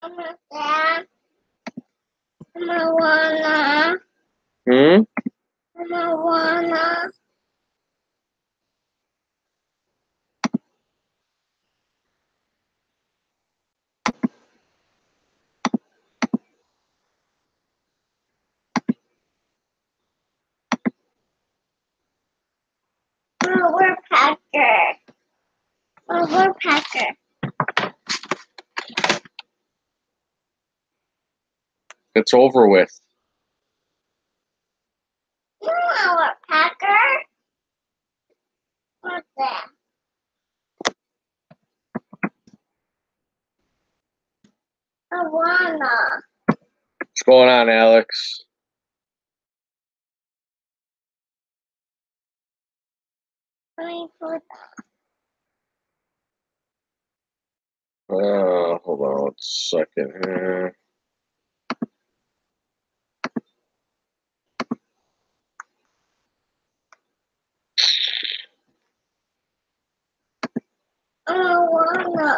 Dad, marijuana, Hmm? marijuana. We're Packer. We're Packer. It's over with. We're Packer. What's that? Marijuana. What's going on, Alex? Let me put Hold on 1 second here. marijuana.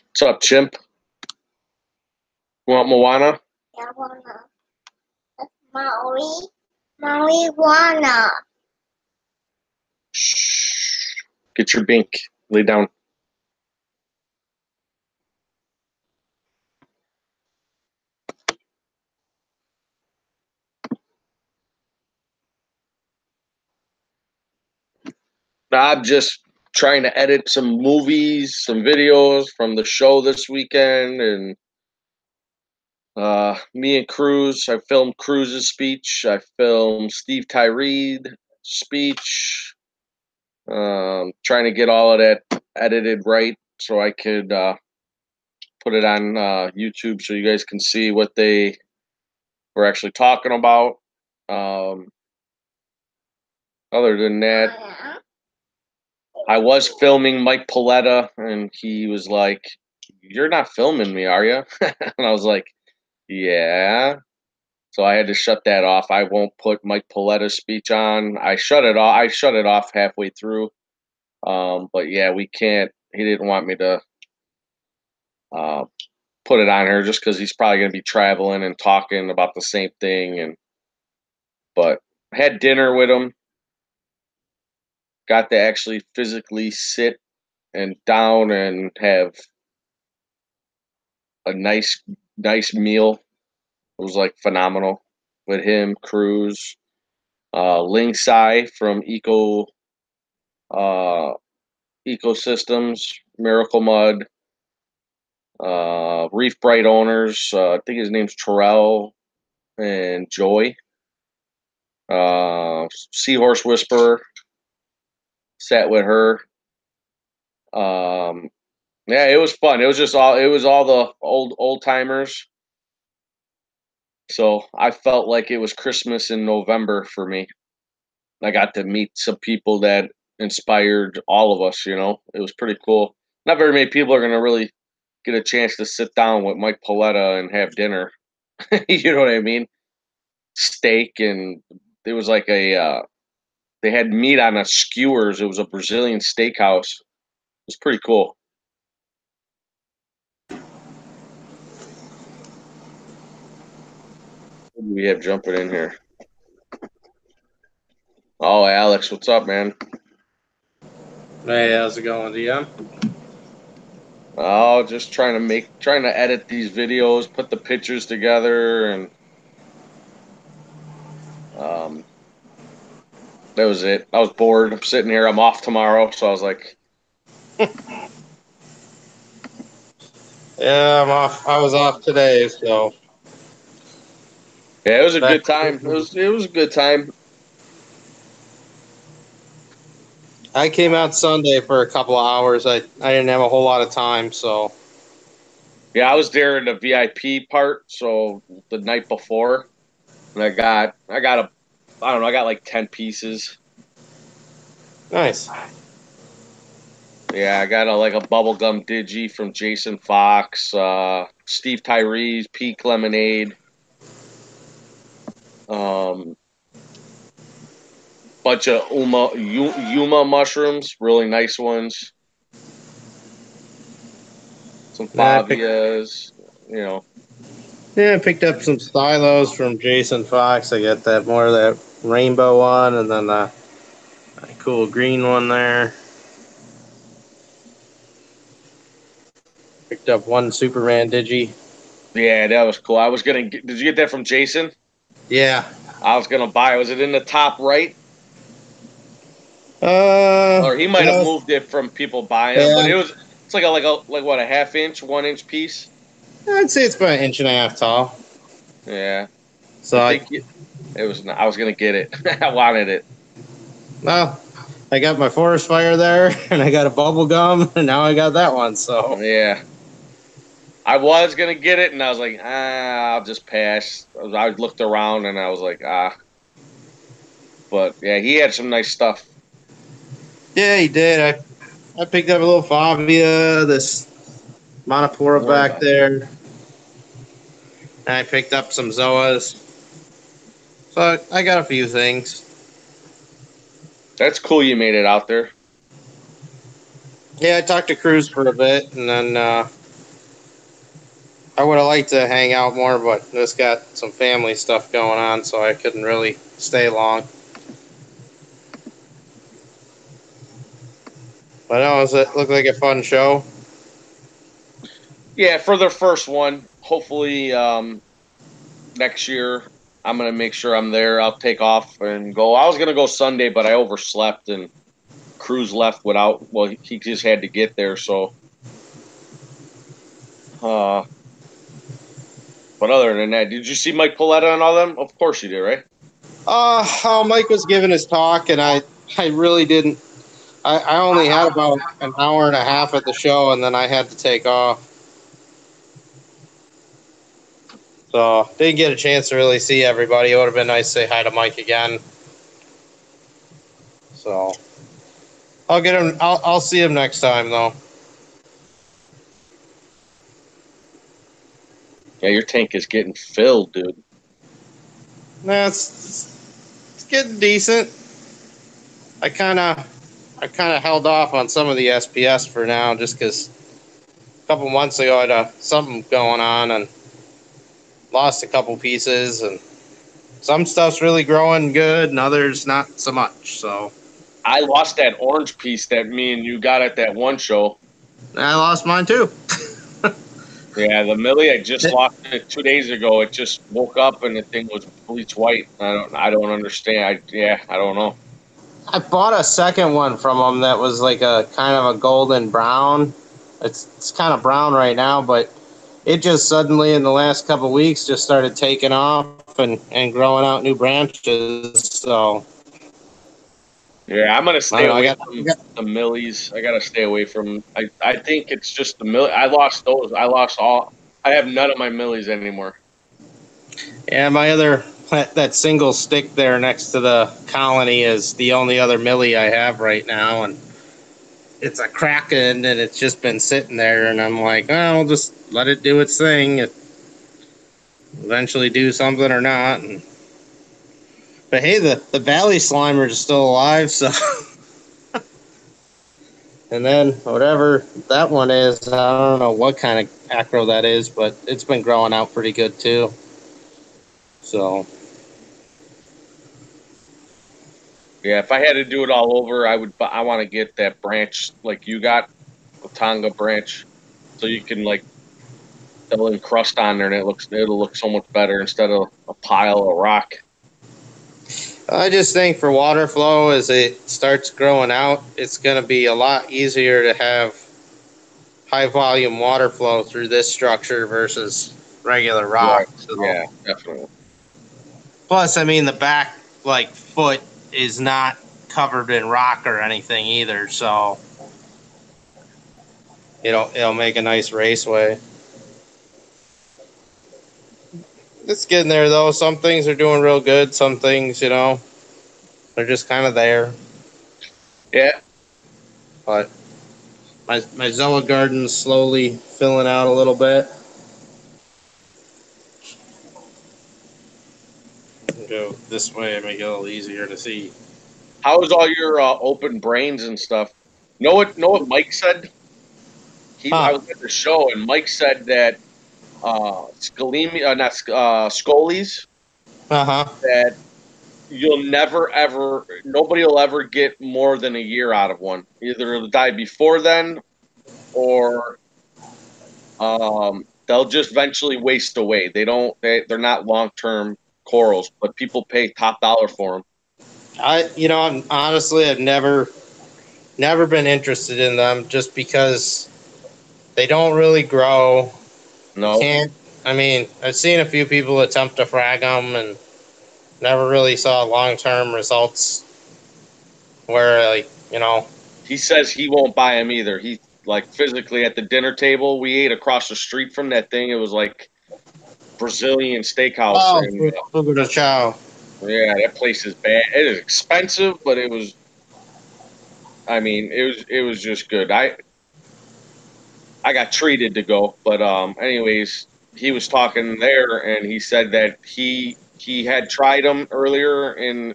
What's up, chimp? You want Moana? Marijuana. That's marijuana. Shh. Get your bink. Lay down. I'm just trying to edit some movies, some videos from the show this weekend, and me and Cruz. I filmed Cruz's speech. I filmed Steve Tyree speech. Trying to get all of that edited right so I could put it on YouTube so you guys can see what they were actually talking about. Other than that, I was filming Mike Paletta, and he was like, "You're not filming me, are you?" And I was like, "Yeah." So I had to shut that off. I won't put Mike Paletta's speech on. I shut it off. I shut it off halfway through. But yeah, we can't. He didn't want me to uh, put it on here just because he's probably going to be traveling and talking about the same thing. And but I had dinner with him. Got to actually physically sit and down and have a nice meal. It was like phenomenal with him, Cruz, Ling Sai from uh, Ecosystems, Miracle Mud, Reef Bright owners. I think his name's Terrell and Joy. Seahorse Whisperer sat with her. Um, yeah, it was fun. It was all the old timers. So I felt like it was Christmas in November for me. I got to meet some people that inspired all of us, you know. It was pretty cool. Not very many people are going to really get a chance to sit down with Mike Paletta and have dinner. You know what I mean? Steak, and it was like they had meat on a skewers. It was a Brazilian steakhouse. It was pretty cool. Who do we have jumping in here? Oh, Alex, what's up, man? Hey, how's it going, DM? Oh, just trying to edit these videos, put the pictures together, and um, that was it. I was bored. I'm sitting here. I'm off tomorrow, so I was like, Yeah, I'm off. I was off today, so yeah, it was a back. good time. It was a good time. I came out Sunday for a couple of hours. I didn't have a whole lot of time, so Yeah, I was there in the VIP part, so the night before, and I got a I don't know, I got like 10 pieces. nice. Yeah, I got a bubblegum digi from Jason Fox, Steve Tyree's Peak Lemonade. Bunch of Yuma mushrooms, really nice ones. Some Yeah, Favias, you know. I picked up some stylos from Jason Fox. I got that more of that rainbow one, and then the cool green one there. Picked up one Superman digi. Yeah, that was cool. I was gonna. Did you get that from Jason? Yeah. I was gonna buy. Was it in the top right? Or he might have No, moved it from people buying them, but yeah. it was. It's like what, a half inch, 1 inch piece. I'd say it's about an inch and a half tall. Yeah, So I think it was. I was gonna get it. I wanted it. well, I got my forest fire there, and I got a bubble gum, and now I got that one. So Yeah, I was gonna get it, and I was like, I'll just pass. I looked around, and I was like, But yeah, he had some nice stuff. yeah, he did. I picked up a little Fabia, this Monopora More back about there, and I picked up some Zoas. So I got a few things. That's cool. You made it out there. Yeah, I talked to Cruz for a bit, and then I would have liked to hang out more, but just got some family stuff going on, so I couldn't really stay long. But no, it looked like a fun show. Yeah, for their first one. Hopefully, next year I'm gonna make sure I'm there. I'll take off and go. I was gonna go Sunday, but I overslept and Cruz left without. Well, he just had to get there. So, uh, but other than that, did you see Mike Paletta and all them? Of course you did, right? How Mike was giving his talk, and I really didn't. I only had about an hour and a half at the show, and then I had to take off. So didn't get a chance to really see everybody. It would have been nice to say hi to Mike again. So I'll get him. I'll see him next time though. Yeah, your tank is getting filled, dude. Nah, it's getting decent. I kind of held off on some of the SPS for now, just because a couple months ago I had something going on and lost a couple pieces, and some stuff's really growing good, and others not so much. So I lost that orange piece that me and you got at that one show. I lost mine too. Yeah, the Millie, I just lost it 2 days ago. It just woke up and the thing was bleach white. I don't understand. I don't know. I bought a second one from them that was like a kind of a golden brown. It's kind of brown right now, but it just suddenly in the last couple of weeks just started taking off and growing out new branches. So Yeah, I'm gonna I stay don't know. away from the Millies. I gotta stay away from. I think it's just the Mill. I lost those. I lost all. I have none of my Millies anymore. Yeah, my other that single stick there next to the colony is the only other millie I have right now, and it's a Kraken, and it's just been sitting there, and I'm like, oh, I'll just let it do its thing. It eventually do something or not. But hey, the Valley Slimers are still alive, so. And then whatever that one is, I don't know what kind of acro that is, but it's been growing out pretty good too. So Yeah, if I had to do it all over, I would. I want to get that branch like you got, the Tonga branch, so you can like they'll encrust on there and it'll look so much better instead of a pile of rock. I just think for water flow, as it starts growing out, it's going to be a lot easier to have high volume water flow through this structure versus regular rock. Right. So, Yeah, definitely. plus, I mean, the back like foot is not covered in rock or anything either, so it'll make a nice raceway. It's getting there though. Some things are doing real good. Some things, they're just kind of there. Yeah. But my Zoa garden's slowly filling out a little bit. Go this way, make it a little easier to see. How's all your open brains and stuff? Know what Mike said? I Huh. was at the show, and Mike said that Scolies, Uh-huh. that you'll never ever, nobody will ever get more than a year out of one. Either it'll die before then, or they'll just eventually waste away. They're not long term corals, but people pay top dollar for them. Honestly, I've never been interested in them just because they don't really grow. You No, can't. I mean, I've seen a few people attempt to frag them and never really saw long-term results where, like, he says he won't buy them either. He like physically at the dinner table, we ate across the street from that thing. It was like Brazilian steakhouse, oh, and Fogo de Chao. yeah, that place is bad. It is expensive, but it was. I mean, it was just good. I got treated to go, but anyways, he was talking there, and he said that he had tried them earlier in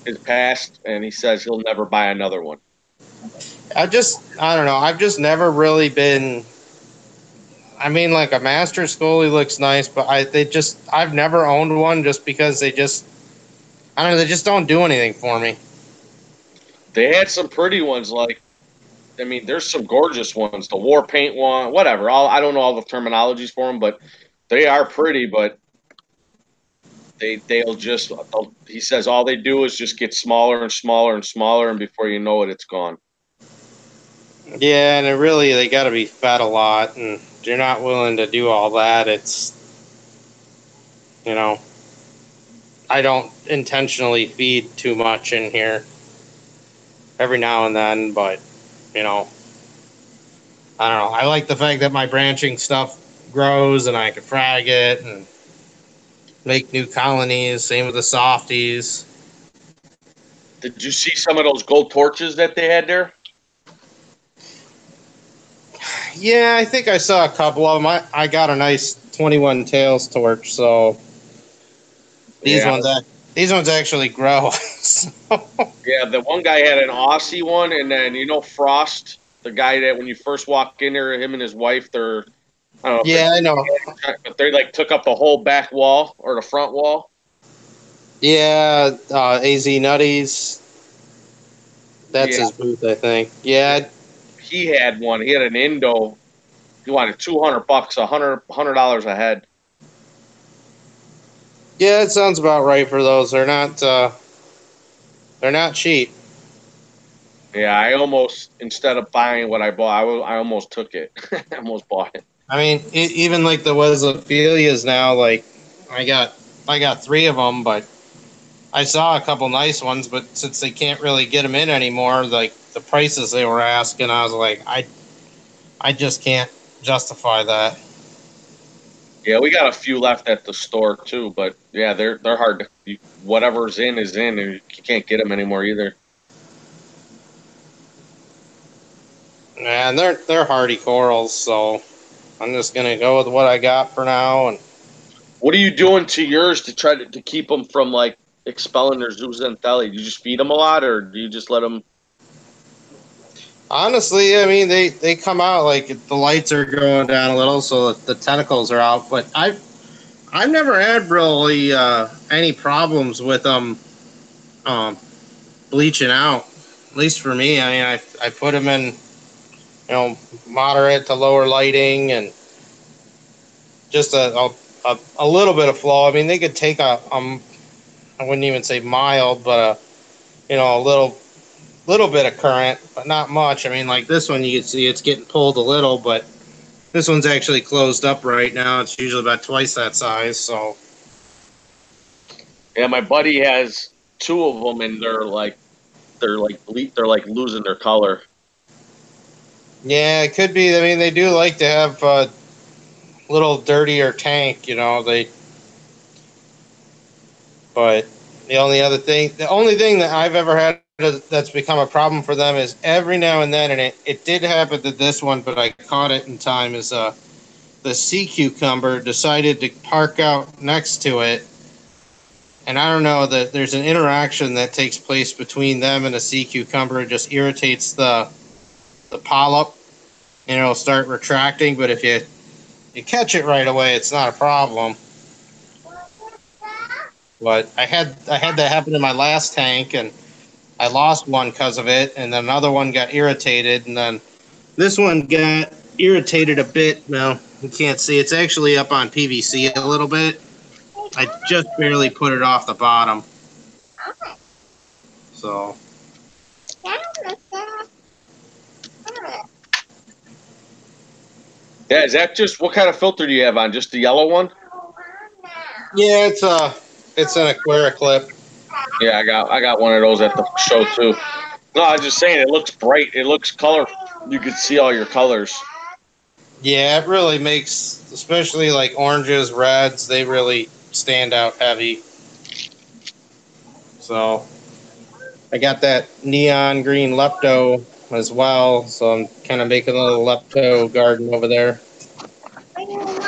his past, and he says he'll never buy another one. I don't know. I've just never really been. I mean, like a master Scully looks nice, but I've never owned one just because I don't know, they just don't do anything for me. They had some pretty ones, like I mean, there's some gorgeous ones. The war paint one, whatever. I don't know all the terminologies for them, but they are pretty. But he says all they do is just get smaller and smaller and smaller, and before you know it, it's gone. Yeah, and they got to be fed a lot, and if you're not willing to do all that, you know, I don't intentionally feed too much in here every now and then, but, you know, I don't know. I like the fact that my branching stuff grows and I can frag it and make new colonies. Same with the softies. Did you see some of those gold torches that they had there? Yeah, I think I saw a couple of them. I got a nice 21 tails torch, so these Yeah, ones these ones actually grow. So, yeah. The one guy had an Aussie one, and then Frost, the guy that when you first walk in there, him and his wife, they're I don't know if yeah, I know. but they like took up the whole back wall or the front wall. Yeah, AZ Nutties. That's Yeah, his booth, I think. Yeah, he had one. He had an Indo. He wanted $200, $100 a head. yeah, it sounds about right for those. They're not cheap. Yeah, I almost instead of buying what I bought, I almost took it. I almost bought it. I mean, even like the Wesophilias now, like I got I got three of them, but I saw a couple nice ones. But since they can't really get them in anymore, like the prices they were asking, I was like, I just can't justify that. Yeah, we got a few left at the store too, but yeah, they're hard. Whatever's in is in, and you can't get them anymore either. And they're hardy corals, so I'm just gonna go with what I got for now. And What are you doing to yours to try to keep them from like expelling their zooxanthellae? Do you just feed them a lot, or do you just let them? honestly, I mean, they come out like the lights are going down a little, so the tentacles are out. But I've never had really any problems with them bleaching out. At least for me, I mean, I put them in moderate to lower lighting and just a little bit of flow. I mean, they could take I wouldn't even say mild, but a little bit of current, but not much. I mean, like this one, you can see it's getting pulled a little, but this one's actually closed up right now. It's usually about twice that size. So Yeah, my buddy has two of them, and they're like losing their color. yeah, it could be. I mean, they do like to have a little dirtier tank. But the only thing that I've ever had that's become a problem for them is every now and then, and it did happen to this one, but I caught it in time. Is the sea cucumber decided to park out next to it And I don't know that there's an interaction that takes place between them and a sea cucumber. It just irritates the polyp, and it'll start retracting. But if you catch it right away, it's not a problem. But I had that happen in my last tank, and I lost one because of it, and then another one got irritated, and then this one got irritated a bit. Now you can't see; it's actually up on PVC a little bit. I just barely put it off the bottom, so. Yeah, is that just what kind of filter do you have on? Just the yellow one? Yeah, it's an Aquara clip. Yeah, I got one of those at the show too. No, I was just saying it looks bright. It looks color. You could see all your colors. Yeah, it really makes, especially like oranges, reds, they really stand out heavy. So I got that neon green lepto as well, so I'm kind of making a little lepto garden over there. I don't want.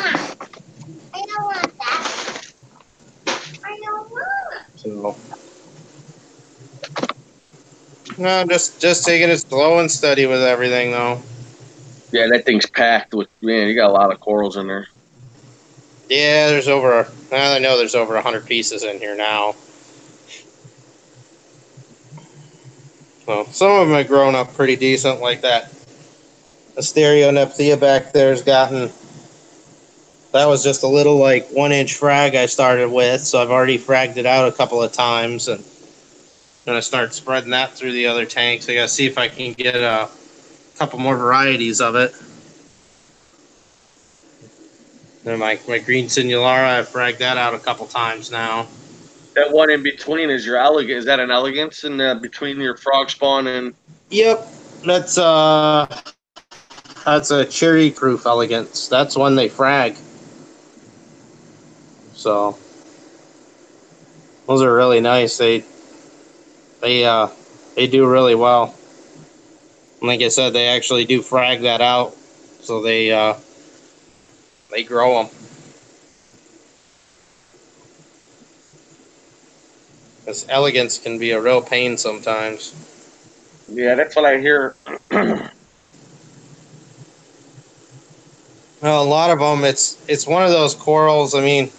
I don't want that. I don't want. So no, just taking it slow and steady with everything though. Yeah, that thing's packed with, man, you got a lot of corals in there. Yeah, I know there's over 100 pieces in here now. So some of them have grown up pretty decent, like that Astereonepthia back there's gotten. That was just a little like 1-inch frag I started with, so I've already fragged it out a couple of times, and gonna start spreading that through the other tanks. I gotta see if I can get a couple more varieties of it. And my green sinulara, I've fragged that out a couple times now. That one in between is your elegant. Is that an elegance in between your frog spawn and? Yep, that's a cherry proof elegance. That's one they frag. So those are really nice. They do really well. Like I said, they actually do frag that out, so they grow them. This elegance can be a real pain sometimes. Yeah, that's what I hear. Well, a lot of them, it's one of those corals. I mean,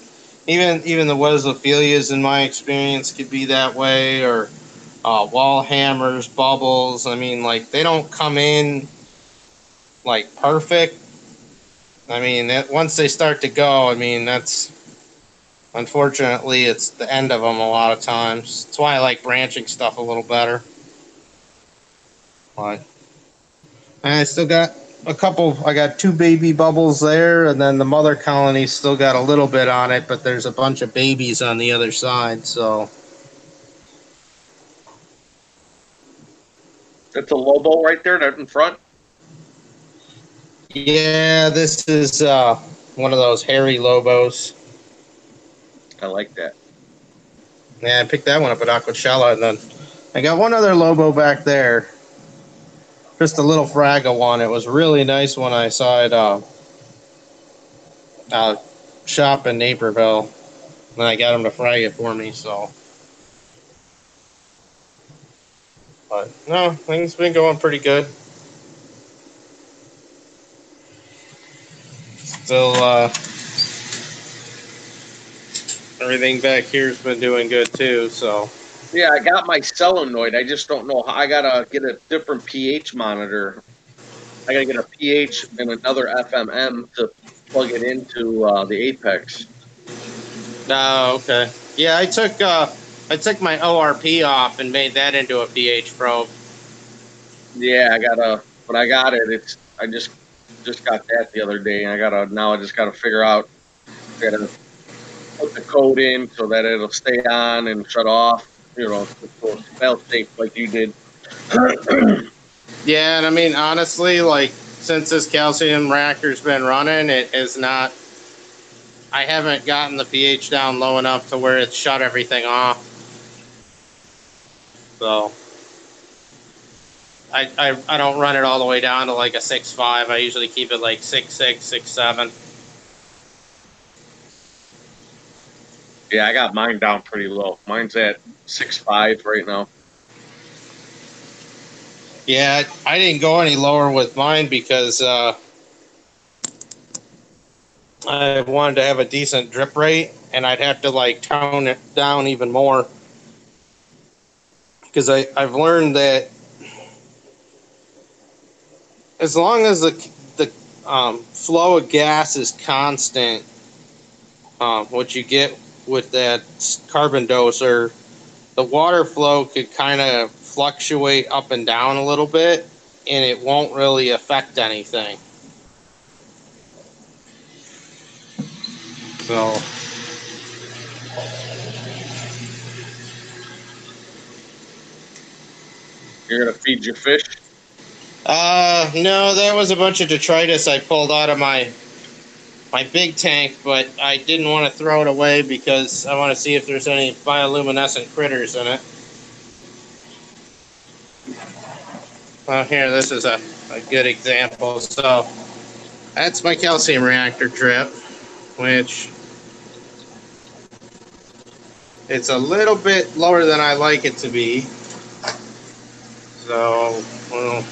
even the Wesleyaphilias, in my experience, could be that way, or wall hammers, bubbles. I mean, like they don't come in like perfect. I mean, once they start to go, I mean that's unfortunately it's the end of them a lot of times. That's why I like branching stuff a little better. But and I still got a couple. I got 2 baby bubbles there, and then the mother colony still got a little bit on it, but there's a bunch of babies on the other side. So That's a Lobo right there, that in front. yeah, this is one of those hairy lobos. I like that. Yeah, I picked that one up at Aquachella, and then I got one other lobo back there. Just a little fragile one. It was really nice when I saw it shop in Naperville. And I got him to frag it for me, so. But no, things been going pretty good. Still, everything back here's been doing good too, so. Yeah, I got my solenoid. I just don't know how. I gotta get a different pH monitor. I gotta get a pH and another FMM to plug it into the Apex. Oh, okay. Yeah, I took my ORP off and made that into a pH probe. Yeah, I gotta. When I got it, I just got that the other day, and I just gotta figure out. I gotta put the code in so that it'll stay on and shut off. You know, fail safe like you did. Yeah, and I mean honestly, like since this calcium reactor's been running, it is not. I haven't gotten the pH down low enough to where it's shut everything off. So I don't run it all the way down to like a 6.5. I usually keep it like 6.6, 6.7. Yeah, I got mine down pretty low. Mine's at 6.5 right now. Yeah, I didn't go any lower with mine because I wanted to have a decent drip rate, and I'd have to like tone it down even more because I've learned that as long as the flow of gas is constant, what you get with that carbon doser, the water flow could kind of fluctuate up and down a little bit, and it won't really affect anything. So You're gonna feed your fish? no, that was a bunch of detritus I pulled out of my big tank, but I didn't want to throw it away because I want to see if there's any bioluminescent critters in it. Well, here, this is a good example. So that's my calcium reactor drip, which it's a little bit lower than I like it to be. So we'll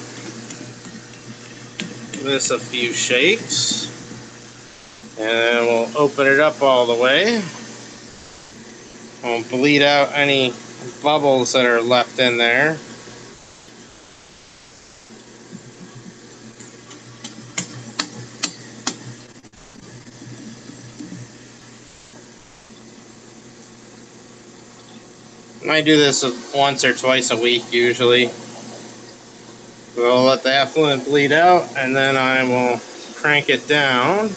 give this a few shakes, and then we'll open it up all the way. We'll bleed out any bubbles that are left in there. I do this once or twice a week usually. We'll let the effluent bleed out, and then I will crank it down.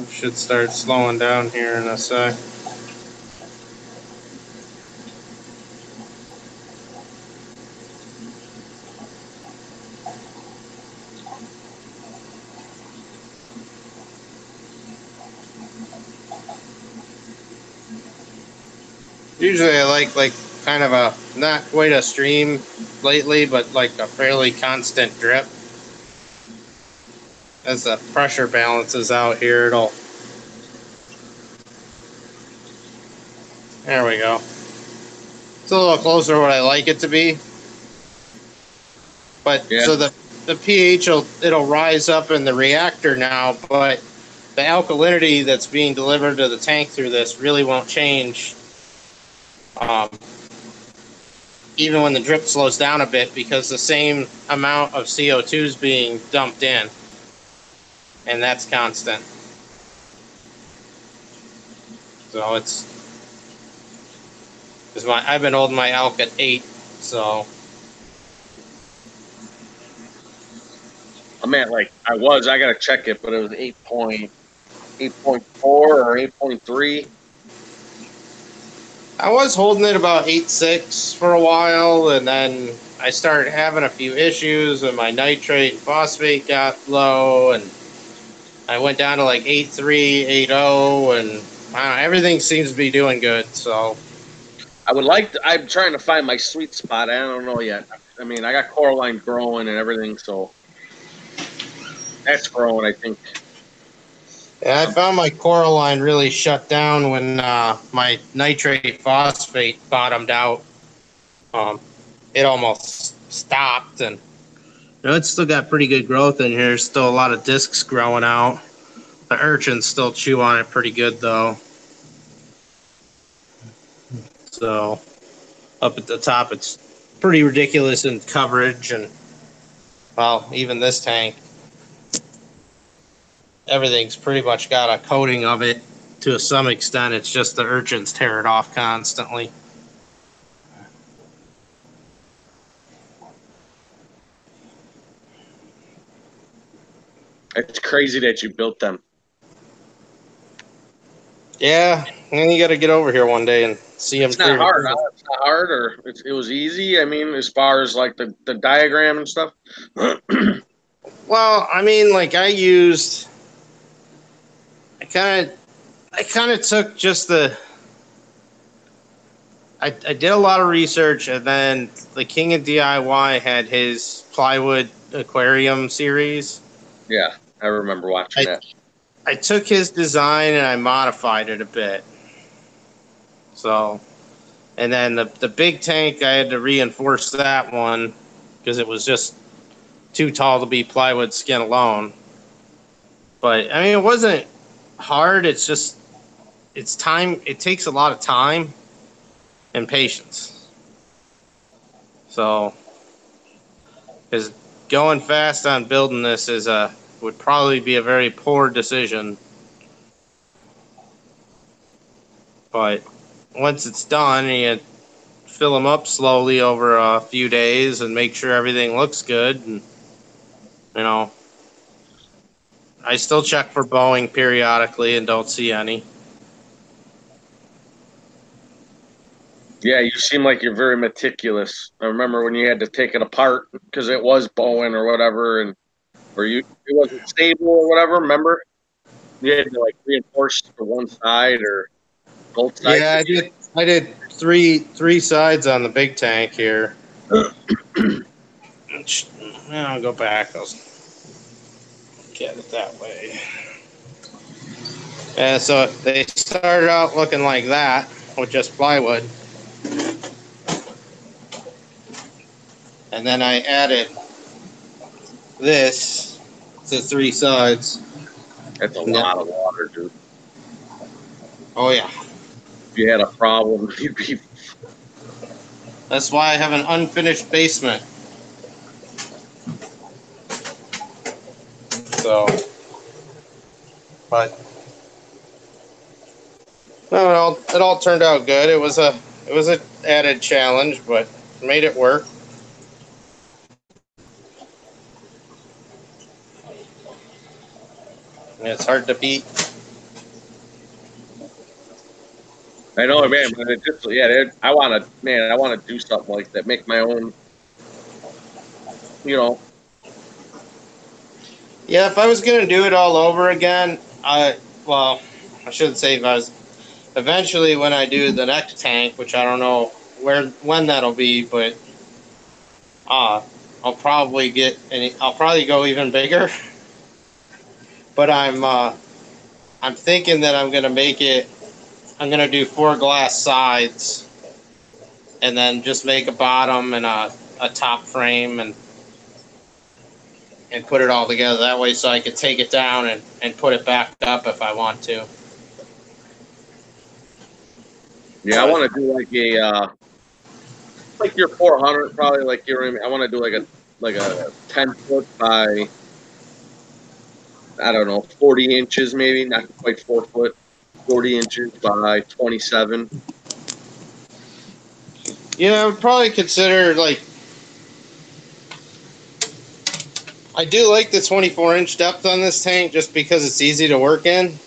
It should start slowing down here in a sec. Usually I like kind of a, not quite a stream lately, but like a fairly constant drip. As the pressure balances out here, it'll... There we go. It's a little closer to what I like it to be. But Yeah. so the pH it'll rise up in the reactor now, but the alkalinity that's being delivered to the tank through this really won't change, even when the drip slows down a bit, because the same amount of CO2 is being dumped in, and that's constant. So I've been holding my alk at 8, so I'm at I gotta check it, but it was 8.4 or 8.3. I was holding it about 8.6 for a while, and then I started having a few issues, and my nitrate and phosphate got low, and I went down to like 8.3, 8.0, and I don't know, everything seems to be doing good. So I'm trying to find my sweet spot. I don't know yet. I mean, I got Coraline growing and everything, so that's growing, I think. yeah, I found my Coraline really shut down when my nitrate phosphate bottomed out. It almost stopped, and it's still got pretty good growth in here. Still a lot of discs growing out. The urchins still chew on it pretty good, though. So up at the top, it's pretty ridiculous in coverage, and well, even this tank, everything's pretty much got a coating of it to some extent. It's just the urchins tear it off constantly. It's crazy that you built them. Yeah, and you got to get over here one day and see them. It's not hard. Huh? It's not hard, or it was easy. I mean, as far as like the diagram and stuff. Well, I mean, like I kind of took just I did a lot of research, and then the King of DIY had his plywood aquarium series. Yeah, I remember watching that. I took his design and I modified it a bit. So, and then the big tank, I had to reinforce that one because it was just too tall to be plywood skin alone. But I mean, it wasn't hard. It's just it's time. It takes a lot of time and patience. So, because going fast on building this would probably be a very poor decision. But once it's done, you fill them up slowly over a few days and make sure everything looks good. And you know, I still check for Boeing periodically and don't see any. Yeah, you seem like you're very meticulous. I remember when you had to take it apart because it was Bowen or whatever, and or it wasn't stable or whatever. Remember, you had to like reinforce to one side or both sides. Yeah, I did. I did three sides on the big tank here. I'll go back. I'll get it that way. And so they started out looking like that with just plywood. And then I added this to three sides. That's a lot of water, dude. Oh, yeah. If you had a problem, you'd be. That's why I have an unfinished basement. So, but no, it all turned out good. It was a added challenge, but made it work. And it's hard to beat. I know, man, but it just I want to do something like that, make my own. You know. Yeah, if I was gonna do it all over again, I shouldn't say if I was. Eventually, when I do the next tank, which I don't know when that'll be, but I'll probably I'll probably go even bigger. But I'm thinking that I'm gonna make it. I'm gonna do 4 glass sides, and then just make a bottom and a top frame and put it all together that way, so I could take it down and put it back up if I want to. Yeah, I want to do like your 400, probably like your. I want to do like a 10 foot by, I don't know, 40 inches maybe, not quite 4 foot, 40 inches by 27. Yeah, I would probably consider I do like the 24-inch depth on this tank just because it's easy to work in.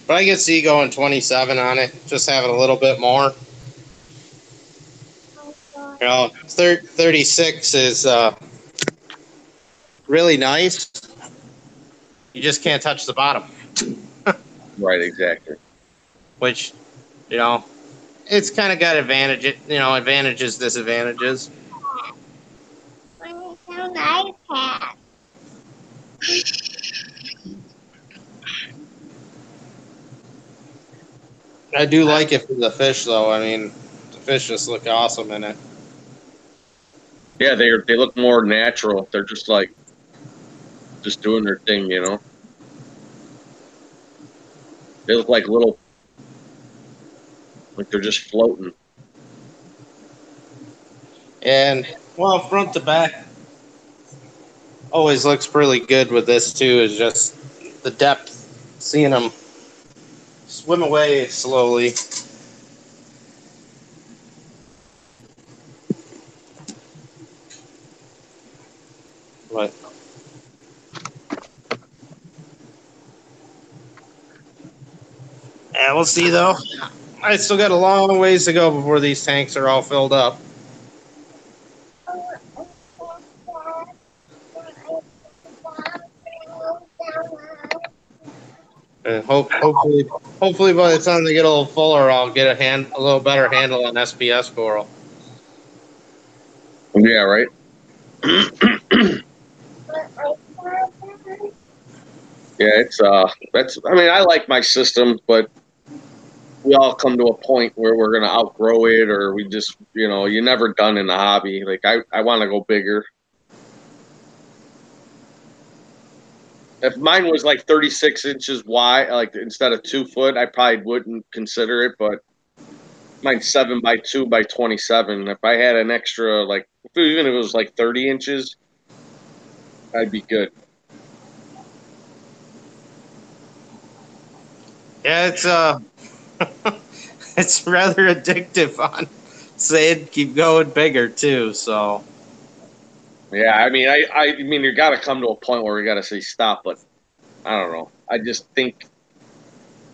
But I could see going 27 on it, just having a little bit more. 36 is really nice. You just can't touch the bottom. Right, exactly. Which, it's kind of got advantages, disadvantages. It's an iPad. I do like it for the fish, though. I mean, the fish just look awesome in it. Yeah, they look more natural. They're just doing their thing, They look like they're just floating. And, well, front to back always looks really good with this, too, is just the depth, seeing them swim away slowly. But yeah, we'll see, though. I still got a long ways to go before these tanks are all filled up. And hopefully by the time they get a little fuller, I'll get a little better handle on SPS coral. Yeah, right. Yeah, it's that's. I mean, I like my system, but we all come to a point where we're gonna outgrow it, or we just, you're never done in the hobby. Like I want to go bigger. If mine was like 36 inches wide, like instead of 2 foot, I probably wouldn't consider it. But mine's 7 by 2 by 27. If I had an extra, like, even if it was like 30 inches, I'd be good. Yeah, it's it's rather addictive on saying keep going bigger too. So Yeah, I mean, I mean, you got to come to a point where we got to say stop. But I don't know. I just think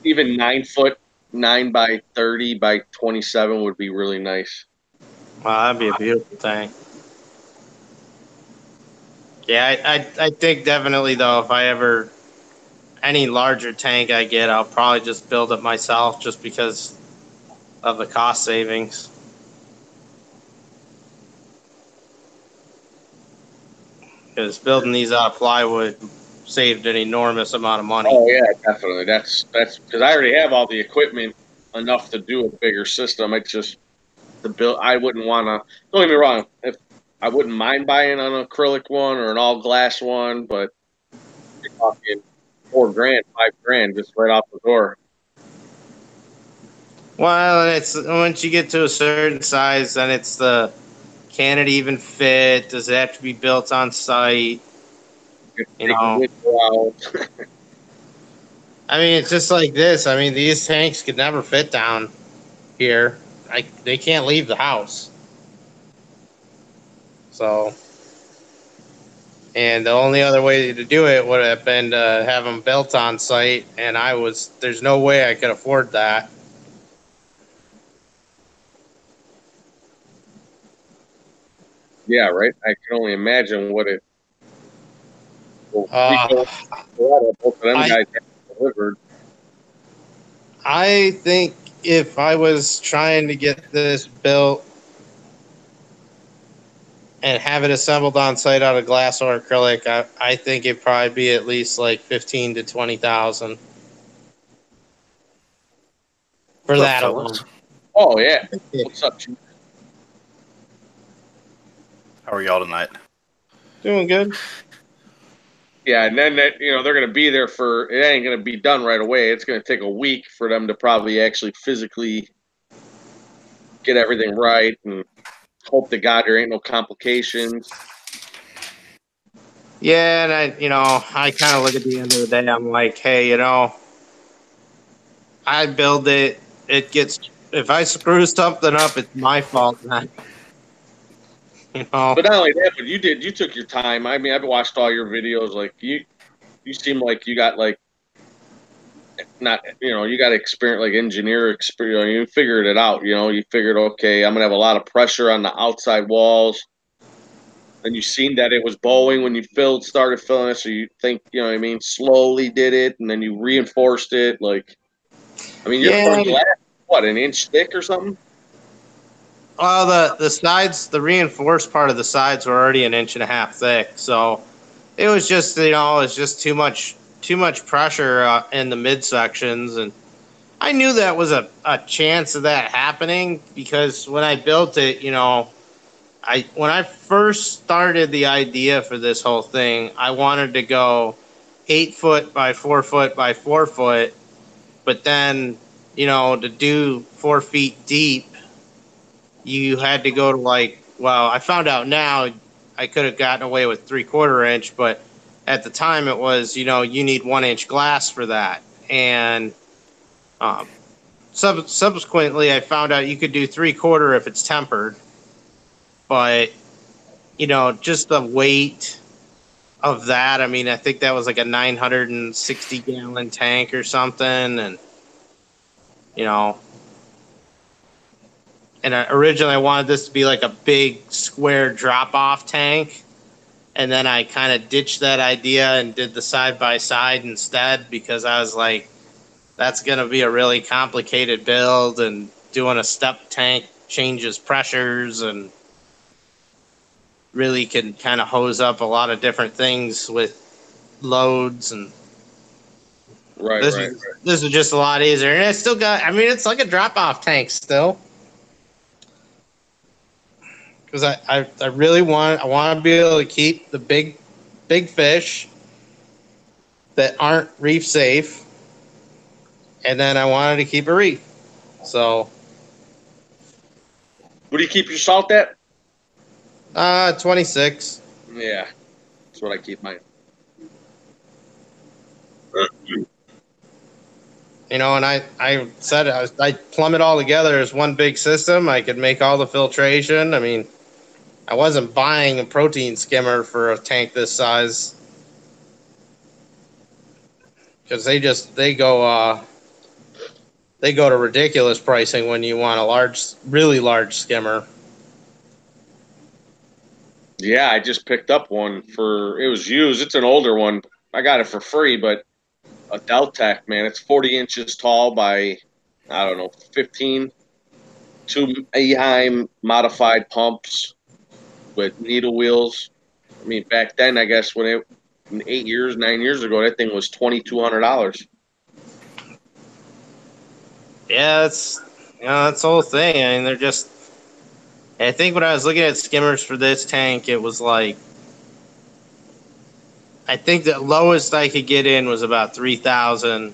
even 9 foot, 9 by 30 by 27 would be really nice. wow, that'd be a beautiful thing. Yeah, I think definitely though, if I ever any larger tank I get, I'll probably just build it myself, just because of the cost savings. Because building these out of plywood saved an enormous amount of money. Oh yeah, definitely. That's because I already have all the equipment enough to do a bigger system. It's just the build. I wouldn't want to. Don't get me wrong. If I wouldn't mind buying an acrylic one or an all glass one, but you're talking 4 grand, 5 grand, just right off the door. Well, it's once you get to a certain size, then it's the can it even fit? Does it have to be built on site? You You take the know, window out. I mean, it's just like this. I mean, these tanks could never fit down here. They can't leave the house. So, and the only other way to do it would have been to have them built on site, and there's no way I could afford that. Yeah, right. I can only imagine what it. Well, Uh, Rico, both of them I guys have delivered. I think if I was trying to get this built and have it assembled on site out of glass or acrylic, I think it'd probably be at least like 15 to 20,000 for What's up, that alone. fellas? Oh yeah. What's up, Chief? How are y'all tonight? Doing good. Yeah, and then they're going to be there for it. Ain't going to be done right away. It's going to take a week for them to probably actually physically get everything right, and hope to God there ain't no complications. Yeah, and I kind of look at the end of the day. I'm like, hey, I build it. It gets if I screw something up, it's my fault. Not, you know. But not only that, but you took your time. I mean, I've watched all your videos. Like you seem like you got like not you got experience, like engineer experience. You figured it out. You figured, okay, I'm gonna have a lot of pressure on the outside walls. And you seen that it was bowing when you started filling it, so you think, what I mean, slowly did it, and then you reinforced it. Like, I mean, you're Yeah. putting glass, what, an inch thick or something? Well, the sides, the reinforced part of the sides were already an inch and a half thick, so it was just it's just too much pressure in the midsections, and I knew that was a chance of that happening because when I built it, when I first started the idea for this whole thing, I wanted to go 8 foot by 4 foot by 4 foot, but then to do 4 feet deep, you had to go to I found out now I could have gotten away with 3/4 inch, but at the time it was you need 1 inch glass for that, and um, subsequently I found out you could do 3/4 if it's tempered, but just the weight of that. I mean, I think that was like a 960-gallon tank or something, and you know, originally I wanted this to be like a big square drop-off tank, and then I kind of ditched that idea and did the side by side instead because I was like, that's going to be a really complicated build, and doing a step tank changes pressures, and really can kind of hose up a lot of different things with loads, and Right, this right. was this was just a lot easier. And it's still got, I mean, it's like a drop off tank still. Because I really want to be able to keep the big fish that aren't reef safe, and then I wanted to keep a reef. So What do you keep your salt at? 26. Yeah, that's what I keep mine. You know, and I said I plumb it all together as one big system. I could make all the filtration. I mean, I wasn't buying a protein skimmer for a tank this size because they go to ridiculous pricing when you want a really large skimmer. Yeah, I just picked up one it was used. It's an older one. I got it for free, but a Deltec, man, it's 40 inches tall by, I don't know, 15. Two Aheim modified pumps with needle wheels. I mean, back then, I guess 9 years ago, that thing was $2,200. Yeah, that's the whole thing. I mean, they're just. I think when I was looking at skimmers for this tank, it was like, I think the lowest I could get in was about 3,000,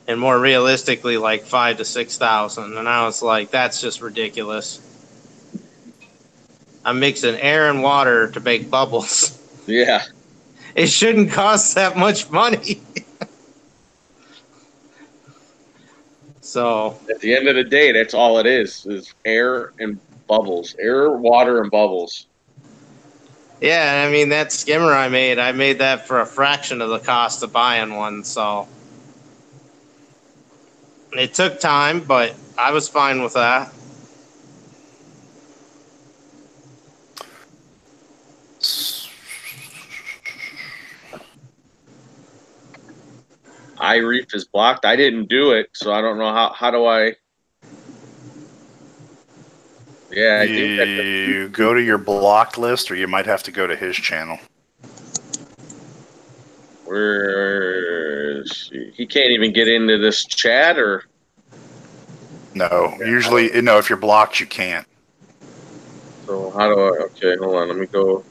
and more realistically, like 5,000 to 6,000. And I was like, that's just ridiculous. I'm mixing air and water to make bubbles. Yeah. It shouldn't cost that much money. So At the end of the day, that's all it is air and bubbles. Air, water, and bubbles. yeah, I mean, that skimmer I made that for a fraction of the cost of buying one. So it took time, but I was fine with that. iReef is blocked. I didn't do it, so I don't know how do I. Yeah, I think You go to your blocked list, or you might have to go to his channel. Where is he can't even get into this chat, or No, usually, no. If you're blocked, you can't. so how do I? Okay, hold on. Let me go.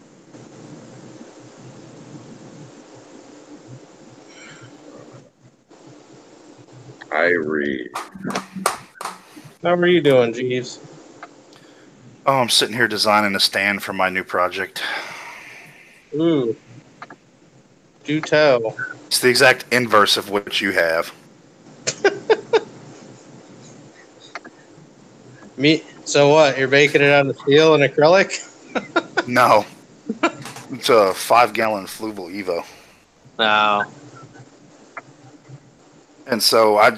iReef. How are you doing, Jeeves? Oh, I'm sitting here designing a stand for my new project. Ooh. Do tell. It's the exact inverse of what you have. So what? You're making it out of steel and acrylic? No, it's a 5-gallon Fluval Evo. No. And so I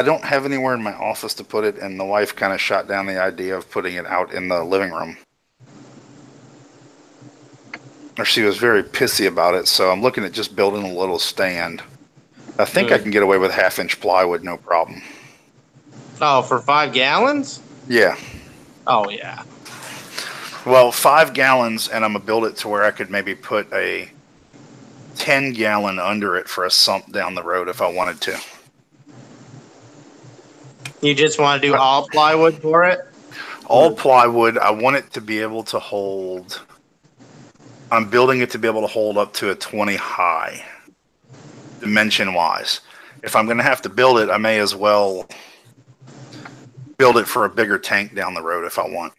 don't have anywhere in my office to put it, and the wife kind of shot down the idea of putting it out in the living room. Or she was very pissy about it, so I'm looking at just building a little stand. I think I can get away with 1/2-inch plywood, no problem. Oh, for 5 gallons? Yeah. Oh, yeah. Well, 5 gallons, and I'm going to build it to where I could maybe put a 10-gallon under it for a sump down the road if I wanted to. You just want to do all plywood for it? All plywood. I want it to be able to hold. I'm building it to be able to hold up to a 20 high, dimension-wise. If I'm going to have to build it, I may as well build it for a bigger tank down the road if I want.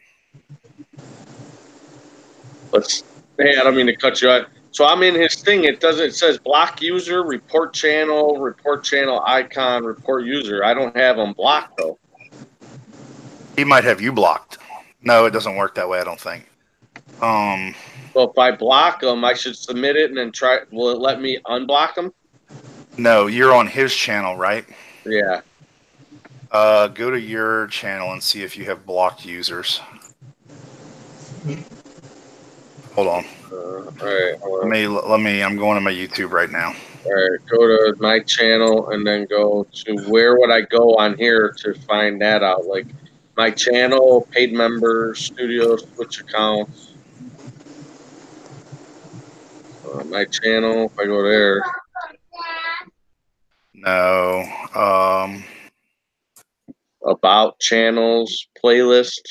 Hey, I don't mean to cut you out. So I'm in his thing. It says block user, report channel icon, report user. I don't have them blocked though. He might have you blocked. No, it doesn't work that way, I don't think. So if I block them, I should submit it and then try. Will it let me unblock them? No, you're on his channel, right? Yeah. Go to your channel and see if you have blocked users. Hold on. All right. Let me. I'm going to my YouTube right now. All right. Go to my channel and then go to where would I go on here to find that out? Like My channel, paid members, studios, Twitch accounts. My channel, if I go there. No. About channels, playlist.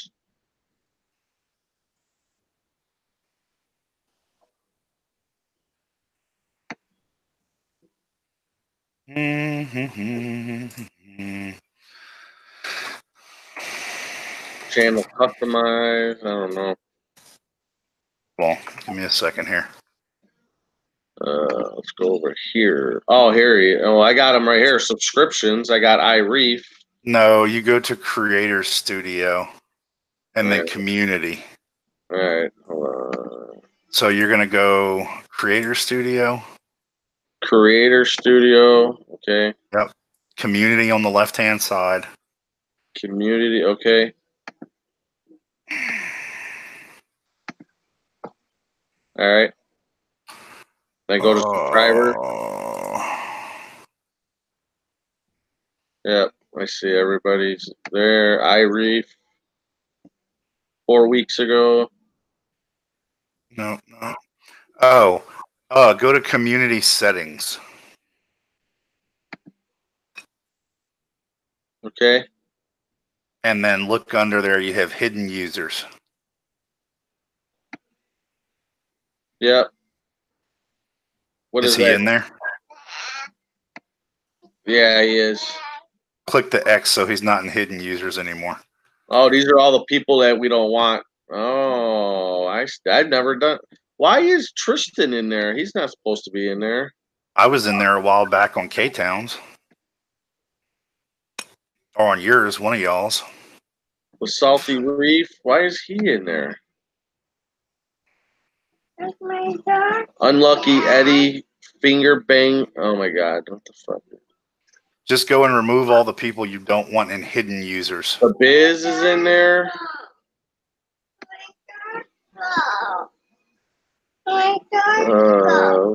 Channel customized. I don't know. Well, give me a second here. Let's go over here. Oh, here he. Oh, I got him right here. Subscriptions. I got iReef. No, you go to Creator Studio and then Right. Community. All right. Hold on. So you're going to go Creator Studio. Creator Studio. Okay. Yep. Community on the left-hand side. Community. Okay. All right. Then go to subscriber. Yep. I see everybody's there. iReef. 4 weeks ago. No. Go to Community Settings. Okay. And then look under there. You have hidden users. Yep. What Is is he that? in there? Yeah, he is. Click the X so he's not in hidden users anymore. Oh, these are all the people that we don't want. Oh, I've never done. Why is Tristan in there? He's not supposed to be in there. I was in there a while back on K-Towns. Or on yours, one of y'all's. The Salty Reef. Why is he in there? That's my dog. Unlucky Eddie. Finger Bang. Oh my God. What the fuck? Just go and remove all the people you don't want in hidden users. The Biz is in there.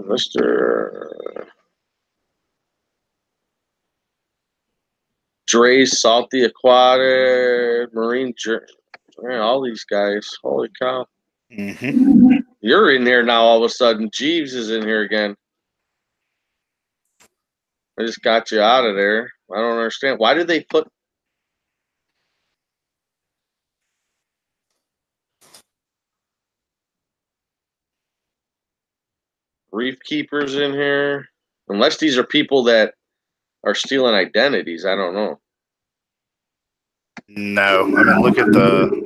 Mr. Dre's Salty Aquatic. Marine. Man, all these guys. Holy cow. Mm-hmm. You're in here now all of a sudden. Jeeves is in here again. I just got you out of there. I don't understand. Why did they put Reef Keepers in here? Unless these are people that are stealing identities. I don't know. No. I mean, look at the...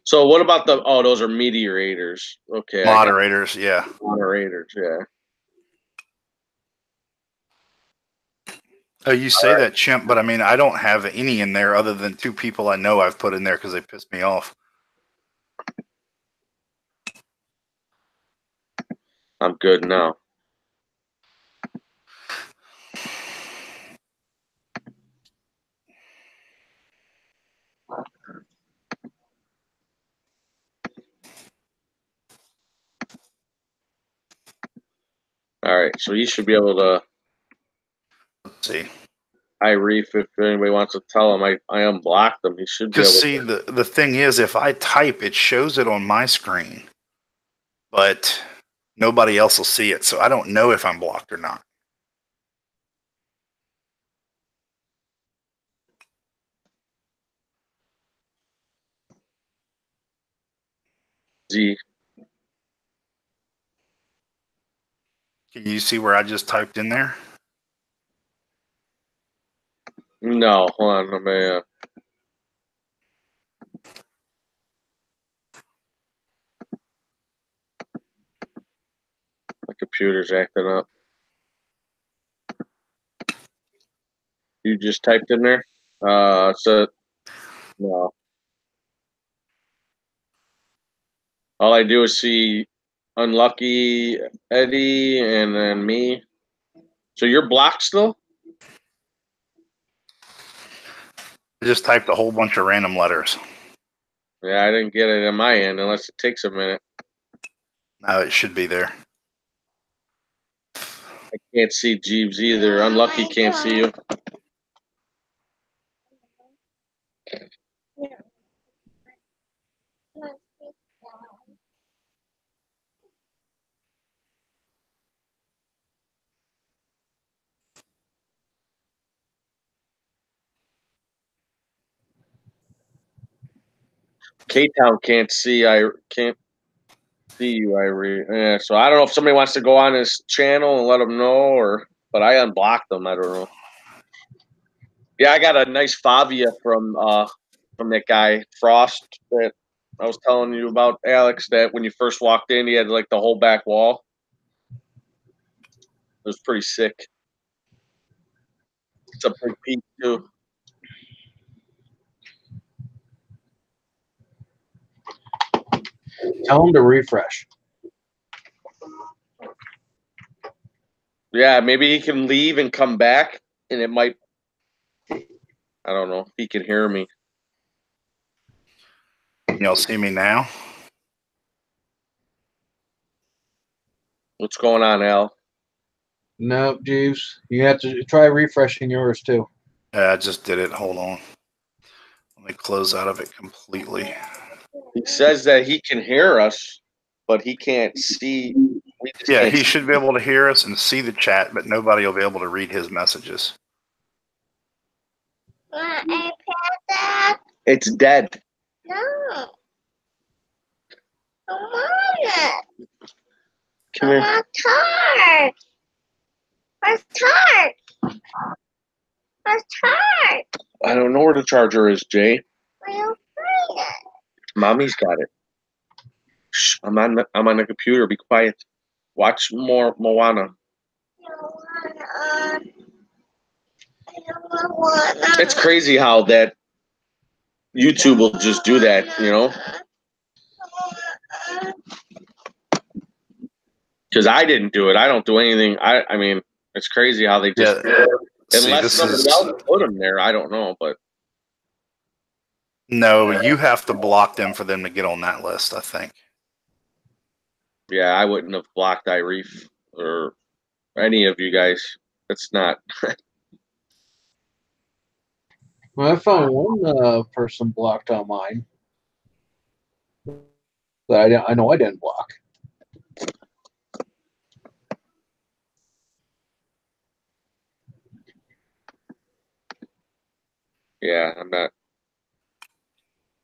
So what about the... Oh, those are mediators. Okay. Moderators, yeah. Moderators, yeah. Oh, you say that, Chimp, but I mean, I don't have any in there other than 2 people I know I've put in there because they pissed me off. I'm good now. All right, so you should be able to... Let's see. iReef, if anybody wants to tell him I unblocked them, he should be able Because, to... see, the thing is, if I type, it shows it on my screen, but nobody else will see it, so I don't know if I'm blocked or not. Z. Can you see where I just typed in there? No, hold on. Let me... My computer's acting up. You just typed in there? So no. All I do is see Unlucky Eddie and then me. So you're blocked still? I just typed a whole bunch of random letters. Yeah, I didn't get it on my end unless it takes a minute. Now it should be there. I can't see Jeeves either. Unlucky can't see you. K-Town can't see. I can't see you, Irie. Yeah, so I don't know if somebody wants to go on his channel and let him know, but I unblocked him. I don't know. Yeah, I got a nice Favia from that guy Frost that I was telling you about, Alex. That when you first walked in, he had like the whole back wall. It was pretty sick. It's a big peak too. Tell him to refresh. Yeah, maybe he can leave and come back, and it might. I don't know. He can hear me. Y'all see me now? What's going on, Al? Nope, Jeeves. You have to try refreshing yours too. Yeah, I just did it. Hold on. Let me close out of it completely. He says that he can hear us, but he can't see. Yeah, he should be able to hear us and see the chat, but nobody will be able to read his messages. Want iPad, Dad? It's dead. No. I want it. Come I here. want tart. Where's tart? Where's tart? I don't know where the charger is, Jay. Where you find it? Mommy's got it. Shh, I'm on the computer. Be quiet. Watch more Moana. It's crazy how that YouTube will just do that, you know? Because I didn't do it. I don't do anything. I mean, it's crazy how they just unless somebody else put them there. I don't know, but no, you have to block them for them to get on that list, I think. yeah, I wouldn't have blocked Reef or any of you guys. It's not. Well, I found one person blocked on mine that I know I didn't block. Yeah, I'm not.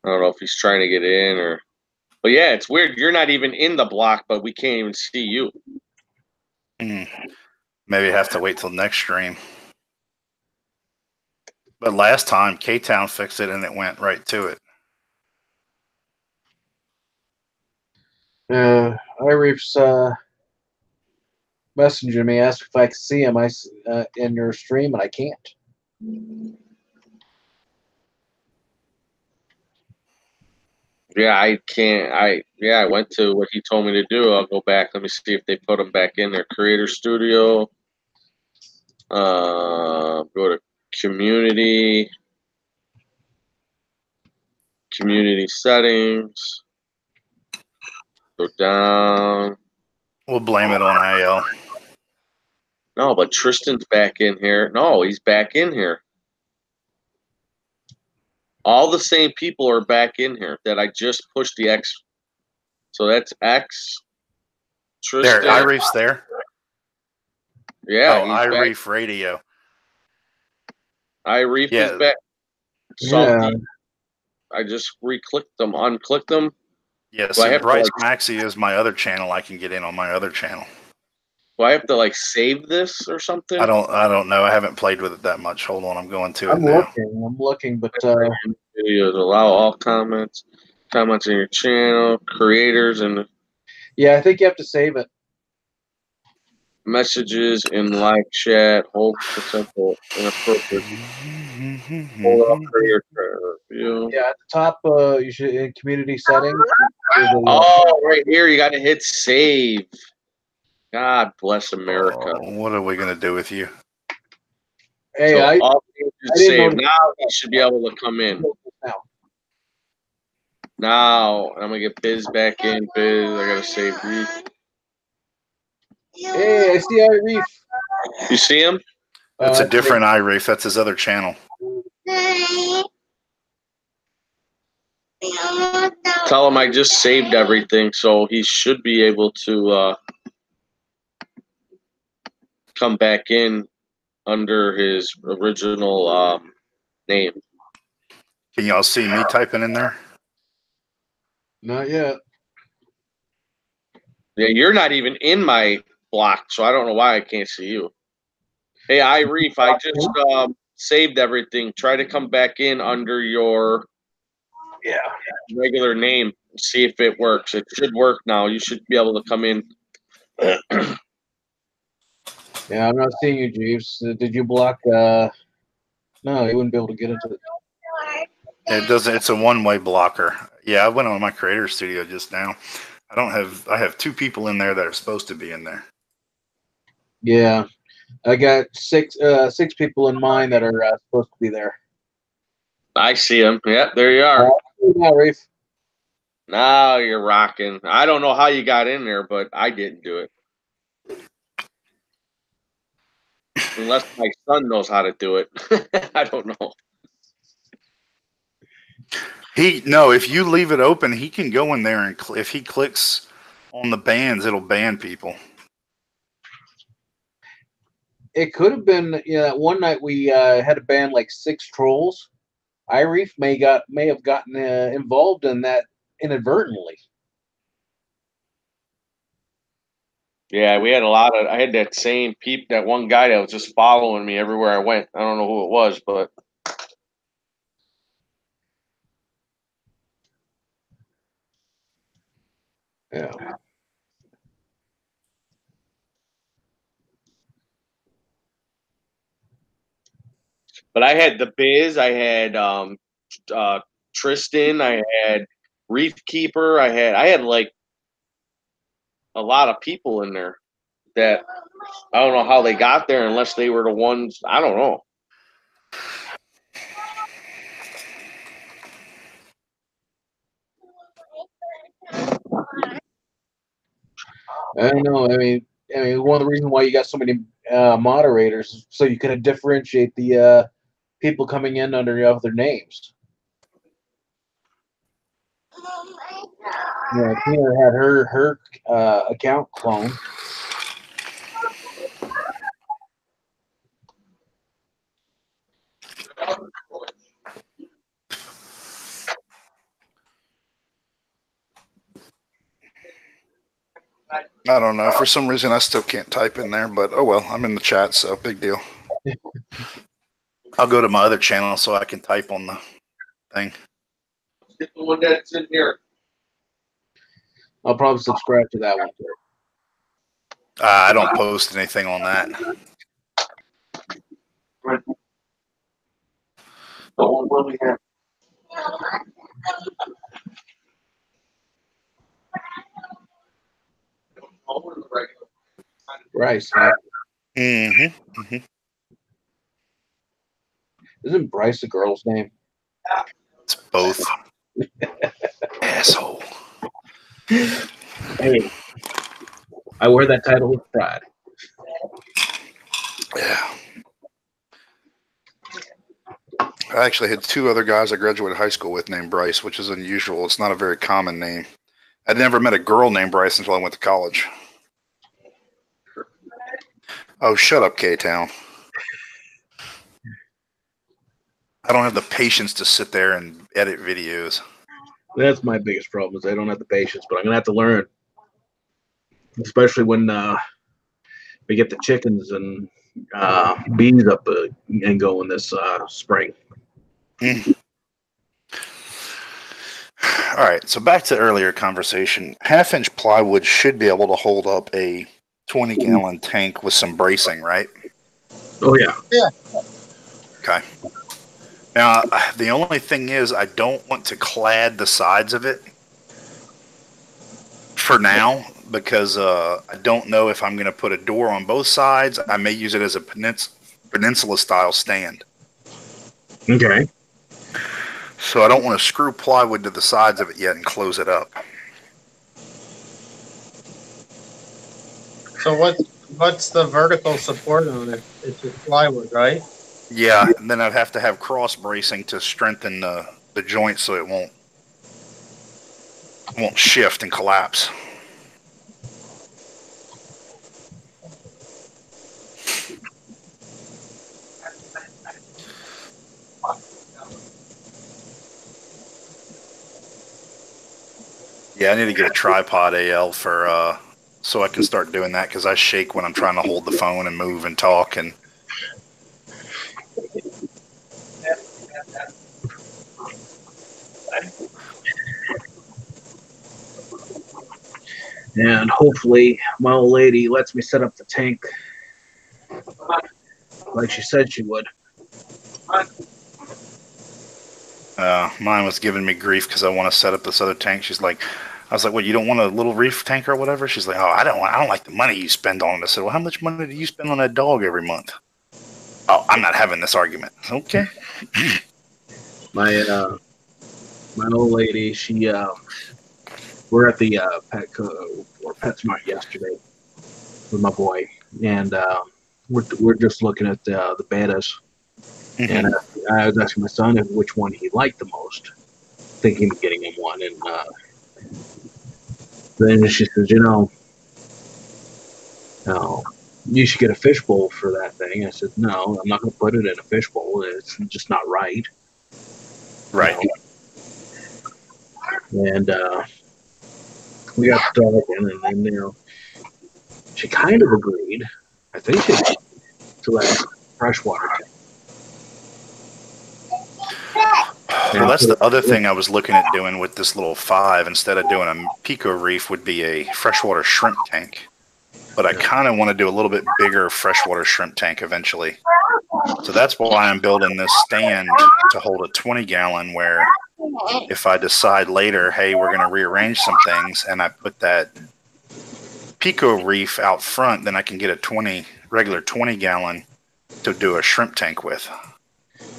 I don't know if he's trying to get in or. But yeah, it's weird. You're not even in the block, but we can't even see you. Maybe have to wait till next stream. But last time, K-Town fixed it and it went right to it. iReef's messaging me, asked if I could see him in your stream, and I can't. Yeah, I can't. I went to what he told me to do. I'll go back. Let me see if they put them back in their Creator Studio. Go to community settings. Go down. We'll blame it on AL. No, but Tristan's back in here. No, he's back in here. All the same people are back in here that I just pushed the X. So that's X. Tristan. There, iReef's there. Yeah. Oh, iReef Radio. iReef is back. Salty. Yeah. I just unclicked them. Yeah, so Bryce Maxey is my other channel. I can get in on my other channel. Do I have to save this or something? I don't know. I haven't played with it that much. Hold on, I'm going to it now. I'm looking, but videos allow all comments in your channel, creators, and yeah, I think you have to save it. Messages in live chat. Hold for simple inappropriate. Hold up creator review. Yeah, at the top, you should in community settings. Oh, right here, you got to hit save. God bless America. What are we gonna do with you? Hey, so I save. Now he should be able to come in. Now I'm gonna get Biz back in. Biz, I gotta save Reef. Hey, I see iReef. You see him? That's a different iReef. That's his other channel. Tell him I just saved everything, so he should be able to come back in under his original name. Can y'all see me typing in there? Not yet. Yeah, you're not even in my block, so I don't know why I can't see you. Hey, Reef, I just saved everything. Try to come back in under your regular name. See if it works. It should work now. You should be able to come in. Yeah, I'm not seeing you, Jeeves. Did you block? No, you wouldn't be able to get into it. It doesn't. It's a one-way blocker. Yeah, I went on my creator studio just now. I have 2 people in there that are supposed to be in there. Yeah, I got six people in mine that are supposed to be there. I see them. Yeah, there you are. Yeah, Reef. Now you're rocking. I don't know how you got in there, but I didn't do it. Unless my son knows how to do it. I don't know. If you leave it open, he can go in there and if he clicks on the bans, it'll ban people. It could have been. Yeah, one night we had to ban like 6 trolls. Reef may have gotten involved in that inadvertently. Yeah, we had a lot of. I had that same that one guy that was just following me everywhere I went. I don't know who it was, but Yeah. but I had the Biz. I had Tristan. I had Reef Keeper. I had like a lot of people in there that I don't know how they got there unless they were the ones. I don't know. I know. I mean, one of the reasons why you got so many moderators is so you can differentiate the people coming in under other names. Yeah, Tina had her account cloned. I don't know. For some reason, I still can't type in there, but oh well. I'm in the chat, so big deal. I'll go to my other channel so I can type on the thing. Get the one that's in here. I'll probably subscribe to that one too. I don't post anything on that. What we have. Bryce. Mm-hmm. Isn't Bryce a girl's name? It's both. Asshole. Hey, I wear that title with pride. Yeah. I actually had 2 other guys I graduated high school with named Bryce, which is unusual. It's not a very common name. I'd never met a girl named Bryce until I went to college. Oh, shut up, K-Town. I don't have the patience to sit there and edit videos. That's my biggest problem is I don't have the patience, but I'm gonna have to learn, especially when we get the chickens and bees up and going this spring. All right, so back to earlier conversation. 1/2-inch plywood should be able to hold up a 20-gallon tank with some bracing, right? Oh yeah. Yeah. Okay. Now, the only thing is I don't want to clad the sides of it for now because I don't know if I'm going to put a door on both sides. I may use it as a peninsula-style stand. Okay. So I don't want to screw plywood to the sides of it yet and close it up. So what's the vertical support on it? It's just plywood, right? Yeah, and then I'd have to have cross bracing to strengthen the joint so it won't shift and collapse. Yeah, I need to get a tripod AL for so I can start doing that because I shake when I'm trying to hold the phone and move and talk. And And hopefully, my old lady lets me set up the tank like she said she would. mine was giving me grief because I want to set up this other tank. She's like, I was like, "What? You don't want a little reef tank or whatever?" She's like, "Oh, I don't like the money you spend on it." I said, "Well, how much money do you spend on that dog every month?" "Oh, I'm not having this argument." Okay. My old lady, she we're at the or PetSmart yesterday with my boy, and we're just looking at the betas, and I was asking my son which one he liked the most, thinking of getting him one, and then she says, you should get a fishbowl for that thing. I said, no, I'm not going to put it in a fishbowl. It's just not right. Right. And we got talking, and then she kind of agreed. I think she agreed to let freshwater tank. Well, that's the other thing I was looking at doing with this little 5 instead of doing a Pico Reef would be a freshwater shrimp tank. But I kind of want to do a little bit bigger freshwater shrimp tank eventually. So that's why I'm building this stand to hold a 20-gallon where if I decide later, hey, we're going to rearrange some things and I put that Pico Reef out front, then I can get a regular 20-gallon to do a shrimp tank with.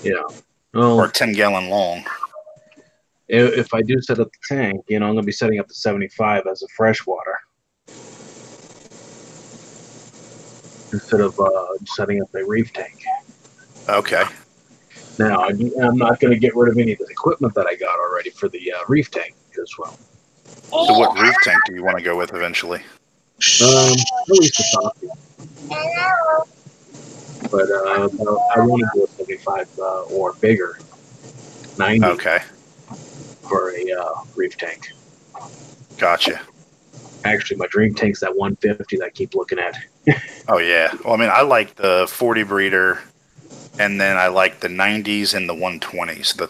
Yeah. Or a 10-gallon long. If I do set up the tank, I'm going to be setting up the 75 as a freshwater instead of setting up a reef tank. Okay. Now, I'm not going to get rid of any of the equipment that I got already for the reef tank as well. So what reef tank do you want to go with eventually? At least the top. But I want to do a 75 or bigger, 90. Okay. For a reef tank. Gotcha. Actually, my dream tank's that 150 that I keep looking at. Oh, yeah. Well, I mean, I like the 40 breeder, and then I like the 90s and the 120s, the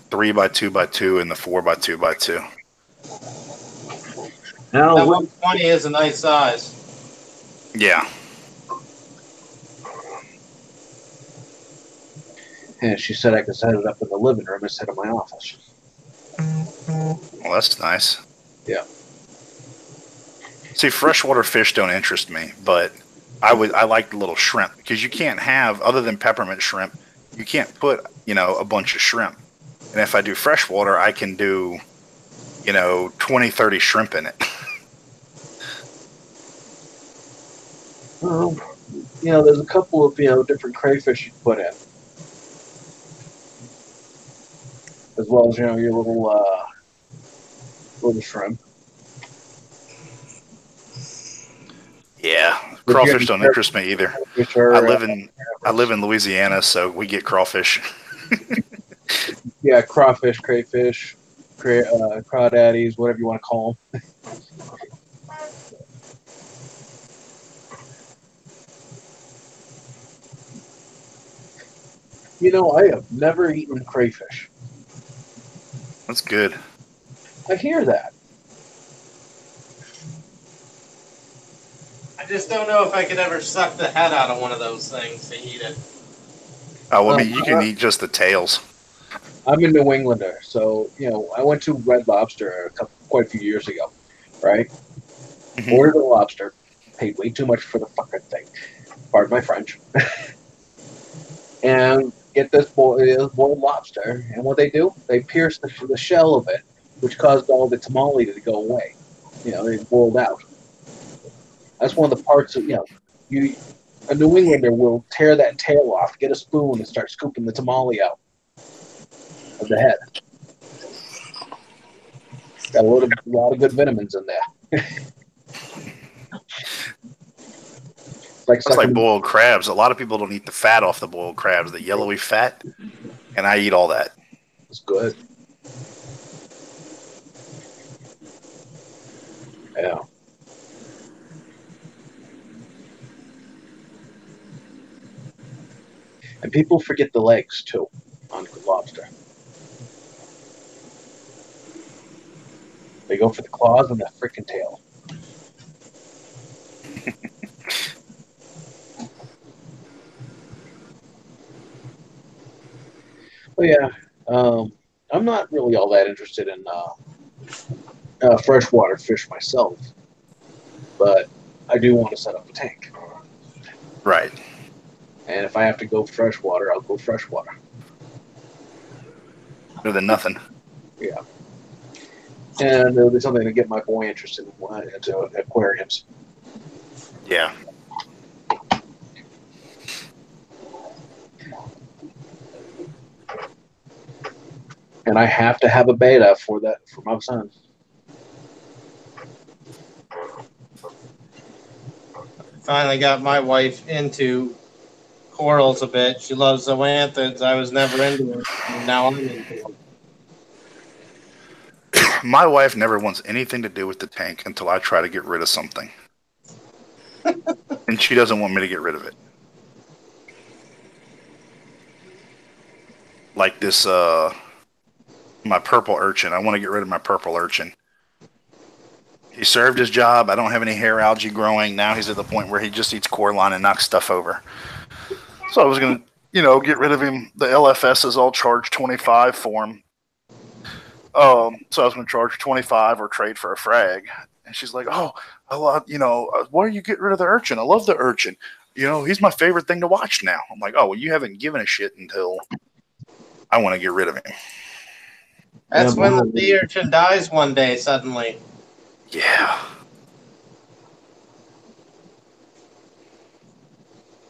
3x2x2 and the 4x2x2. Now, that 120 is a nice size. Yeah. And she said I could set it up in the living room instead of my office. Well, that's nice. Yeah. See, freshwater fish don't interest me, but I like the little shrimp because you can't have, other than peppermint shrimp, you can't put, a bunch of shrimp. And if I do freshwater, I can do, 20, 30 shrimp in it. There's a couple of, different crayfish you can put in. As well as, your little shrimp. Yeah, crawfish don't interest me either. I live in Louisiana, so we get crawfish. Yeah, crawfish, crayfish, crawdaddies, whatever you want to call them. I have never eaten crayfish. That's good. I hear that. I just don't know if I could ever suck the head out of one of those things to eat it. Oh, well, I mean, you can eat just the tails. I'm a New Englander, so I went to Red Lobster quite a few years ago, right? Mm-hmm. Ordered a lobster, paid way too much for the fucking thing. Pardon my French. And get this boiled lobster, and what they do? They pierce the shell of it, which caused all the tamale to go away. They boiled out. That's one of the parts of a New Englander will tear that tail off, get a spoon, and start scooping the tamale out of the head. Got a lot of good vitamins in there. It's like boiled crabs. A lot of people don't eat the fat off the boiled crabs, the yellowy fat, and I eat all that. It's good. Yeah. And people forget the legs too on lobster. They go for the claws and the freaking tail. But yeah, I'm not really all that interested in freshwater fish myself, but I do want to set up a tank. Right. And if I have to go freshwater, I'll go freshwater. Better than nothing. Yeah. And it'll be something to get my boy interested into aquariums. Yeah. And I have to have a beta for that for my son. Finally got my wife into corals a bit. She loves zoanthids. I was never into it. And now I'm into them. My wife never wants anything to do with the tank until I try to get rid of something. And she doesn't want me to get rid of it. Like this, my purple urchin. I want to get rid of my purple urchin. He served his job. I don't have any hair algae growing. Now he's at the point where he just eats coralline and knocks stuff over. So I was going to, get rid of him. The LFS is all charged 25 for him. So I was going to charge 25 or trade for a frag. And she's like, oh, I love, why are you getting rid of the urchin? I love the urchin. He's my favorite thing to watch now. I'm like, oh, well, you haven't given a shit until I want to get rid of him. That's when the sea urchin dies one day suddenly. Yeah.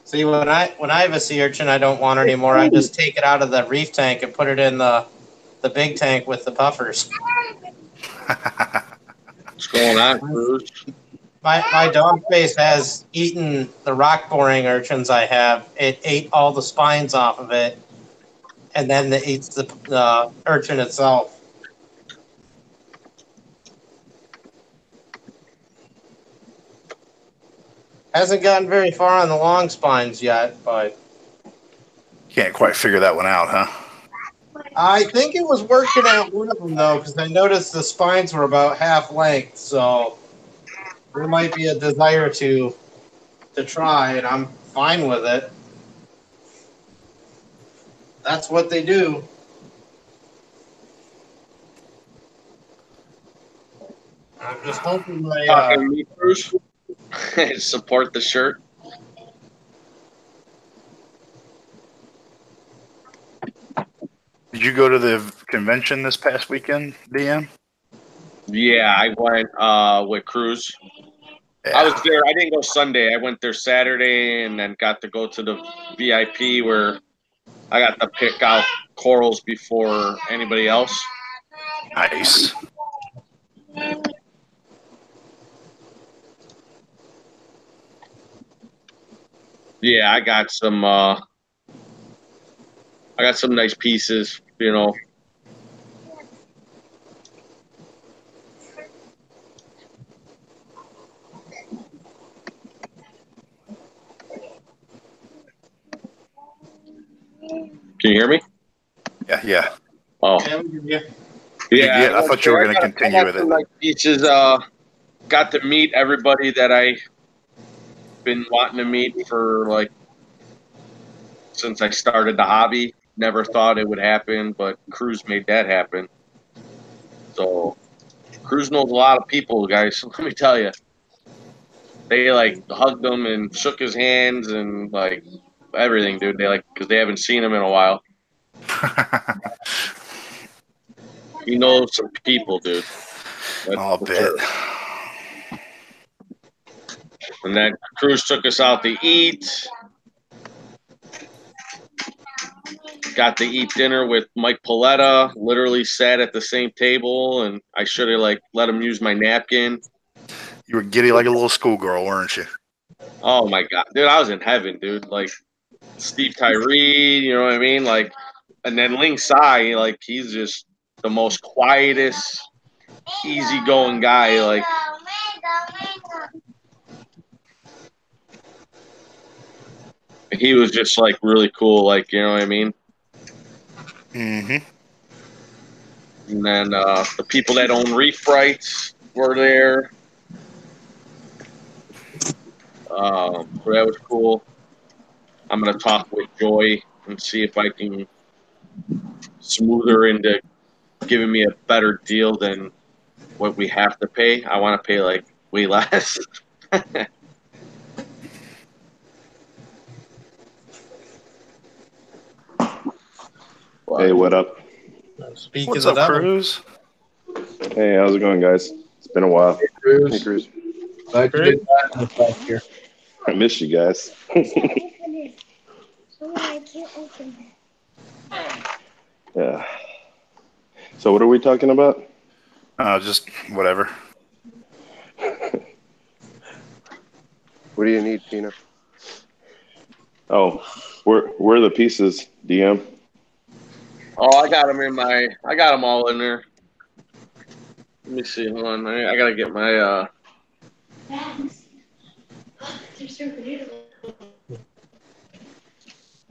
See, when I have a sea urchin, I don't want it anymore. I just take it out of the reef tank and put it in the big tank with the puffers. What's going on, Cruz? My dog face has eaten the rock boring urchins I have. It ate all the spines off of it, and then it eats the urchin itself. Hasn't gotten very far on the long spines yet, but Can't quite figure that one out, huh? I think it was working out one of them, though, because I noticed the spines were about half length, so there might be a desire to try, and I'm fine with it. That's what they do. I'm just hoping my Talking me, Cruz? Support the shirt. Did you go to the convention this past weekend, DM? Yeah, I went with Cruz. Yeah. I was there. I didn't go Sunday. I went there Saturday and then got to go to the VIP where I got to pick out corals before anybody else. Nice. Yeah, I got some nice pieces, Can you hear me? Yeah. Oh. Yeah. I thought you were going to continue with it. Nice pieces. Got to meet everybody that I been wanting to meet for since I started the hobby. Never thought it would happen, but Cruz made that happen. So Cruz knows a lot of people, guys. Let me tell you, they hugged him and shook his hands and everything, dude. They because they haven't seen him in a while. He knows some people, dude. I'll bet. Sure. And then Cruz took us out to eat. Got to eat dinner with Mike Paletta. Literally sat at the same table, and I should have let him use my napkin. You were giddy like a little schoolgirl, weren't you? Oh my god, dude! I was in heaven, dude. Steve Tyree, you know what I mean? And then Ling Sai, he's just the most quietest, easygoing guy. he was just like really cool, like, you know what I mean? Mm-hmm. And then the people that own Reef rights were there. So that was cool. I'm gonna talk with Joy and see if I can smooth her into giving me a better deal than what we have to pay. I want to pay like way less. Hey, what up? Speak What's of the up, devil. Cruz? Hey, how's it going, guys? It's been a while. Hey, Bruce, Cruz. glad you did that this last year. I missed you guys. Open it. Oh, I can't open it. Yeah. So, what are we talking about? Just whatever. What do you need, Tina? Oh, where are the pieces, DM? Oh, I got them all in there. Let me see. Hold on. I gotta get my. Max. They're so beautiful.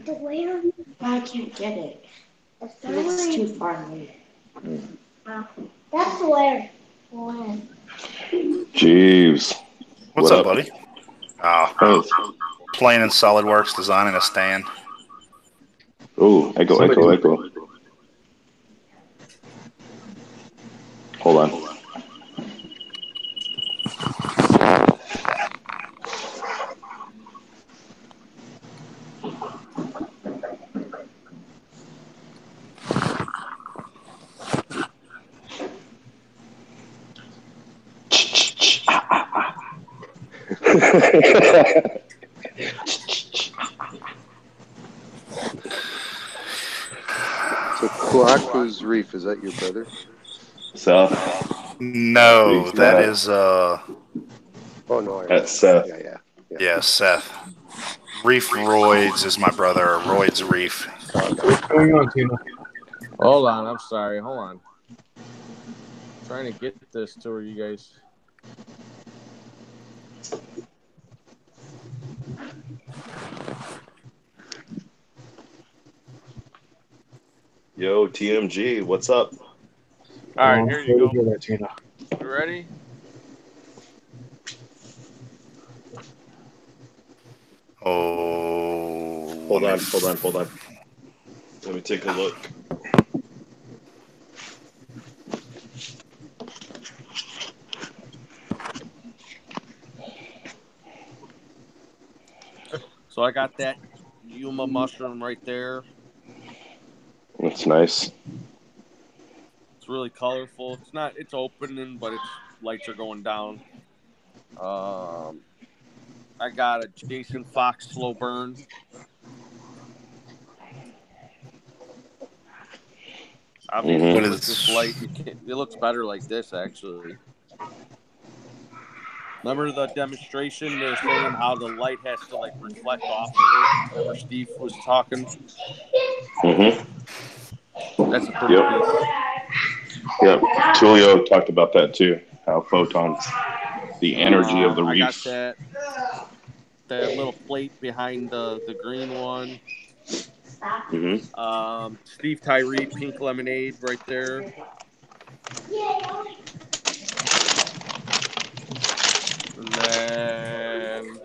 The where? I can't get it. It's too far away. That's where. Where? Jeeves. What's What up, up? buddy? Oh, Oh, playing in SolidWorks, designing a stand. oh, echo. Hold on. So Kwaku's Reef, is that your brother? Seth. No, Big that Seth. is Oh no, I That's Seth. Yeah. Seth. Reef Roids is my brother. Roids Reef. What's going on, Tina? Hold on. I'm sorry. Hold on. Trying to get this to where you guys. Yo, TMG, what's up? All right, here you go. That, Tina. You ready? Oh. Hold on. Let me take a look. So I got that Yuma mushroom right there. That's nice. It's really colorful. It's opening, but its lights are going down. I got a Jason Fox slow burn. Obviously, What with this is? light, it looks better like this, actually. Remember the demonstration? They're saying how the light has to like reflect off of it. Remember Steve was talking? Mm-hmm. That's a pretty piece. Yep. Tulio talked about that too. How photons, the energy of the I got reef. that little plate behind the green one. Mm-hmm. Steve Tyree pink lemonade right there. And then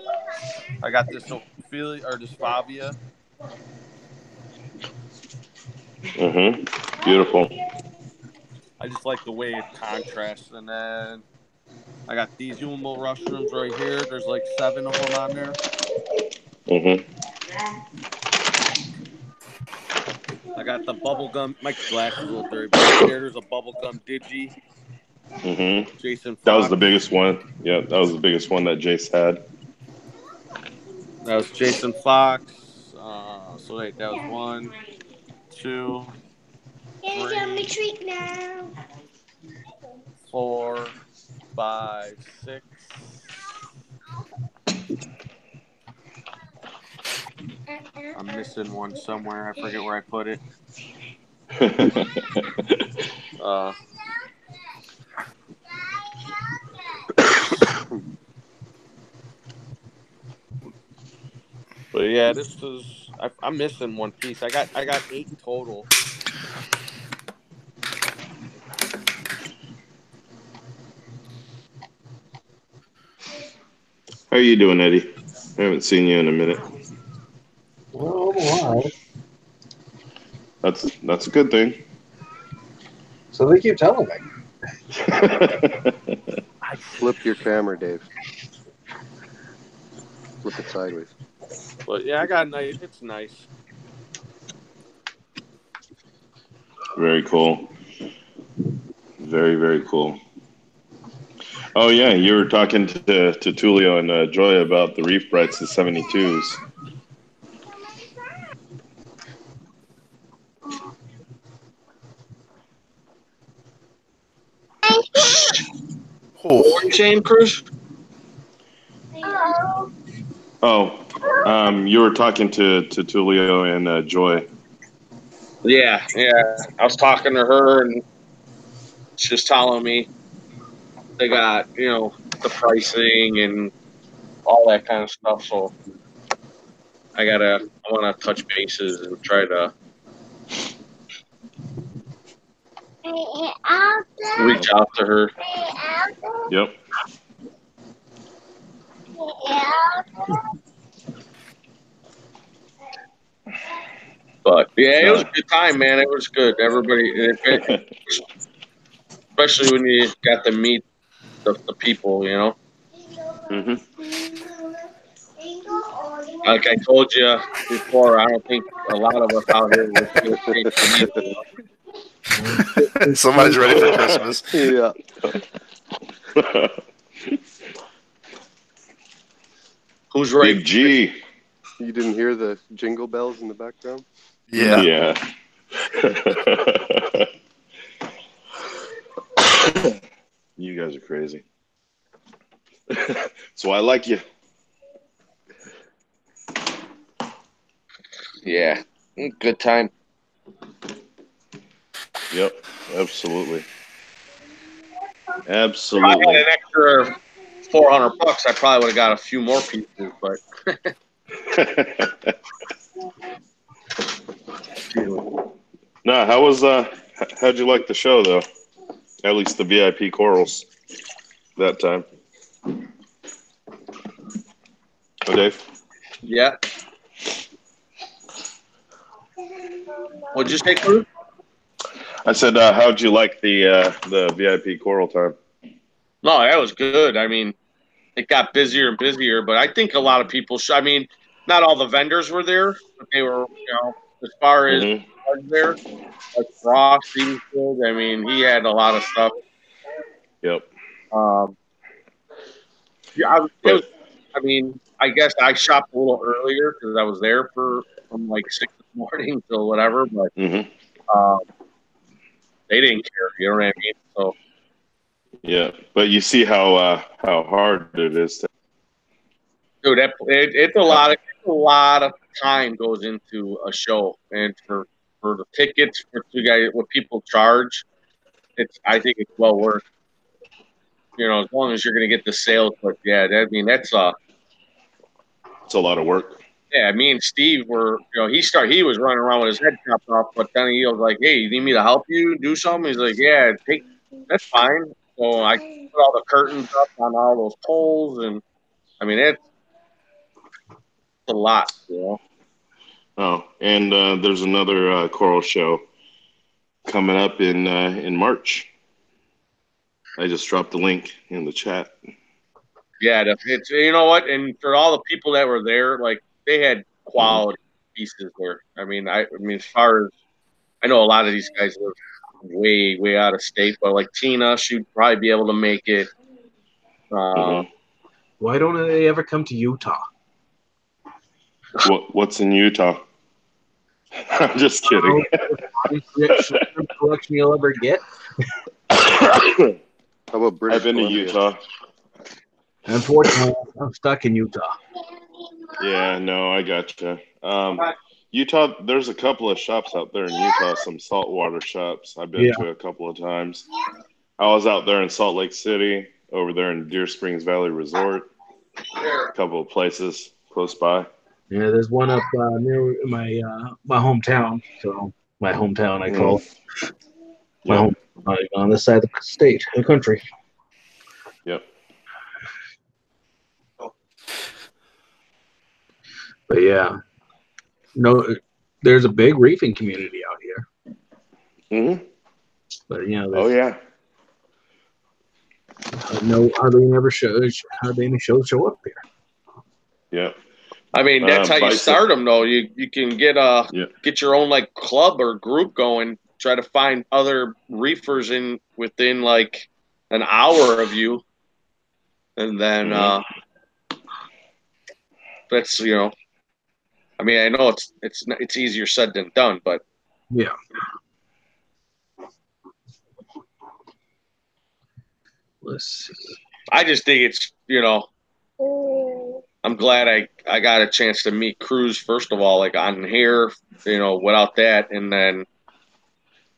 I got this Ophelia or this Fabia. Mm-hmm. Beautiful. I just like the way it contrasts. And then I got these Yuma mushrooms right here. There's like 7 of them on there. Mm-hmm. I got the bubble gum. My glass is a little dirty, but right there's a bubble gum Digi. Mm-hmm. Jason That was the Fox. biggest one. Yeah, that was the biggest one that Jace had. That was Jason Fox. So wait, that was 1, 2, Here's your 3, treat now. 4, 5, 6. I'm missing one somewhere. I forget where I put it. Uh, But yeah, this is I'm missing one piece. I got 8 total. How are you doing, Eddie? I haven't seen you in a minute. Well, I'm alive. That's a good thing. So they keep telling me. Flip your camera, Dave. Flip it sideways. But yeah, I got nice. It's nice. Very cool. Very, very cool. Oh yeah, you were talking to Tulio and Joy about the Reef Brights, the 72s. What were you saying, Cruz? Oh, you were talking to Tulio and Joy. Yeah. I was talking to her, and she was telling me they got, the pricing and all that kind of stuff. So I want to touch bases and try to reach out to her. Yep. But yeah, it was a good time, man. It was good. Everybody, especially when you got to meet the people, Mm-hmm. Like I told you before, I don't think a lot of us out here would feel safe to meet. Somebody's ready for Christmas. Yeah. Who's ready? Big G. You didn't hear the jingle bells in the background? Yeah. Yeah. You guys are crazy. So I like you. Yeah, good time. Yep, absolutely. If I had Absolutely. an extra $400, I probably would have got a few more pieces. But No, how'd you like the show though? At least the VIP corals that time. Oh, Dave? yeah, what'd you say, Cruz? I said, how'd you like the VIP coral time? No, that was good. I mean, it got busier and busier, but I think a lot of people. I mean, not all the vendors were there, but they were, as far as Mm-hmm. was there. Like Ross, he was good. I mean, he had a lot of stuff. Yep. Yeah, it was. But I mean, I guess I shopped a little earlier because I was there from like 6 in the morning till whatever. But mm-hmm. they didn't care. You know what I mean? So Yeah, but you see how hard it is to. dude, it's a lot of time goes into a show, and for the tickets for you guys, what people charge, I think it's well worth. As long as you're going to get the sales. But yeah, that's It's a lot of work. yeah. Me and Steve were, he was running around with his head chopped off, but then he was like, "Hey, you need me to help you do something?" He's like, "Yeah, that's fine." So I put all the curtains up on all those poles, and I mean it's a lot. Oh, and there's another coral show coming up in March. I just dropped the link in the chat. Yeah, it's you know what, and for all the people that were there, like they had quality pieces there. I mean, as far as I know, a lot of these guys live way, way out of state, but like Tina, she'd probably be able to make it. Mm-hmm. Why don't they ever come to Utah? What's in Utah? I'm just kidding. Collection you'll ever get. How about British I've been to Columbia? Utah. Unfortunately, I'm stuck in Utah. Yeah, no, I gotcha. Utah, there's a couple of shops out there in Utah, some saltwater shops. I've been to a couple of times. I was out there in Salt Lake City, over there in Deer Springs Valley Resort, a couple of places close by. Yeah, there's one up near my hometown. So my hometown, I call it. My Yep. home on this side of the state, the country. Yep. But yeah, no, there's a big reefing community out here. Mm-hmm. But you know, Oh yeah. no, hardly any shows show up here. Yeah. I mean, that's how you Bison. start them, though. You can get your own like club or group going. Try to find other reefers within like an hour of you, and then that's I mean, I know it's easier said than done, but yeah. Let's see. I just think it's I'm glad I got a chance to meet Cruz first of all, like on here, without that, and then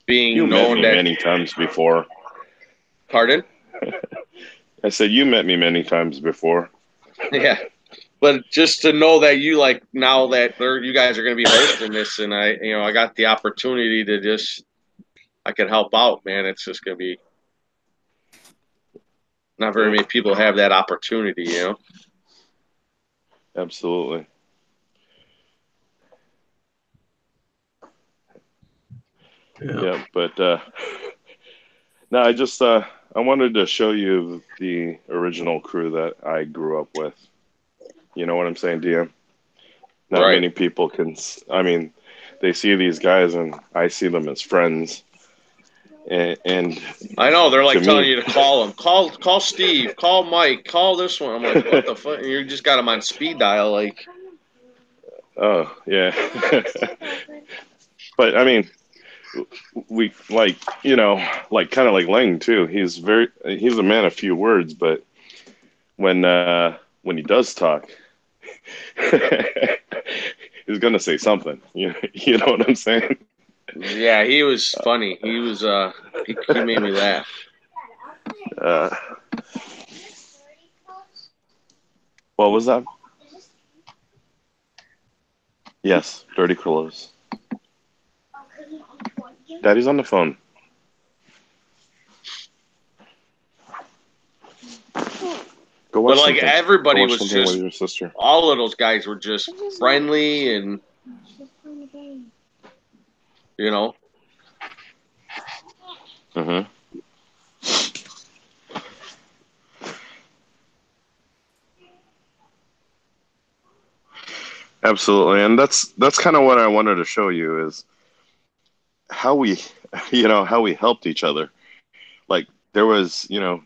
being You met known me that many times before. Pardon? I said you met me many times before. Yeah. But just to know that you like now that you guys are going to be hosting this, and I got the opportunity to I can help out, man. It's just going to be not very many people have that opportunity, Absolutely. Yeah, but no, I wanted to show you the original crew that I grew up with. You know what I'm saying, DM? Not Right. many people can. I mean, they see these guys, and I see them as friends. And I know they're like to telling me, you to call them, call Steve, call Mike, call this one. I'm like, what the fuck? You just got them on speed dial, like. Oh yeah. But I mean, we like like kind of like Lang too. He's a man of few words, but when he does talk, he's gonna say something. You know what I'm saying? Yeah, he was funny. He was he made me laugh. What was that? Yes, dirty clothes. Daddy's on the phone. Go watch But like something. everybody Go watch was something with just your sister. all of those guys were just friendly and Mm-hmm. Absolutely, and that's kind of what I wanted to show you is how we, how we helped each other. Like there was, Tulio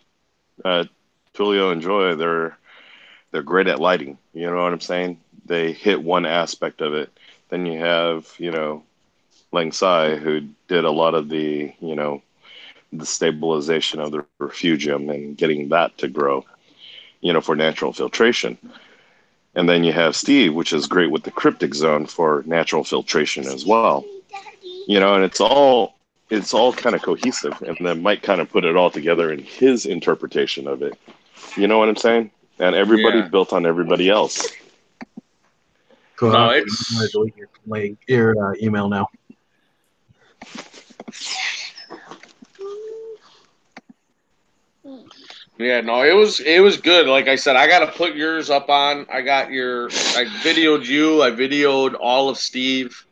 and Joy. They're great at lighting. You know what I'm saying? They hit one aspect of it. Then you have, Lang Sai, who did a lot of the, the stabilization of the refugium and getting that to grow, for natural filtration. And then you have Steve, which is great with the cryptic zone for natural filtration as well. And it's all kind of cohesive. And then Mike kind of put it all together in his interpretation of it. You know what I'm saying? And everybody built on everybody else. Cool. No, I'm it's gonna delete your email now. Yeah, no, it was good. Like I said, I got to put yours up on. I videoed you. I videoed all of Steve,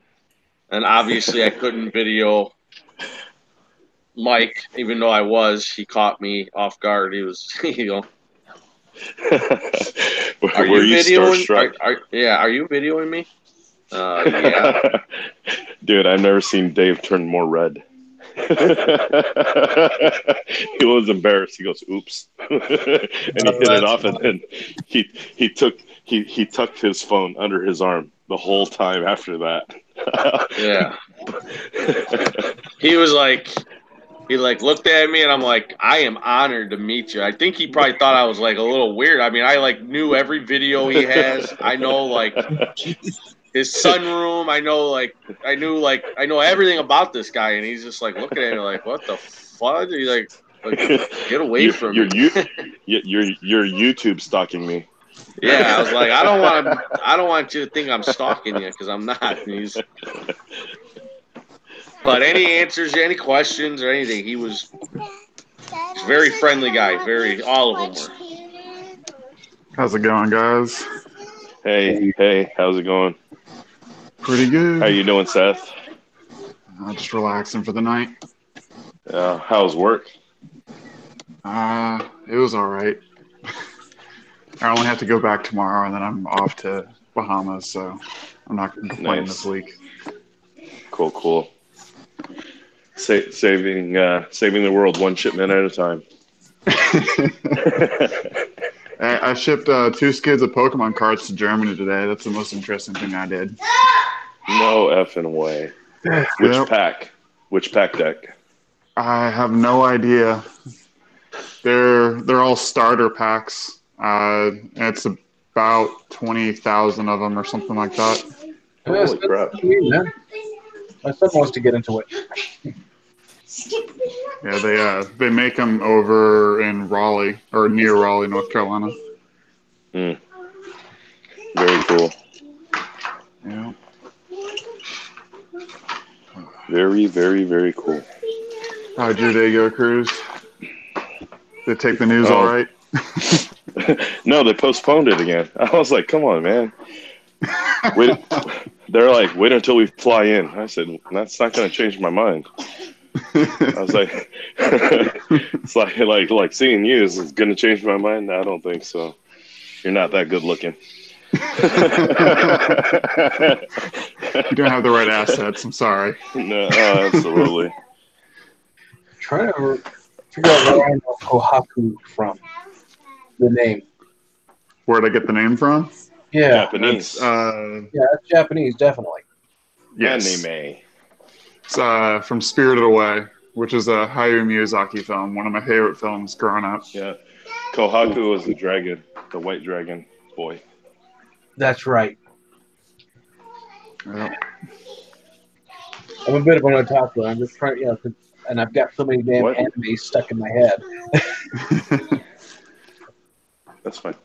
and obviously I couldn't video Mike, even though he caught me off guard. He was, Are Were you you videoing? starstruck? Are you videoing me? Yeah. Dude, I've never seen Dave turn more red. He was embarrassed. He goes, "Oops," and he hit it off, and then he tucked his phone under his arm the whole time after that. Yeah. He was like, he looked at me, and I'm like, I am honored to meet you. I think he probably thought I was like a little weird. I mean, I knew every video he has. I know his sunroom. I know everything about this guy, and he's just looking at me like, what the fuck? He's like get away from me. You're YouTube stalking me. Yeah, I was like, I don't want you to think I'm stalking you because I'm not. But any answers, any questions or anything, he was a very friendly guy. All of them were. How's it going, guys? Hey, how's it going? Pretty good. How you doing, Seth? Just relaxing for the night. How's work? It was all right. I only have to go back tomorrow, and then I'm off to Bahamas, so I'm not going to complain this week. Cool. Saving the world one shipment at a time. I shipped 2 skids of Pokemon cards to Germany today. That's the most interesting thing I did. No effing way. Which pack? Which pack deck? I have no idea. They're all starter packs. It's about 20,000 of them or something like that. Holy crap! My son wants to get into it. Yeah, they make them over in Raleigh or near Raleigh, North Carolina. Very cool. Yeah. Very, very, very cool. How'd your day go, Cruz? Did it take the news all right? No, they postponed it again. I was like, come on, man. They're like, wait until we fly in. I said, that's not going to change my mind. I was like, it's like seeing you is going to change my mind. I don't think so. You're not that good looking. You don't have the right assets. I'm sorry. No, absolutely. Trying to figure out where I know Kohaku from. The name. Where'd I get the name from? Yeah. Japanese. That's Japanese, definitely. Yes. Anime. It's from Spirited Away, which is a Hayao Miyazaki film, one of my favorite films growing up. Yeah. Kohaku was the dragon, the white dragon boy. That's right. Yeah. I'm a bit of an otaku. I'm just trying, and I've got so many damn animes stuck in my head. That's fine.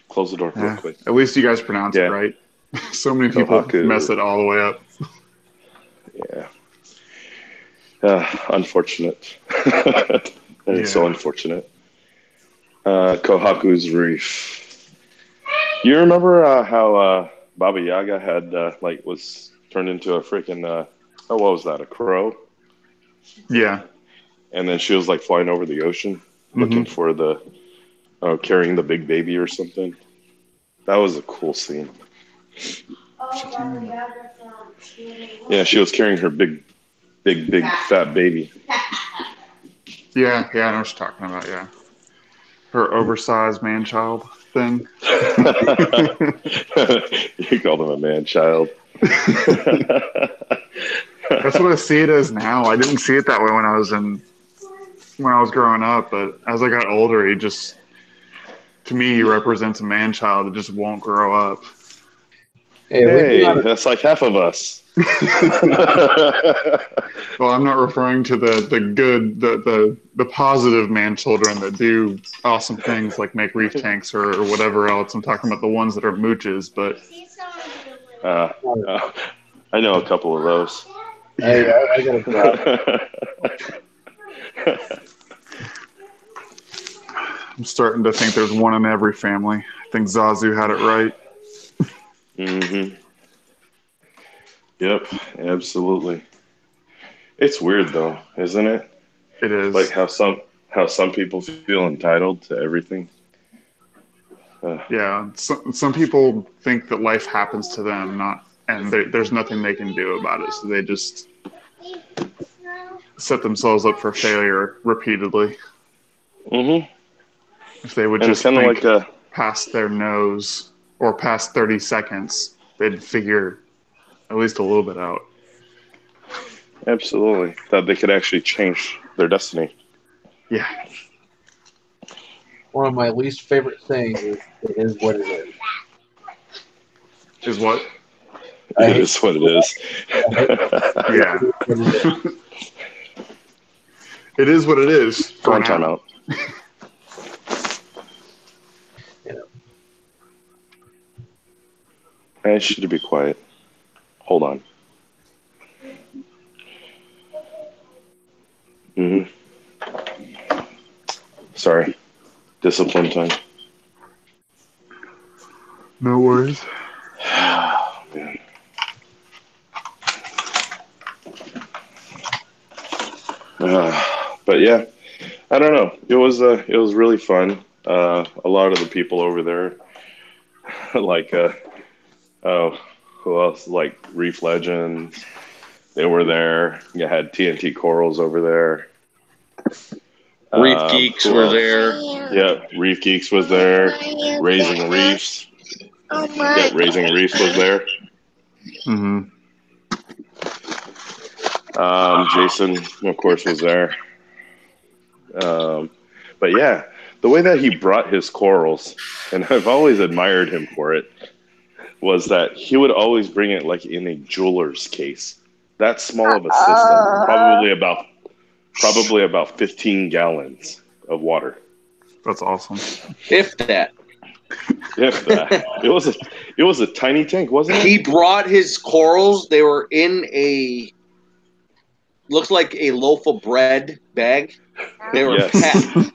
Close the door real quick. At least you guys pronounce it right. So many people mess it all the way up. Yeah. Unfortunate. That is so unfortunate. Kohaku's Reef. You remember how Baba Yaga had was turned into a freaking what was that? A crow? Yeah. And then she was like flying over the ocean looking for the carrying the big baby or something. That was a cool scene. Yeah, she was carrying her big fat baby. Yeah, I know what you're talking about, yeah. Her oversized man-child thing. You called him a man-child. That's what I see it as now. I didn't see it that way when I was growing up, but as I got older, to me, he represents a man-child that just won't grow up. Hey, that's like half of us. Well, I'm not referring to the good, the positive man-children that do awesome things like make reef tanks or whatever else. I'm talking about the ones that are mooches, but... I know a couple of those. Hey, I got a I'm starting to think there's one in every family. I think Zazu had it right. Mm-hmm. Yep, absolutely. It's weird though, isn't it? It is. Like how some people feel entitled to everything. Yeah, some people think that life happens to them, and there's nothing they can do about it. So they just set themselves up for failure repeatedly. Mm-hmm. If they would just think past their nose or past 30 seconds, they'd figure at least a little bit out. Absolutely. That they could actually change their destiny. Yeah. One of my least favorite things is it is what it is. Is what? It is what it is. Yeah. It is what it is. Go on, time out. I should be quiet. Hold on. Sorry. Discipline time. No worries. Man. But yeah, I don't know. It was really fun. A lot of the people over there, like oh, who else? Like Reef Legends, they were there. You had TNT Corals over there. Reef Geeks who were else? there. Yeah, Reef Geeks was there. Raising Reefs. Yeah, Raising Reefs was there. Mm-hmm. Jason, of course, was there. But yeah, the way that he brought his corals, and I've always admired him for it, was that he would always bring it like in a jeweler's case. That small of a system, probably about 15 gallons of water. That's awesome. If that. If that. It was a tiny tank, wasn't it? He brought his corals. They were in looked like a loaf of bread bag. They were packed.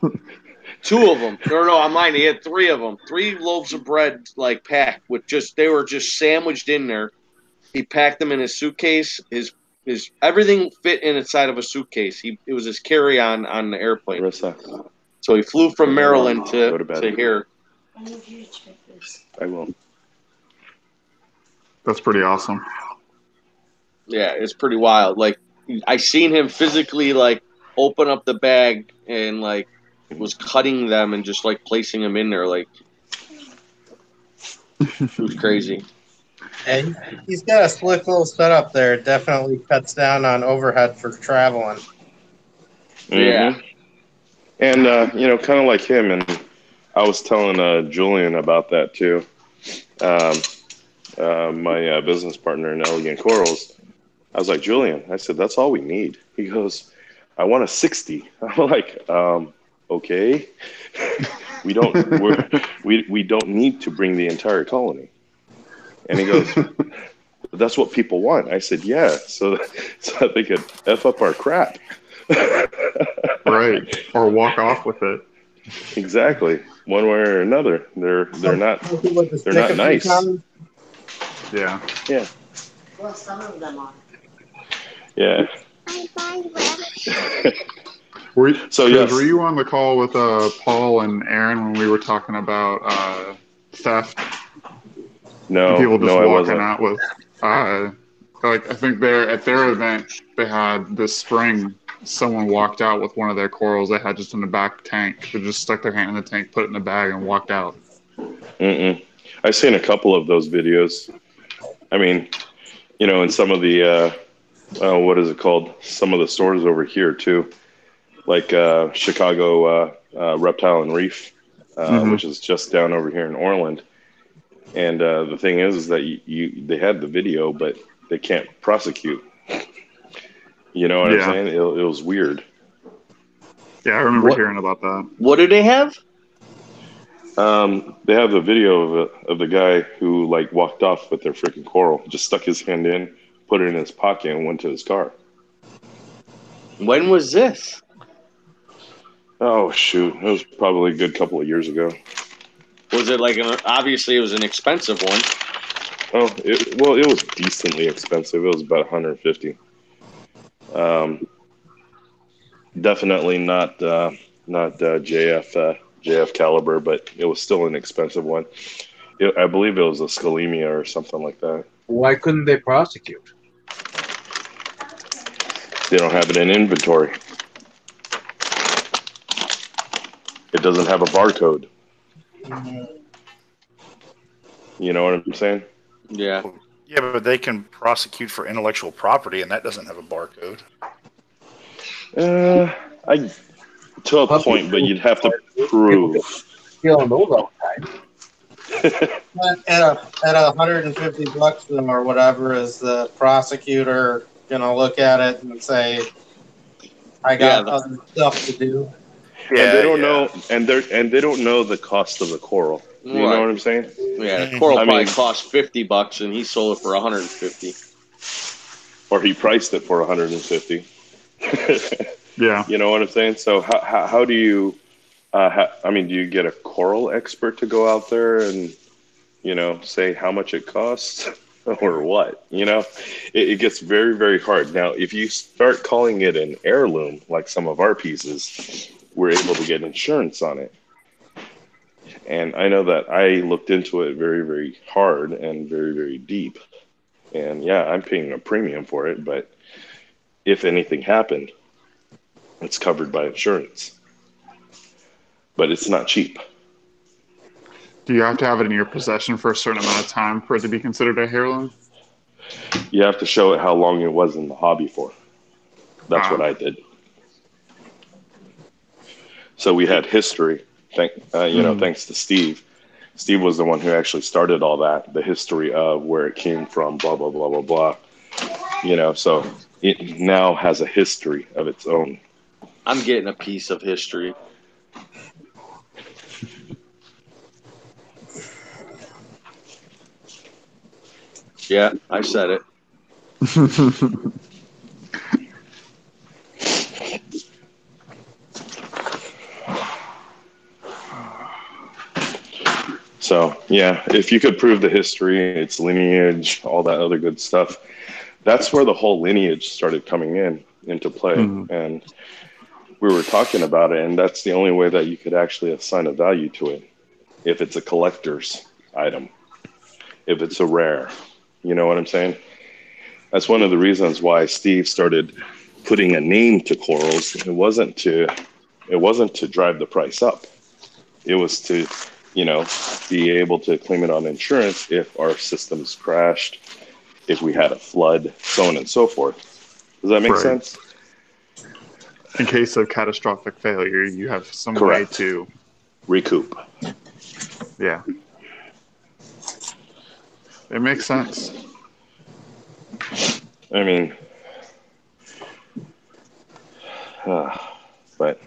2 of them. No, I'm lying. He had 3 of them. 3 loaves of bread, like packed with they were just sandwiched in there. He packed them in his suitcase. His everything fit inside of a suitcase. It was his carry-on on the airplane. Marissa. So he flew from Maryland to here. I will. That's pretty awesome. Yeah, it's pretty wild. Like I seen him physically like open up the bag and like was cutting them and just like placing them in there. Like it was crazy. And he's got a slick little setup there. It definitely cuts down on overhead for traveling. Yeah. And kind of like him, and I was telling Julian about that too. My business partner in Elegant Corals. I was like, Julian, I said, that's all we need. He goes, I want a 60. I'm like, okay. we don't need to bring the entire colony. And he goes, that's what people want. I said, yeah, so that they could F up our crap. Right. Or walk off with it. Exactly. One way or another. They're not nice. Yeah. Yeah. Well, some of them are. Yeah. Were yes. you on the call with Paul and Aaron when we were talking about theft? No, people just I walking wasn't. out with like I think at their event they had this spring. Someone walked out with one of their corals they had just in the back tank. They just stuck their hand in the tank, put it in the bag, and walked out. I've seen a couple of those videos. I mean, in some of the what is it called? Some of the stores over here too, like Chicago Reptile and Reef, which is just down over here in Orland. And the thing is that they had the video, but they can't prosecute. You know what I'm saying? It was weird. Yeah, I remember hearing about that. What do they have? They have the video of the guy who like walked off with their freaking coral, just stuck his hand in, put it in his pocket, and went to his car. When was this? Oh shoot, it was probably a good couple of years ago. Was it like obviously it was an expensive one? Oh, it was decently expensive. It was about $150. Definitely not JF caliber, but it was still an expensive one. I believe it was a Scalemia or something like that. Why couldn't they prosecute? They don't have it in inventory. It doesn't have a barcode. You know what I'm saying? Yeah. Yeah, but they can prosecute for intellectual property, and that doesn't have a barcode. To a point, but you'd have to prove. Feeling those all the time. At $150 or whatever, is the prosecutor gonna look at it and say, "I got other stuff to do"? and they don't know, and they don't know the cost of the coral. You know what I'm saying? Yeah, the coral probably cost $50, and he sold it for 150. Or he priced it for 150. Yeah. You know what I'm saying? So how do you? I mean, do you get a coral expert to go out there and say how much it costs or what? It gets very, very hard. Now, if you start calling it an heirloom, like some of our pieces, we're able to get insurance on it. And I know that I looked into it very, very hard and very, very deep. And yeah, I'm paying a premium for it, but if anything happened, it's covered by insurance. But it's not cheap. Do you have to have it in your possession for a certain amount of time for it to be considered a heirloom? You have to show it how long it was in the hobby for. That's what I did. So we had history, thanks to Steve. Steve was the one who actually started all that, the history of where it came from, blah, blah, blah, blah, blah. So it now has a history of its own. I'm getting a piece of history. Yeah, I said it. So, yeah, if you could prove the history, its lineage, all that other good stuff, that's where the whole lineage started coming into play. And we were talking about it, and that's the only way that you could actually assign a value to it. If it's a collector's item, if it's a rare, you know what I'm saying? That's one of the reasons why Steve started putting a name to corals. It wasn't to drive the price up. It was to, be able to claim it on insurance if our systems crashed, if we had a flood, so on and so forth. Does that make sense? In case of catastrophic failure, you have some way to recoup. Yeah. It makes sense. I mean, but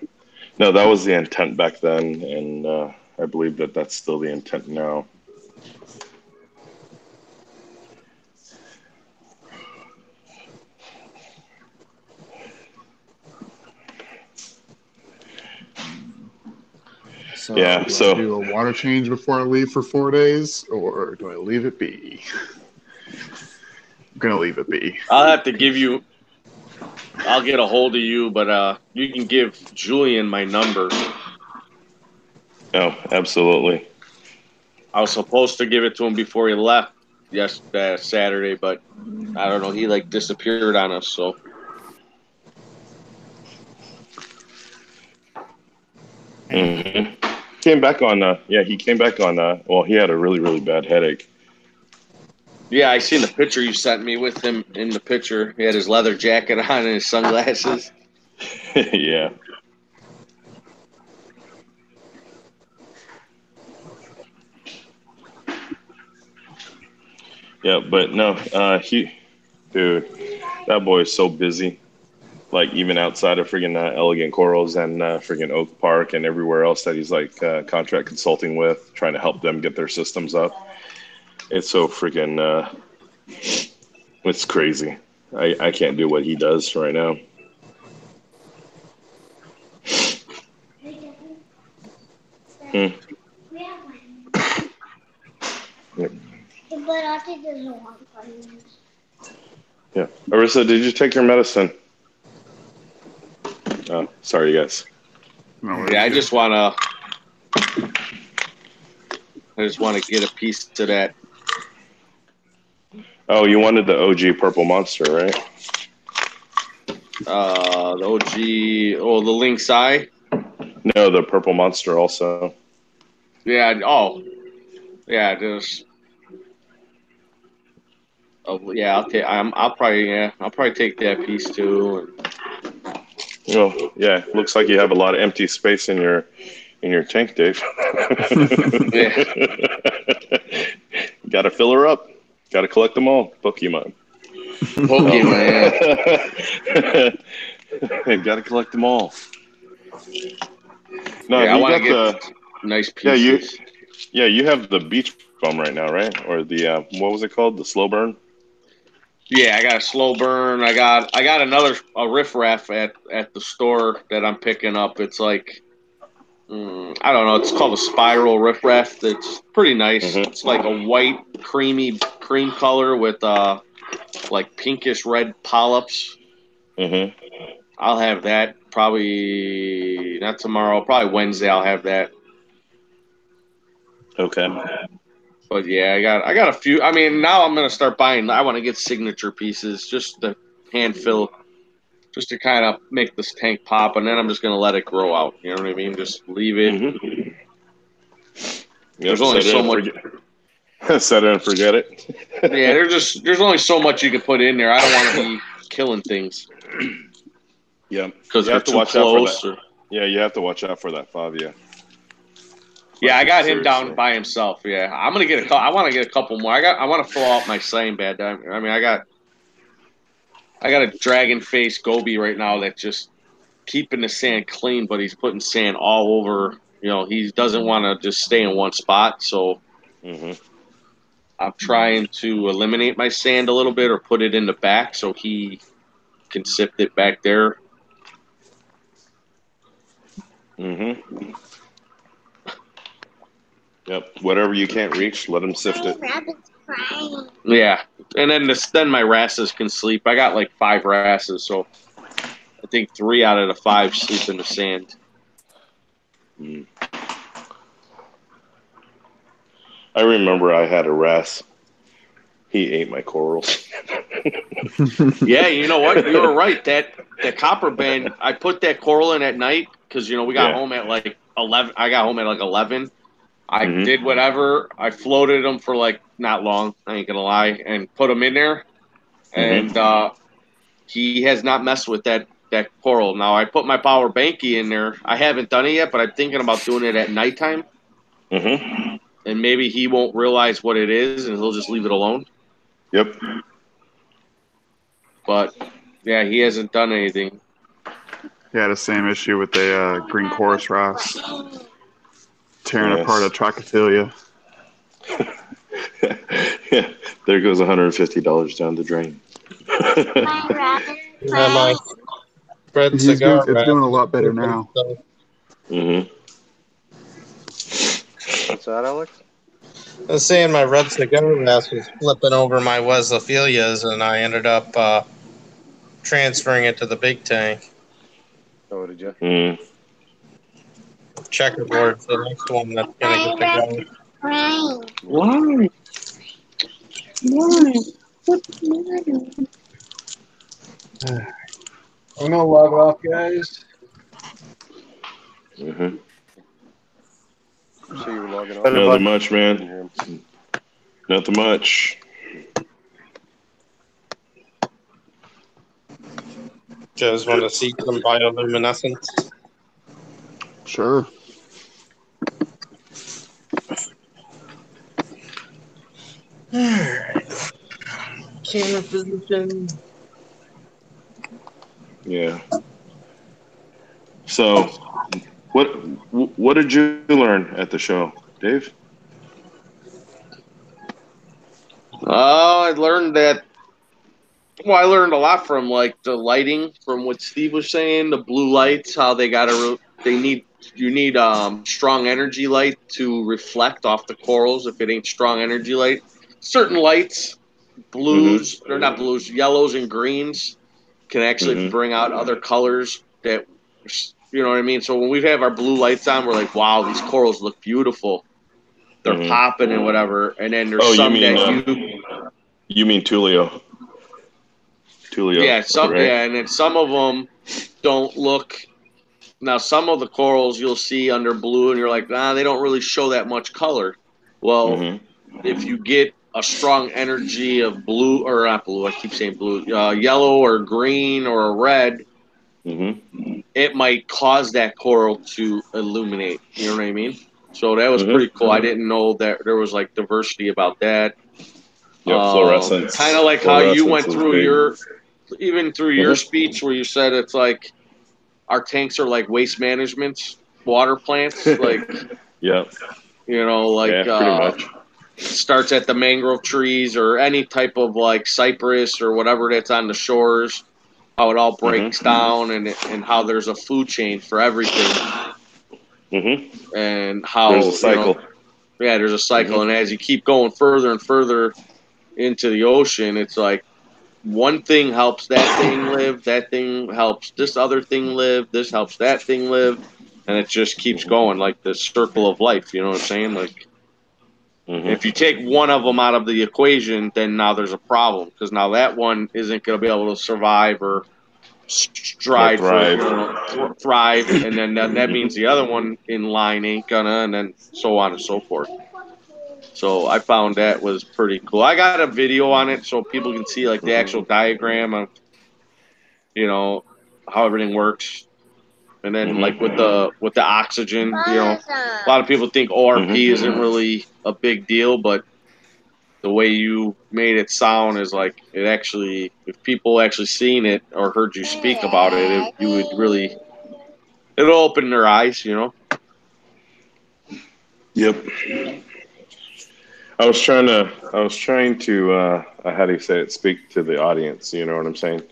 no, that was the intent back then, and I believe that that's still the intent now. So do I do a water change before I leave for 4 days, or do I leave it be? I'm going to leave it be. I'll have to give you... I'll get a hold of you, but you can give Julian my number. Oh, absolutely. I was supposed to give it to him before he left Saturday, but I don't know. He disappeared on us, so... Mm-hmm. Came back on. He came back on. Well, he had a really, really bad headache. Yeah, I seen the picture you sent me with him in the picture. He had his leather jacket on and his sunglasses. Yeah. Yeah, but no, dude, that boy is so busy. Even outside of friggin' Elegant Corals and friggin' Oak Park and everywhere else that he's contract consulting with, trying to help them get their systems up. It's so friggin' it's crazy. I can't do what he does right now. Yeah. But I think there's no one. Yeah. Arissa, did you take your medicine? Oh, sorry, guys. Yeah, I just want to get a piece to that. Oh, you wanted the OG Purple Monster, right? The OG, the Lynx Eye? No, the Purple Monster also. Yeah, yeah, there's... Oh, yeah, I'll probably take that piece too. Well, yeah, looks like you have a lot of empty space in your tank, Dave. Yeah. Got to fill her up. Got to collect them all. Pokemon. Yeah. Got to collect them all. No, Yeah, I you want got to get the nice yeah pieces. you have the beach bum right now, right? Or the what was it called? The slow burn. Yeah, I got a slow burn. I got another a riffraff at the store that I'm picking up. It's like I don't know. It's called a spiral riffraff. It's pretty nice. Mm-hmm. It's like a white cream color with like pinkish red polyps. Mm-hmm. I'll have that probably not tomorrow. Probably Wednesday. I'll have that. Okay. But yeah, I got a few. I mean, now I'm gonna start buying. I want to get signature pieces just to hand fill, just to kind of make this tank pop, and then I'm just gonna let it grow out. You know what I mean? Just leave it. Mm-hmm. There's Yep. only Set it so and much. forget. Set it and forget it. Yeah, there's only so much you can put in there. I don't want to be killing things Yeah. because You they're have to too watch out for that. close. Or, Yeah, you have to watch out for that Favia. yeah, I Like, got him seriously. down by himself. Yeah, I'm gonna get I want to get a couple more. I want to fill out my same bed. I mean, I got a dragon face goby right now that's just keeping the sand clean, but he's putting sand all over. You know, he doesn't want to just stay in one spot. So Mm-hmm. I'm trying to eliminate my sand a little bit or put it in the back so he can sift it back there. Mm-hmm. Yep. Whatever you can't reach, let him sift My it. rabbit's crying. Yeah, and then my wrasses can sleep. I got like 5 wrasses, so I think 3 out of the 5 sleep in the sand. Mm. I remember I had a wrasse. He ate my corals. Yeah, you know what? You were right. That copper band, I put that coral in at night because we got home at like 11. I got home at like 11. I Mhm. did whatever. I floated them for like not long. I ain't gonna lie, and put them in there. And he has not messed with that coral. Now I put my power banky in there. I haven't done it yet, but I'm thinking about doing it at nighttime. Mm-hmm. And maybe he won't realize what it is, and he'll just leave it alone. Yep. But yeah, he hasn't done anything. He had the same issue with the green chorus wrasse, tearing apart a trichophilia. Yeah. There goes $150 down the drain. My rabbit's Yeah, my crying. red cigar It's doing a lot better now. Mm-hmm. What's that, Alex? I was saying my red cigar wrasse was flipping over my Weslephilias, and I ended up transferring it to the big tank. Oh, did you? Mm. Checkerboard's the next one that's gonna My get the go. rabbit's crying. Why? Why? What's the matter? I'm gonna log off, guys. Mm-hmm. So you were logging off? Nothing much, man. Nothing much. You guys want to see some bioluminescence? Sure. Alright. Camera position. Yeah. So, what did you learn at the show, Dave? I learned that. Well, I learned a lot from like the lighting, from what Steve was saying, the blue lights, how they you need strong energy light to reflect off the corals. If it ain't strong energy light, certain lights, blues, or not blues, yellows and greens can actually bring out other colors that, you know what I mean. So when we have our blue lights on, we're like, wow, these corals look beautiful. They're popping and whatever. And then there's You some mean that you mean Tulio? Tulio, right? and then some of them don't look. Now, some of the corals you'll see under blue, and you're like, they don't really show that much color. Well, if you get a strong energy of blue, or not blue, I keep saying blue, yellow or green or a red, it might cause that coral to illuminate. You know what I mean? So that was pretty cool. I didn't know that there was like diversity about that. Yeah, fluorescence. Kind of like how you went through big. your speech where you said it's like our tanks are like waste management. water plants, like Yeah. like Yeah, pretty much. starts at the mangrove trees or any type of like cypress or whatever that's on the shores. How it all breaks down and how there's a food chain for everything, and how There's a cycle. there's a cycle, and as you keep going further and further into the ocean, it's like one thing helps that thing live, that thing helps this other thing live, this helps that thing live, and it just keeps going like the circle of life. You know what I'm saying? Like, if you take one of them out of the equation, then now there's a problem because now that one isn't going to be able to survive or strive for thrive, and then that means the other one in line ain't gonna, and then so on and so forth. So I found that was pretty cool. I got a video on it so people can see like the actual diagram of how everything works, and then like with the oxygen, a lot of people think ORP isn't really a big deal, but the way you made it sound is like it actually, if people actually seen it or heard you speak about it, you would really, it'll open their eyes, Yep. I was trying to how do you say it, speak to the audience, you know what I'm saying?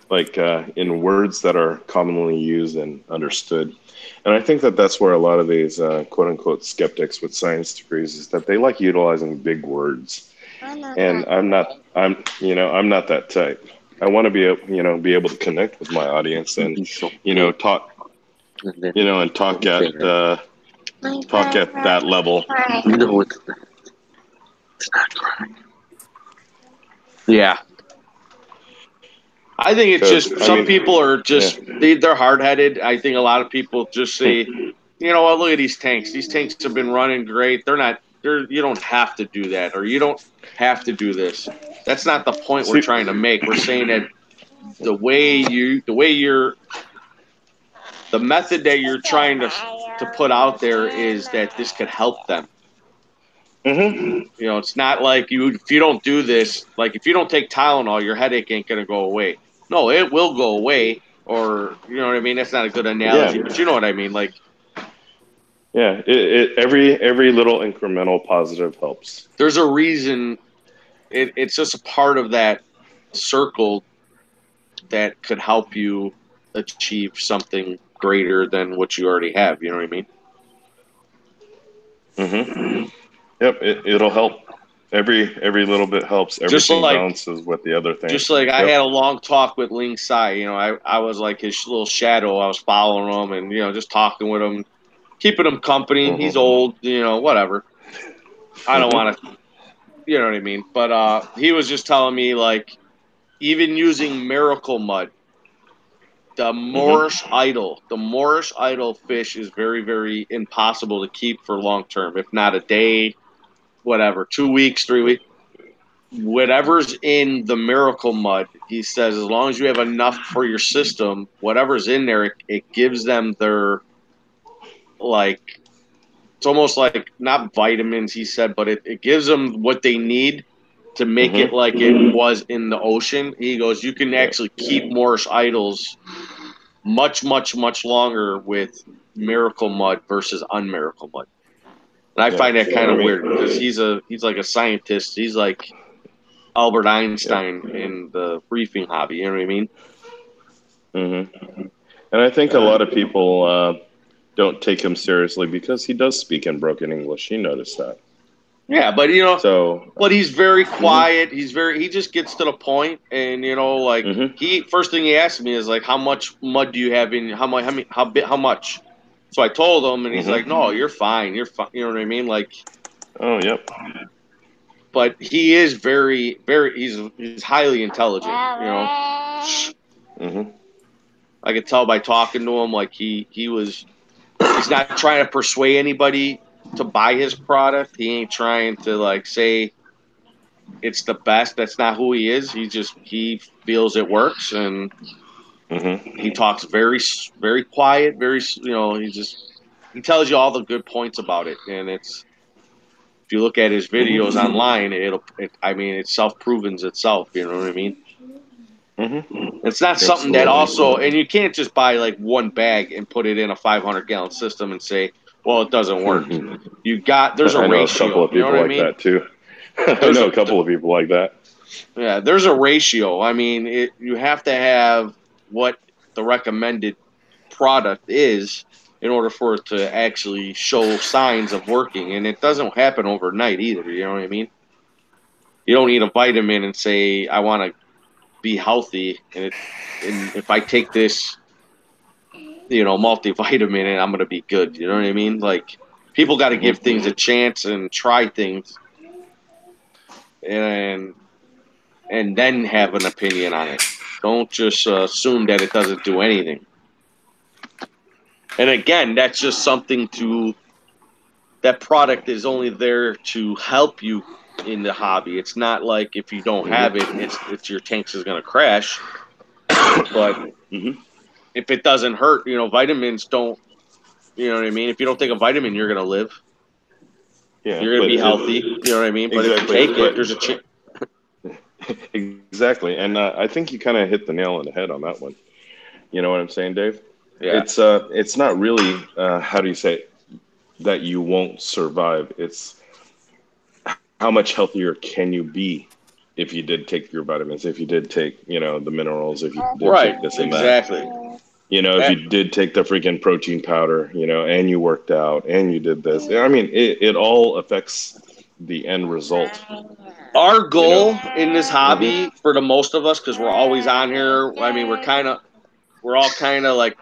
Like in words that are commonly used and understood. And I think that that's where a lot of these quote unquote skeptics with science degrees is that they like utilizing big words. And I'm not that type. I want to be able to connect with my audience and talk and talk at that level. No, it's not crying. Yeah. I think it's just some people are just they're hard headed. I think a lot of people just say, you know what, look at these tanks. These tanks have been running great. You don't have to do that, or you don't have to do this. That's not the point we're trying to make. We're saying that the method that you're trying to put out there is that this could help them. It's not like if you don't do this, like if you don't take Tylenol, your headache ain't gonna go away. No, it will go away, or you know what I mean. That's not a good analogy, but you know what I mean. Like, every little incremental positive helps. There's a reason. It's just a part of that circle that could help you achieve something greater than what you already have. You know what I mean? Yep, it'll help. Every little bit helps. Everything balances with the other thing. Just like I had a long talk with Ling Sai. I was like his little shadow. I was following him and just talking with him, keeping him company. He's old, whatever. I don't want to, you know what I mean. But he was just telling me like, even using miracle mud, the Moorish idol fish is very, very impossible to keep for long term. If not a day, whatever, 2 weeks, 3 weeks. Whatever's in the miracle mud, he says, as long as you have enough for your system, whatever's in there, it gives them their, like, it's almost like not vitamins, he said, but it gives them what they need to make it like it was in the ocean. He goes, you can actually keep Moorish idols much, much, much longer with miracle mud versus unmiracle mud. And I find that kind of weird because he's like a scientist. He's like Albert Einstein in the reefing hobby. You know what I mean? And I think a lot of people don't take him seriously because he does speak in broken English. You notice that? Yeah, but but he's very quiet. He just gets to the point, and first thing he asked me is like, how much mud do you have in? How much? So I told him, and he's like, no, you're fine. You're fine. You know what I mean? Like, oh, yep. But he is very, very. He's highly intelligent. I could tell by talking to him. Like he's not trying to persuade anybody to buy his product. He ain't trying to like say it's the best. That's not who he is. He feels it works, and he talks very, very quiet. Very, he tells you all the good points about it, and it's. If you look at his videos online, it self-provens itself. You know what I mean? It's not something that also, and you can't just buy like one bag and put it in a 500-gallon system and say, well, it doesn't work. There's a I know ratio. a couple of people like that too. I know a couple of people like that. Yeah, there's a ratio. I mean, you have to have what the recommended product is in order for it to actually show signs of working, and it doesn't happen overnight either. You know what I mean? You don't eat a vitamin and say, I want to be healthy, and if I take this, multivitamin, and I'm going to be good. You know what I mean? Like, people got to give things a chance and try things, and then have an opinion on it. Don't just assume that it doesn't do anything. And again, that's just something that product is only there to help you in the hobby. It's not like if you don't have it, it's your tanks is going to crash. But if it doesn't hurt, vitamins don't. You know what I mean? If you don't take a vitamin, you're going to live. Yeah, you're going to be healthy. You know what I mean? But if you take it, there's a chance. Exactly, and I think you kind of hit the nail on the head on that one. You know what I'm saying, Dave? Yeah. It's not really how do you say it, that you won't survive. It's how much healthier can you be if you did take your vitamins, if you did take the minerals, if you did take this and exactly. that. If you did take the freaking protein powder, and you worked out and you did this. I mean, it all affects the end result. Our goal in this hobby, for the most of us, because we're always on here. I mean, we're all kind of like,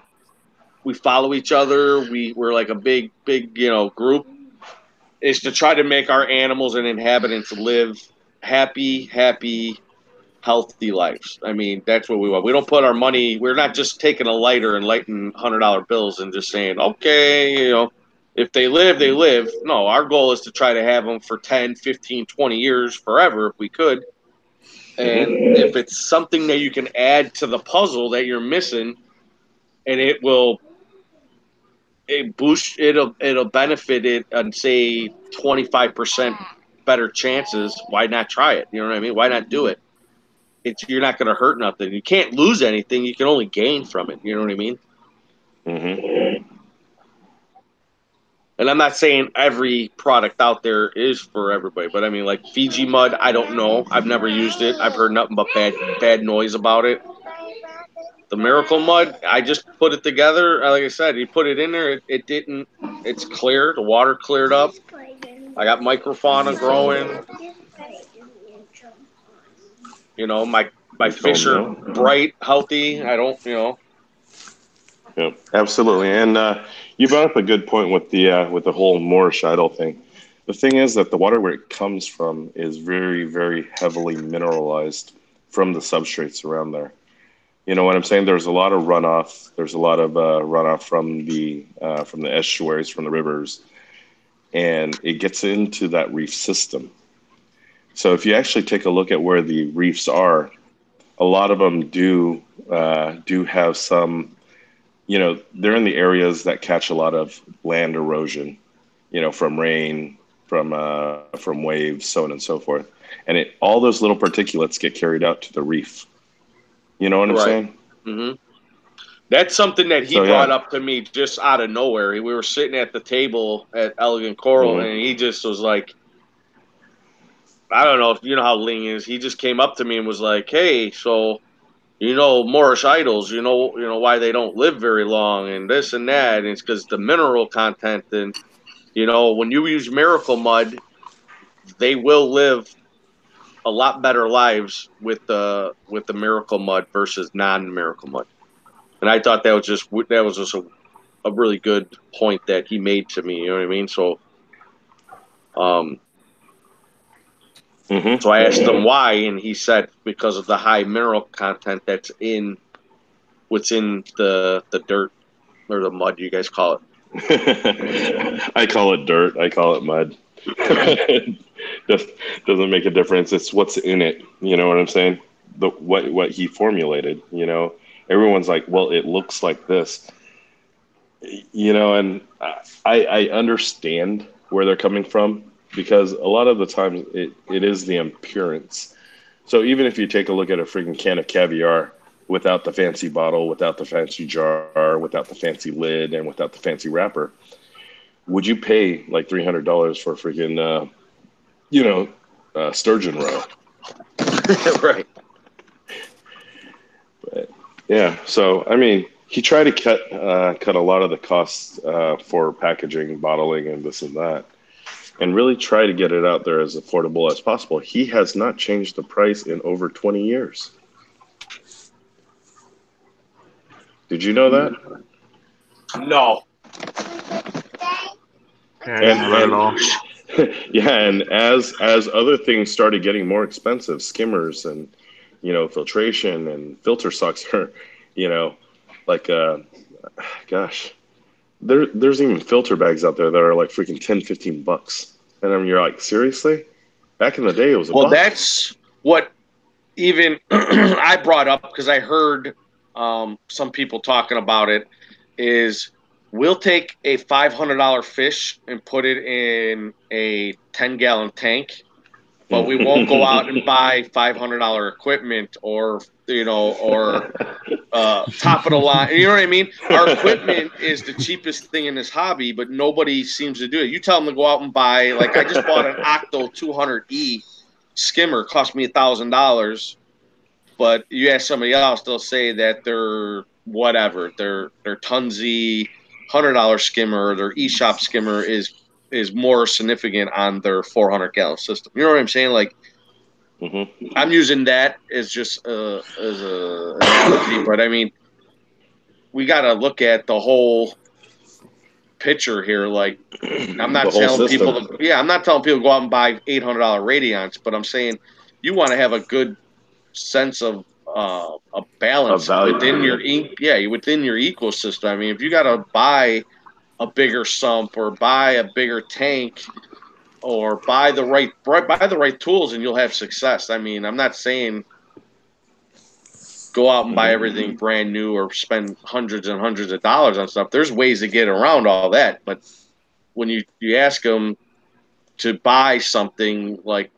we follow each other. We're like a big group. Is to try to make our animals and inhabitants live happy, healthy lives. I mean, that's what we want. We don't put our money. We're not just taking a lighter and lighting $100 bills and just saying, okay, if they live, they live. No, our goal is to try to have them for 10, 15, 20 years, forever, if we could. And if it's something that you can add to the puzzle that you're missing, and it'll benefit it and say 25% better chances, why not try it? You know what I mean? Why not do it? You're not going to hurt nothing. You can't lose anything. You can only gain from it. You know what I mean? And I'm not saying every product out there is for everybody, but I mean, like Fiji mud, I don't know. I've never used it. I've heard nothing but bad noise about it. The Miracle Mud, I just put it together. Like I said, you put it in there. It didn't. It's clear. The water cleared up. I got microfauna growing. My fish are bright, healthy. I don't. Yeah, absolutely. And you brought up a good point with the whole Moorish idol thing. The thing is that the water where it comes from is very, very heavily mineralized from the substrates around there. You know what I'm saying? There's a lot of runoff. There's a lot of runoff from the estuaries, from the rivers, and it gets into that reef system. So if you actually take a look at where the reefs are, a lot of them do have some. They're in the areas that catch a lot of land erosion, from rain, from waves, so on and so forth. And all those little particulates get carried out to the reef. You know what I'm saying? Mm-hmm. That's something that he brought up to me just out of nowhere. We were sitting at the table at Elegant Coral, and he just was like, I don't know if you know how Ling is. He just came up to me and was like, hey, so Moorish idols, why they don't live very long and this and that. And it's because the mineral content. And, when you use Miracle Mud, they will live a lot better lives with the Miracle Mud versus non-Miracle Mud. And I thought that was just a really good point that he made to me. You know what I mean? So, so I asked him why, and he said because of the high mineral content that's in what's in the dirt or the mud, you guys call it. I call it dirt. I call it mud. Doesn't make a difference. It's what's in it. You know what I'm saying? What he formulated. Everyone's like, well, it looks like this. And I understand where they're coming from, because a lot of the times it is the appearance So even if you take a look at a freaking can of caviar without the fancy bottle, without the fancy jar, without the fancy lid, and without the fancy wrapper, would you pay like $300 for a freaking sturgeon roe? Right. But, yeah. So I mean, he tried to cut a lot of the costs for packaging, bottling, and this and that, and really try to get it out there as affordable as possible. He has not changed the price in over 20 years. Did you know that? No. Yeah, I didn't know that at all. Yeah, and as other things started getting more expensive, skimmers and filtration and filter socks are, like gosh, there's even filter bags out there that are like freaking $10-15, and I mean you're like, seriously? Back in the day, it was a Well, buck. that's what even I brought up because I heard some people talking about it. Is we'll take a $500 fish and put it in a 10-gallon tank, but we won't go out and buy $500 equipment or top of the line. You know what I mean? Our equipment is the cheapest thing in this hobby, but nobody seems to do it. You tell them to go out and buy, like I just bought an Octo 200E skimmer, cost me $1,000. But you ask somebody else, they'll say that they're whatever, their Tunzi $100 skimmer or their eShop skimmer is more significant on their 400-gallon system. You know what I'm saying? Like, I'm using that as just as a analogy, but I mean, we got to look at the whole picture here. Like, I'm not telling people I'm not telling people to go out and buy $800 radiants, but I'm saying you want to have a good sense of a balance within your within your ecosystem. I mean, if you got to buy a bigger sump or buy a bigger tank or buy the right tools, and you'll have success. I mean, I'm not saying go out and buy everything brand new or spend hundreds and hundreds of dollars on stuff. There's ways to get around all that, but when you ask them to buy something like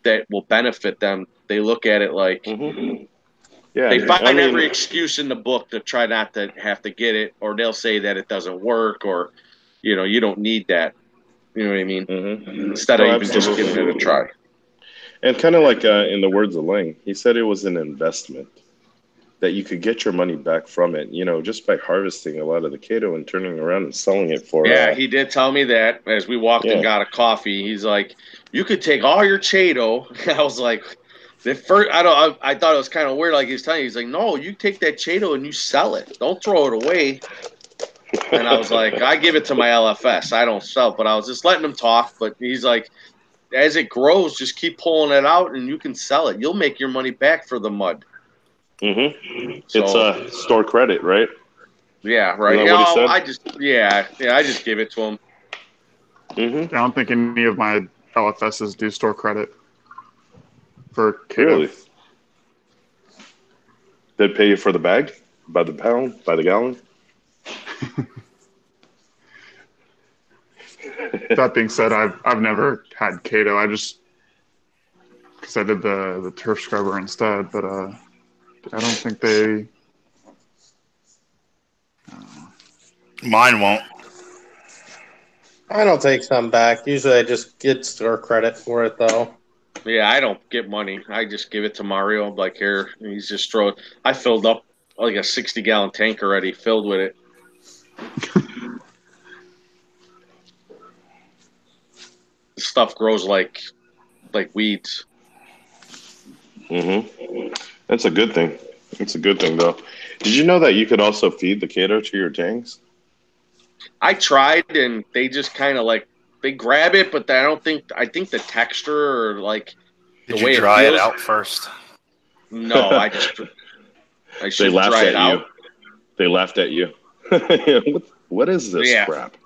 that will benefit them, they look at it like they find every excuse in the book to try not to have to get it, or they'll say that it doesn't work, or you don't need that. You know what I mean? Instead of even just giving it a try. And kind of like in the words of Lang, he said it was an investment that you could get your money back from it, just by harvesting a lot of the Cato and turning around and selling it for. Yeah, he did tell me that as we walked and got a coffee. He's like, "You could take all your Chato." I was like, "The first, I thought it was kind of weird." Like he's telling you, he's like, "No, you take that Chato and you sell it. Don't throw it away." And I was like, "I give it to my LFS. I don't sell." But I was just letting him talk. But he's like, "As it grows, just keep pulling it out, and you can sell it. You'll make your money back for the mud." It's store credit, right? Yeah, right. Isn't that what he said? I just give it to him. I don't think any of my LFSs do store credit for Cato. Really? They'd pay you for the bag, by the pound, by the gallon. That being said, I've never had Cato. I just because I did the turf scrubber instead, but I don't think they. Mine won't. I don't take some back. Usually I just get store credit for it, though. Yeah, I don't get money. I just give it to Mario. I'm like, here, he's just throwing. I filled up like a 60-gallon tank already, filled with it. Stuff grows like weeds. That's a good thing. It's a good thing, though. Did you know that you could also feed the Cato to your tanks? I tried, and they just kind of like they grab it, but I think the texture or like Did the way you dry it feels. it out first? No, I should dry it out. They laughed at you. What is this crap?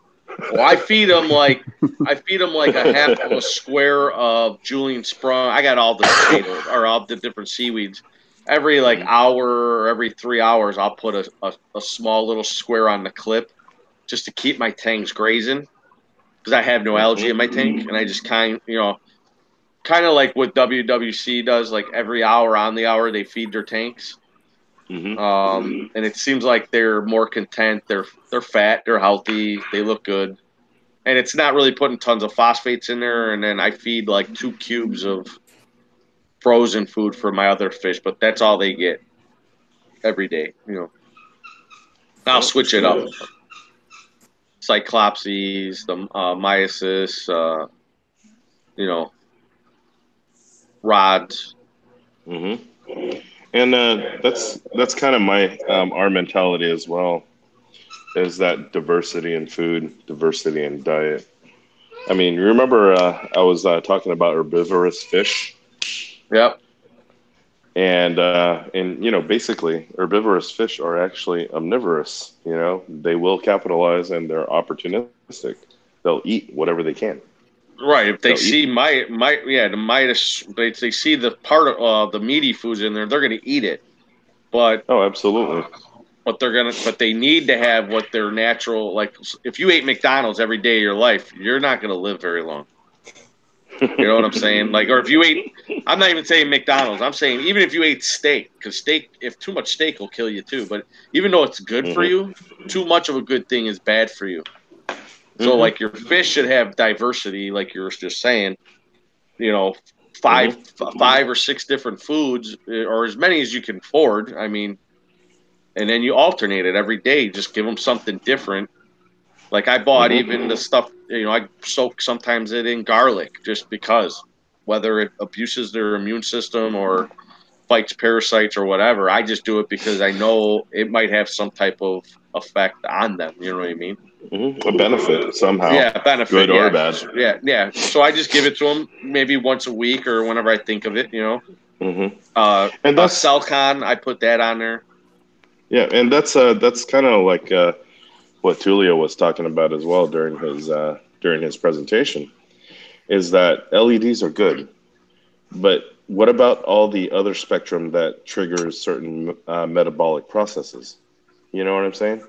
Well, I feed them like a half of a square of Julian Sprung. I got all the potatoes or all the different seaweeds. Every hour or every 3 hours, I'll put a small little square on the clip just to keep my tanks grazing because I have no algae in my tank, and I just kind kind of like what WWC does. Like every hour on the hour, they feed their tanks. And it seems like they're more content. They're fat. They're healthy. They look good. And it's not really putting tons of phosphates in there. And then I feed like 2 cubes of frozen food for my other fish, but that's all they get every day. You know, I'll switch it up. Cyclopses, the myosis, you know, rods. And that's kind of my our mentality as well. Is that diversity in food, diversity in diet. I mean, remember I was talking about herbivorous fish. Yep. And you know, basically, herbivorous fish are actually omnivorous. You know, they will capitalize and they're opportunistic. They'll eat whatever they can. Right. If they see the mitis, they see the part of the meaty foods in there, they're going to eat it. But oh, absolutely. But they need to have what their natural, like if you ate McDonald's every day of your life, you're not going to live very long. You know what I'm saying? Like, or if you ate, I'm not even saying McDonald's. I'm saying even if you ate steak, because steak, if too much steak will kill you too. But even though it's good for you, too much of a good thing is bad for you. So like your fish should have diversity, like you were just saying. You know, five or six different foods, or as many as you can afford. I mean, and then you alternate it every day. Just give them something different. Like I bought even the stuff, you know, I soak sometimes it in garlic just because, whether it abuses their immune system or fights parasites or whatever. I just do it because I know it might have some type of effect on them. You know what I mean? A benefit somehow. Yeah, benefit. Good or bad. Yeah. So I just give it to them maybe once a week or whenever I think of it, you know. And that's Celcon, I put that on there. Yeah, and that's kind of like what Tulio was talking about as well during his presentation, is that LEDs are good, but what about all the other spectrum that triggers certain metabolic processes? You know what I'm saying?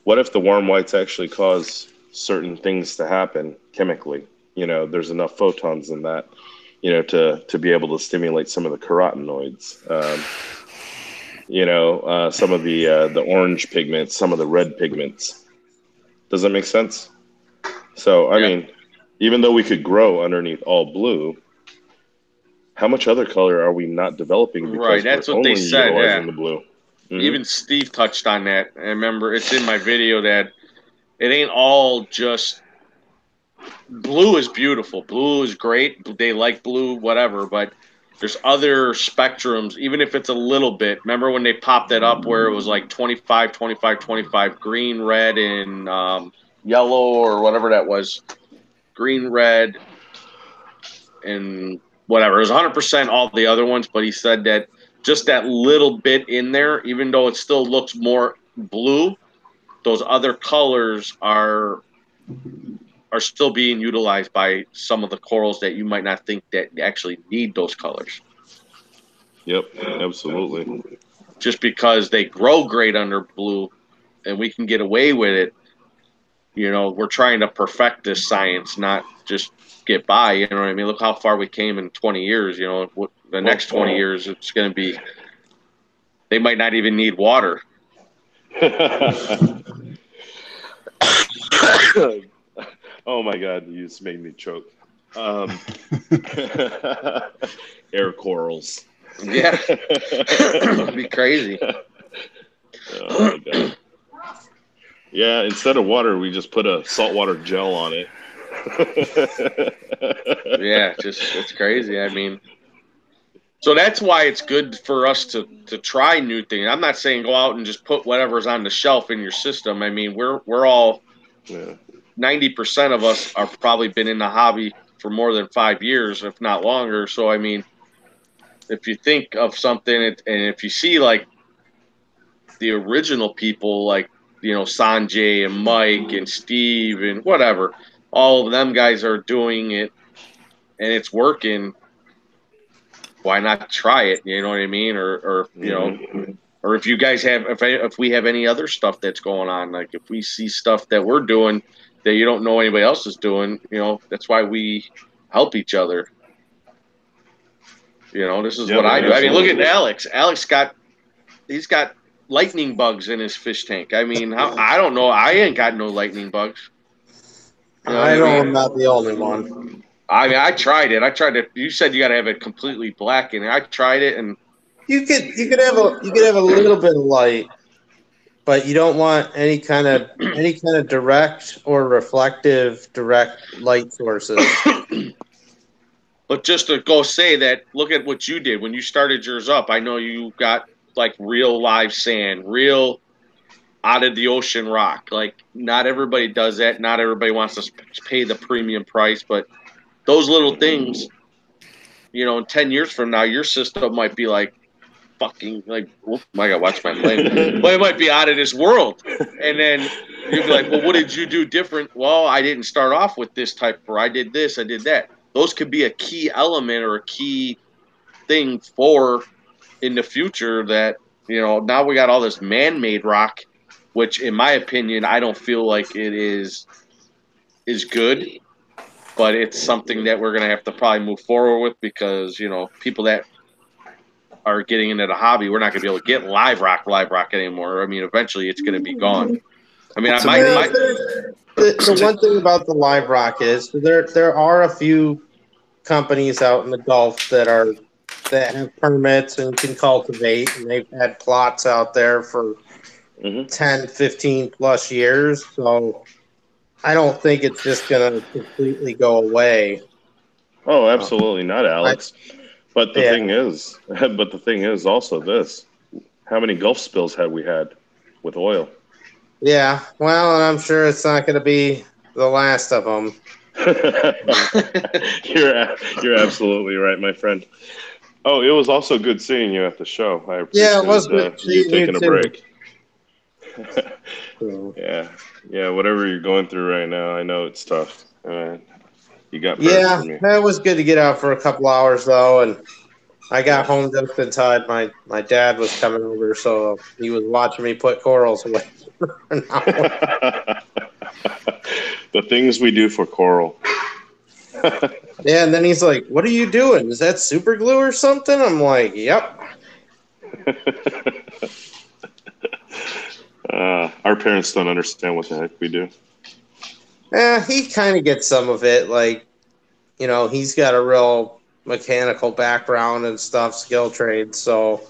What if the warm whites actually cause certain things to happen chemically? You know, there's enough photons in that, you know, to be able to stimulate some of the carotenoids. You know, some of the orange pigments, some of the red pigments. Does that make sense? So, I mean, even though we could grow underneath all blue, how much other color are we not developing because that's we're what they only said, utilizing the blue? Even Steve touched on that. I remember it's in my video that it ain't all just blue is beautiful. Blue is great. They like blue, whatever, but there's other spectrums, even if it's a little bit. Remember when they popped that up where it was like 25, 25, 25, green, red, and yellow or whatever that was. Green, red, and whatever. It was 100% all the other ones, but he said that just that little bit in there, even though it still looks more blue, those other colors are still being utilized by some of the corals that you might not think that actually need those colors. Yep, absolutely. Just because they grow great under blue and we can get away with it, you know, we're trying to perfect this science, not just get by. You know what I mean? Look how far we came in 20 years. You know, the next 20 years, it's going to be, they might not even need water. Oh my God, you just made me choke. Air corals. Yeah. It'd be crazy. Oh my God. Yeah, instead of water, we just put a saltwater gel on it. Yeah, it's crazy. I mean, so that's why it's good for us to try new things. I'm not saying go out and just put whatever's on the shelf in your system. I mean, we're all 90% of us are probably been in the hobby for more than 5 years, if not longer. So I mean, if you think of something and if you see like the original people, like, you know, Sanjay and Mike and Steve and whatever, all of them guys are doing it and it's working, why not try it? You know what I mean? Or you know, or if you guys have, if we have any other stuff that's going on, like if we see stuff that we're doing that you don't know anybody else is doing, you know, that's why we help each other. This is Yeah, what I do. I mean, look at absolutely. Alex. He's got lightning bugs in his fish tank. I mean, I don't know. I ain't got no lightning bugs. You know what I I know I'm mean? not the only one. I mean, I tried it. You said you got to have it completely black, and I tried it, and You could have a little bit of light, but you don't want any kind of direct or reflective direct light sources. but just to go say that, look at what you did when you started yours up. I know you got like real live sand, real out of the ocean rock. Like not everybody does that. Not everybody wants to pay the premium price, but those little things, in 10 years from now, your system might be like fucking like, oh my God, watch my flame. But it might be out of this world. And then you'll be like, well, what did you do different? Well, I didn't start off with this type, or I did this, I did that. Those could be a key element or a key thing for in the future that, now we got all this man-made rock, which in my opinion, I don't feel like it is good, but it's something that we're going to have to probably move forward with because, people that are getting into the hobby, we're not going to be able to get live rock anymore. I mean, eventually it's going to be gone. I mean, The one thing about the live rock is there are a few companies out in the Gulf that have permits and can cultivate, and they've had plots out there for 10, 15 plus years. So I don't think it's just going to completely go away. Oh, absolutely not, Alex. But the Yeah. thing is also this: how many Gulf spills have we had with oil? Yeah, well, and I'm sure it's not going to be the last of them. You're absolutely right, my friend. Oh, it was also good seeing you at the show. I appreciate Yeah, it was good you seeing taking you a too. break. Yeah, whatever you're going through right now, I know it's tough. You got prayers Yeah, for me. it was good to get out for a couple hours though, and I got home just in time. My dad was coming over, so he was watching me put corals away. The things we do for coral. Yeah, and then he's like, "What are you doing? Is that super glue or something?" I'm like, "Yep." Our parents don't understand what the heck we do. He kind of gets some of it. Like, he's got a real mechanical background and stuff, skill trade. So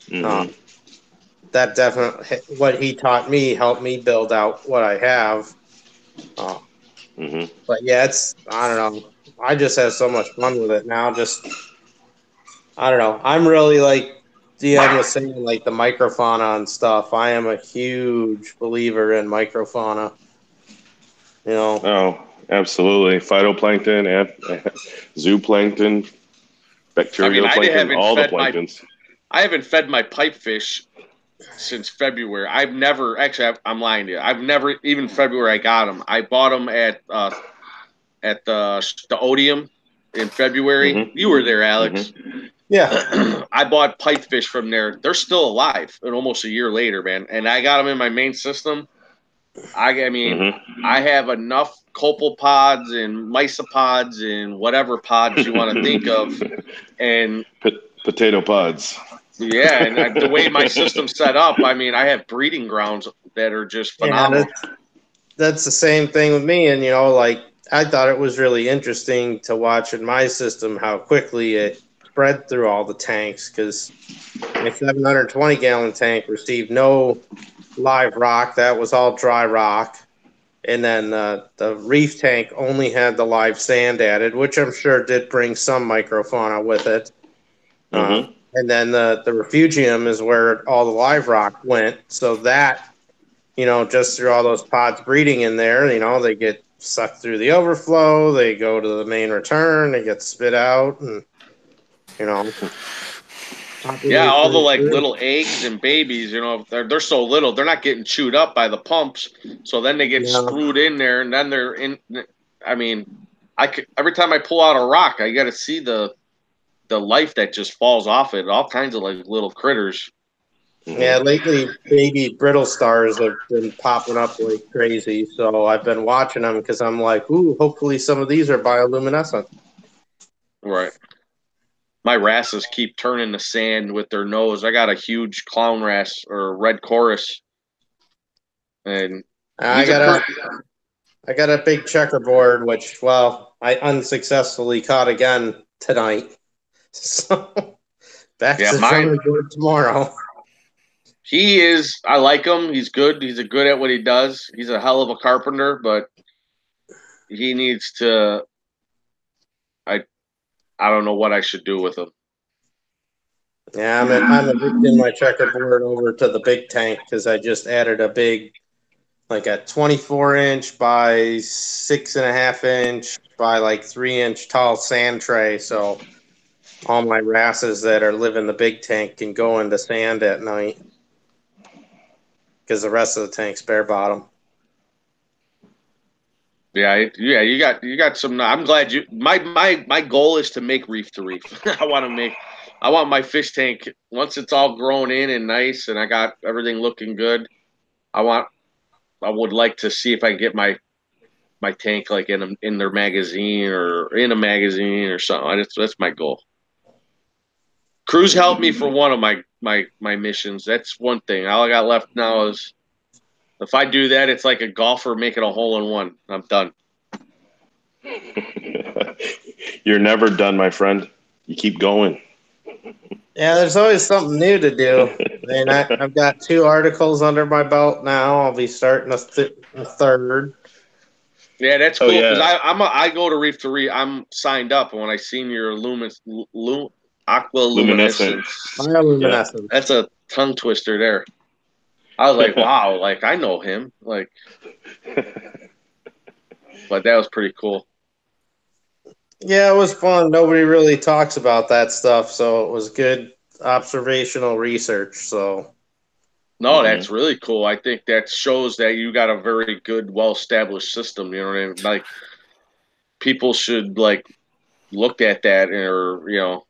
that definitely, what he taught me helped me build out what I have. But yeah, I don't know. I just have so much fun with it now. I don't know. I'm really like DM was saying, like the microfauna and stuff. I am a huge believer in microfauna. Oh, absolutely. Phytoplankton, zooplankton, bacterioplankton, all the planktons. I haven't fed my pipefish since February. I'm lying to you. I've never, even February I got them. I bought them at the Odium in February. You were there, Alex. Yeah. I bought pipefish from there. They're still alive, and almost a year later, man. And I got them in my main system. I mean, I have enough copepods and mysopods and whatever pods you want to think of, and potato pods. Yeah, and the way my system's set up, I mean, I have breeding grounds that are just phenomenal. Yeah, that's the same thing with me. And, like I thought it was really interesting to watch in my system how quickly it spread through all the tanks because my 720-gallon tank received no live rock. That was all dry rock. And then the Reef tank only had the live sand added, which I'm sure did bring some microfauna with it. And then the refugium is where all the live rock went. So that, just through all those pods breeding in there, they get sucked through the overflow. They go to the main return. They get spit out. And, Yeah, all the little eggs and babies, they're so little, they're not getting chewed up by the pumps. So then they get screwed in there, and then they're in. I mean, every time I pull out a rock, I got to see the life that just falls off it. All kinds of like little critters. Yeah, lately baby brittle stars have been popping up like crazy. So I've been watching them because I'm like, ooh, hopefully some of these are bioluminescent. Right. my wrasses keep turning to sand with their nose. I got a huge clown wrasse or red chorus, and I got a big checkerboard, which I unsuccessfully caught again tonight. So back to the drawing board tomorrow. He is. I like him. He's good. He's good at what he does. He's a hell of a carpenter, but he needs to. I don't know what I should do with him. Yeah, I'm evicting my checkerboard over to the big tank because I just added a big, like a 24-inch by 6.5-inch by like 3-inch tall sand tray. So all my wrasses that are live in the big tank can go into sand at night because the rest of the tank's bare bottom. Yeah, you got some. I'm glad you. My goal is to make Reef to Reef. I want my fish tank once it's all grown in and nice, and I got everything looking good. I would like to see if I can get my tank like in their magazine or in a magazine or something. That's my goal. Cruz helped me for one of my missions. That's one thing. All I got left now is if I do that, it's like a golfer making a hole in one. I'm done. You're never done, my friend. You keep going. Yeah, there's always something new to do. And I've got 2 articles under my belt now. I'll be starting a third. Yeah, that's cool because I go to Reef. I'm signed up, and when I seen your aqua luminescence, bioluminescence, that's a tongue twister there. I was like, wow, like I know him, like, but that was pretty cool. Yeah, it was fun. Nobody really talks about that stuff, so it was good observational research. So, no, that's really cool. I think that shows that you got a very good, well-established system. You know what I mean? Like, people should like look at that or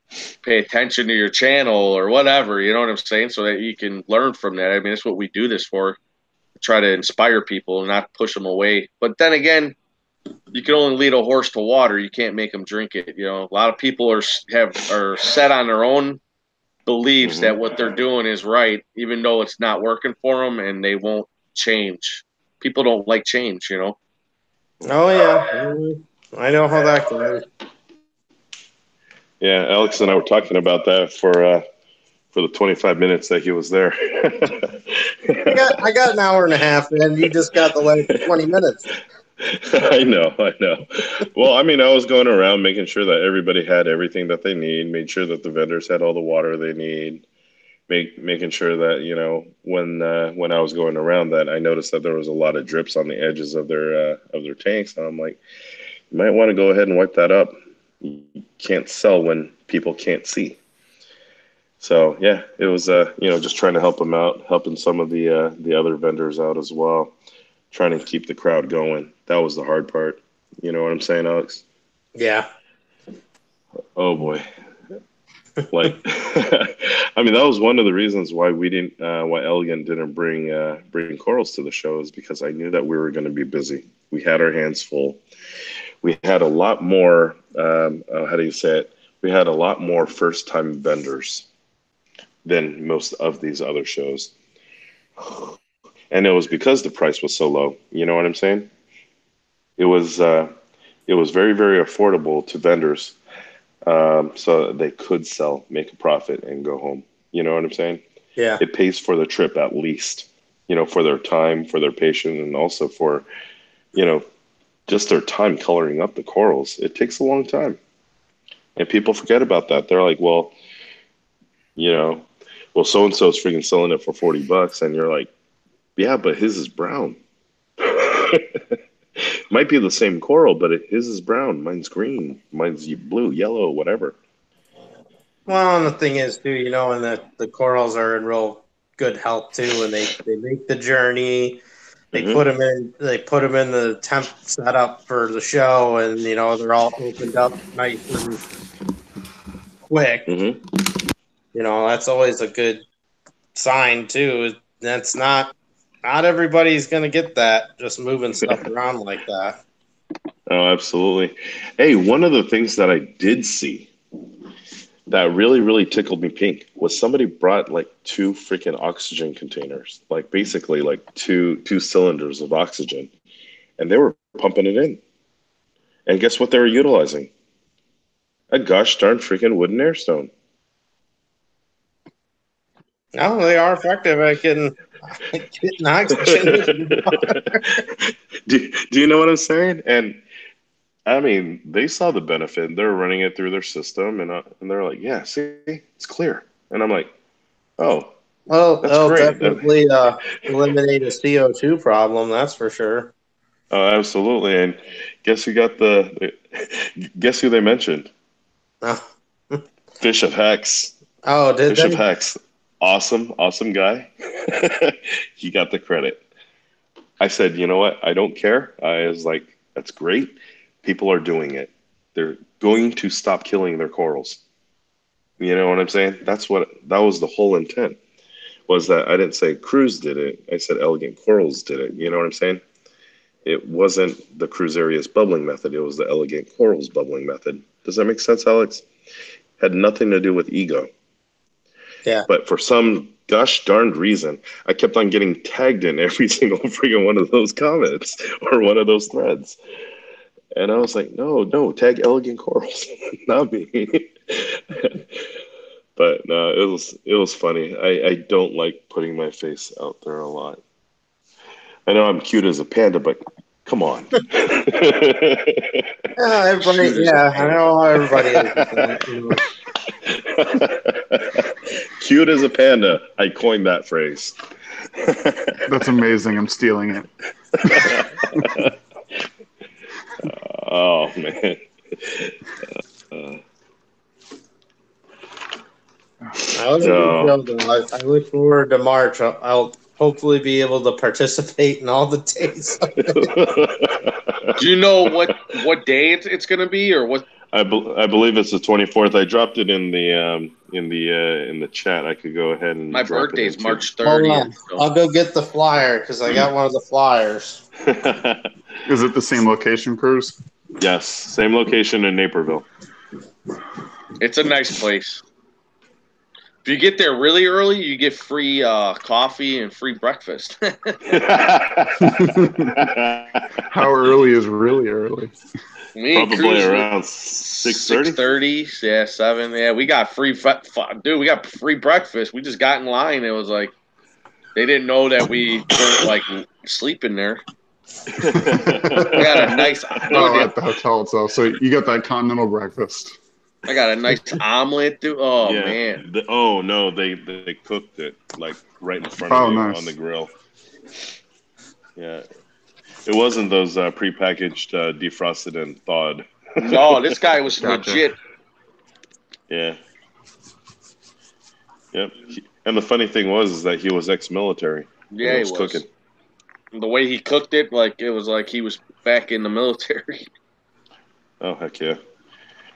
pay attention to your channel or whatever. You know what I'm saying? So that you can learn from that. I mean, that's what we do this for. Try to inspire people and not push them away. But then again, you can only lead a horse to water. You can't make them drink it. A lot of people are set on their own beliefs that what they're doing is right, even though it's not working for them, and they won't change. People don't like change. Oh yeah, I know how that goes. Yeah, Alex and I were talking about that for the 25 minutes that he was there. I got an hour and a half, and you just got the last 20 minutes. I know. Well, I mean, I was going around making sure that everybody had everything that they need, made sure that the vendors had all the water they need, making sure that when I was going around that I noticed that there was a lot of drips on the edges of their tanks, and I'm like, you might want to go ahead and wipe that up. You can't sell when people can't see. So yeah, it was just trying to help them out, helping some of the other vendors out as well, trying to keep the crowd going. That was the hard part. You know what I'm saying, Alex? Yeah. Oh boy. Like, I mean, that was one of the reasons why why Elegant didn't bring corals to the show, is because I knew that we were going to be busy. We had our hands full. We had a lot more. How do you say it? We had a lot more first-time vendors than most of these other shows, and it was because the price was so low. You know what I'm saying? It was very, very affordable to vendors. So they could sell, make a profit, and go home. You know what I'm saying? Yeah. It pays for the trip at least, for their time, for their patience, and also for, just their time coloring up the corals. It takes a long time. And people forget about that. They're like, well, so-and-so is freaking selling it for $40. And you're like, yeah, but his is brown. Might be the same coral, but his is brown. Mine's green. Mine's blue, yellow, whatever. Well, and the thing is, too, and the corals are in real good health too, and they make the journey. They put them in. They put them in the temp setup for the show, and they're all opened up nice and quick. That's always a good sign too. That's not everybody's gonna get that, just moving stuff around like that. Oh, absolutely. Hey, one of the things that I did see that really, really tickled me pink was somebody brought like two freaking oxygen containers, like basically like two cylinders of oxygen, and they were pumping it in. And guess what they were utilizing? A gosh darn freaking wooden air stone. No, they are effective at getting oxygen. Do you know what I'm saying? And I mean, they saw the benefit. They're running it through their system, and they're like, "Yeah, see, it's clear." And I'm like, "Oh, Well, that's they'll great." definitely eliminate a CO2 problem, that's for sure. Oh, absolutely. And guess who got guess who they mentioned? Oh, Fish of Hex. oh did Fish of they? Hex. Awesome, awesome guy. He got the credit. I said, you know what? I don't care. I was like, that's great. People are doing it. They're going to stop killing their corals. You know what I'm saying? That was the whole intent. Was that I didn't say Cruz did it. I said Elegant Corals did it. You know what I'm saying? It wasn't the Cruzarius bubbling method. It was the Elegant Corals bubbling method. Does that make sense, Alex? Had nothing to do with ego. Yeah. But for some gosh darned reason, I kept on getting tagged in every single freaking one of those comments or one of those threads. And I was like, no, tag Elegant Corals, not me. But no, it was funny. I don't like putting my face out there a lot. I know I'm cute as a panda, but come on. Everybody, yeah, I know how everybody is. Cute as a panda. I coined that phrase. That's amazing. I'm stealing it. Oh man. I look forward to March. I'll hopefully be able to participate in all the days. Do you know what day it's going to be, or what? I believe it's the 24th. I dropped it in the chat. I could go ahead and My drop birthday's it into. March Hold 30th. on. I'll go get the flyer because I got one of the flyers. Is it the same location, Cruz? Yes, same location in Naperville. It's a nice place. If you get there really early, you get free coffee and free breakfast. How early is really early? Probably around 6:30. 6:30, yeah, 7. Yeah, we got free dude. We got free breakfast. We just got in line. It was like they didn't know that we weren't like sleeping there. We got a nice at the hotel itself. So you got that continental breakfast. I got a nice omelet, dude. Oh yeah. man. No, they cooked it like right in front of you on the grill. Yeah. It wasn't those prepackaged, defrosted and thawed. No, this guy was legit. Yeah. Yep. And the funny thing was that he was ex-military. Yeah, he was cooking. The way he cooked it, like it was like he was back in the military. Oh heck yeah!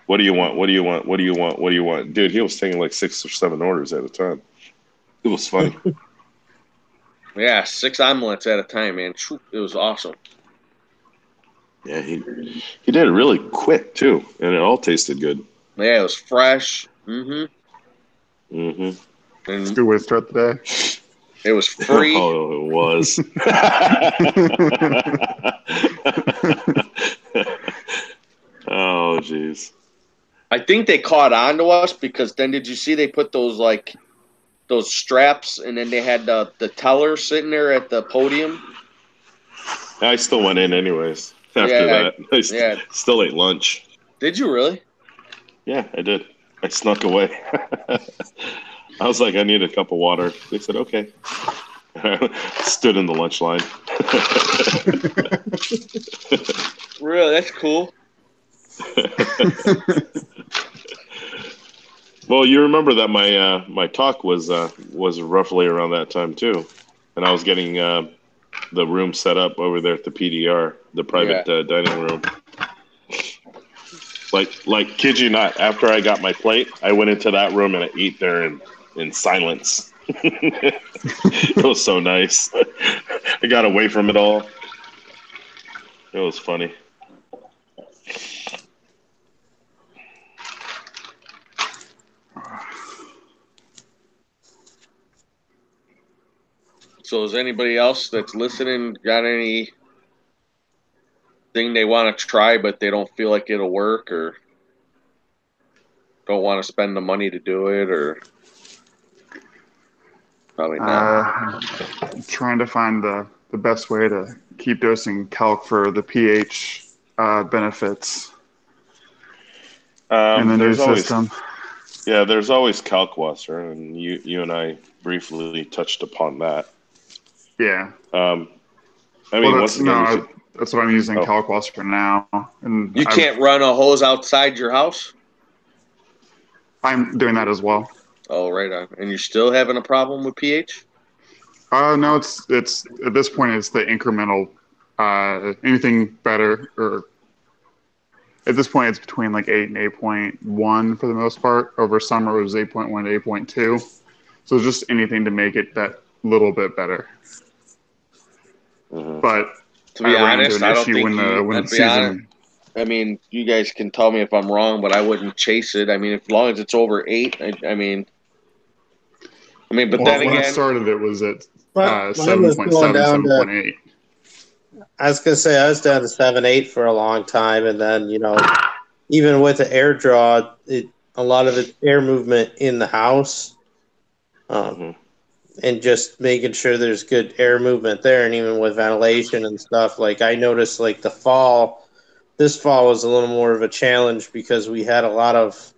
What do you want? What do you want? What do you want? What do you want? Dude, he was taking like 6 or 7 orders at a time. It was funny. Yeah, 6 omelets at a time, man. It was awesome. Yeah, he did it really quick too, and it all tasted good. Yeah, it was fresh. Mm-hmm. Mm-hmm. It's a good way to start the day. It was free. Oh, it was. Oh, jeez. I think they caught on to us because then did you see they put those straps and then they had the teller sitting there at the podium? I still went in anyways. After that, I still ate lunch. Did you really? Yeah, I did. I snuck away. I was like, I need a cup of water. They said, okay. Stood in the lunch line. Really? That's cool. Well, you remember that my talk was roughly around that time too, and I was getting the room set up over there at the PDR, the private dining room. Like kid you not, after I got my plate, I went into that room and I ate there in silence. It was so nice. I got away from it all. It was funny. So is anybody else that's listening got any thing they want to try but they don't feel like it'll work or don't want to spend the money to do it or probably not? Trying to find the best way to keep dosing calc for the pH benefits in the new There's always system. there's always Calcwasser, and you and I briefly touched upon that. Yeah. I mean, once again, that's what I'm using Calcwasser for now. And you can't run a hose outside your house? I'm doing that as well. Oh, right on. And you're still having a problem with pH? No, it's at this point it's the incremental. Anything better, or at this point it's between like 8 and 8.1 for the most part. Over summer it was 8.1 to 8.2. So just anything to make it that little bit better. Mm-hmm. But to be honest, I don't think when the season. I mean, you guys can tell me if I'm wrong, but I wouldn't chase it. I mean, as long as it's over 8, I mean, but then again, when I started, it was at mine was 7.7, going down 7.8. I was gonna say I was down to 7.8 for a long time, and then even with the air draw, a lot of it's air movement in the house, and just making sure there's good air movement there, and even with ventilation and stuff. Like I noticed, like this fall was a little more of a challenge because we had a lot of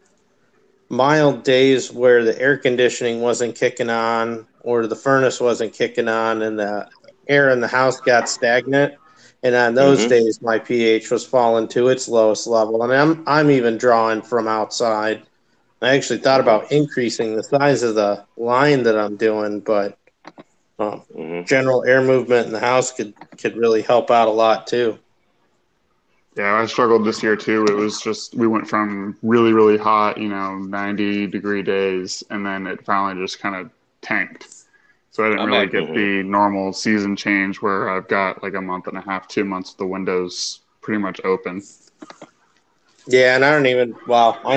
mild days where the air conditioning wasn't kicking on or the furnace wasn't kicking on, and the air in the house got stagnant. And on those days, my pH was falling to its lowest level. And I'm even drawing from outside. I actually thought about increasing the size of the line that I'm doing, but general air movement in the house could really help out a lot too. Yeah, I struggled this year too. It was just we went from really, really hot, 90-degree days, and then it finally just kind of tanked. So I didn't really get the normal season change where I've got like a month and a half, 2 months of the windows pretty much open. Yeah, and I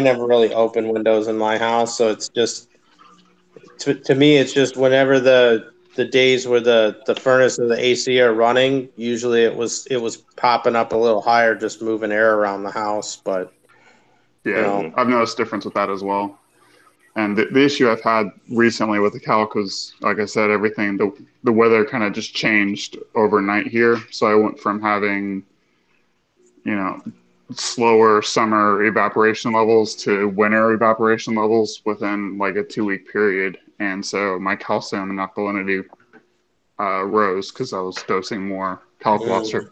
never really open windows in my house, so it's just, to me, it's just whenever the days where the furnace and the AC are running, usually it was popping up a little higher, just moving air around the house, but I've noticed a difference with that as well. And the issue I've had recently with the calc was, like I said, everything, the weather kind of just changed overnight here. So I went from having, slower summer evaporation levels to winter evaporation levels within like a 2-week period. And so my calcium and alkalinity rose because I was dosing more Calcwasser.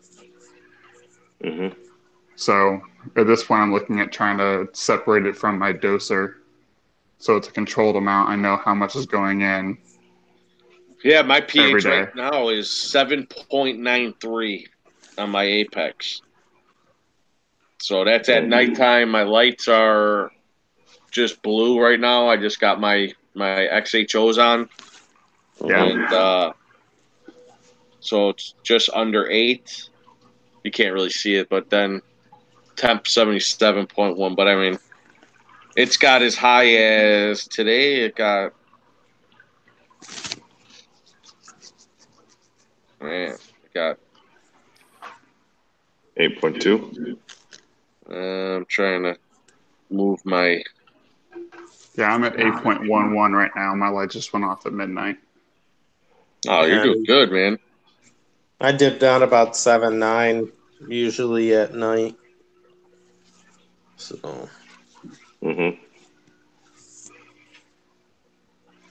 So at this point, I'm looking at trying to separate it from my doser. So it's a controlled amount. I know how much is going in. Yeah, my pH right now is 7.93 on my Apex. So that's at nighttime. My lights are just blue right now. I just got my XHOs on. Yeah. And so it's just under 8. You can't really see it, but then temp 77.1. But I mean, it's got as high as today. It got, it got 8.2. I'm trying to move my. Yeah, I'm at 8.11 right now. My light just went off at midnight. Oh, you're doing good, man. I dip down about 7.9 usually at night. So.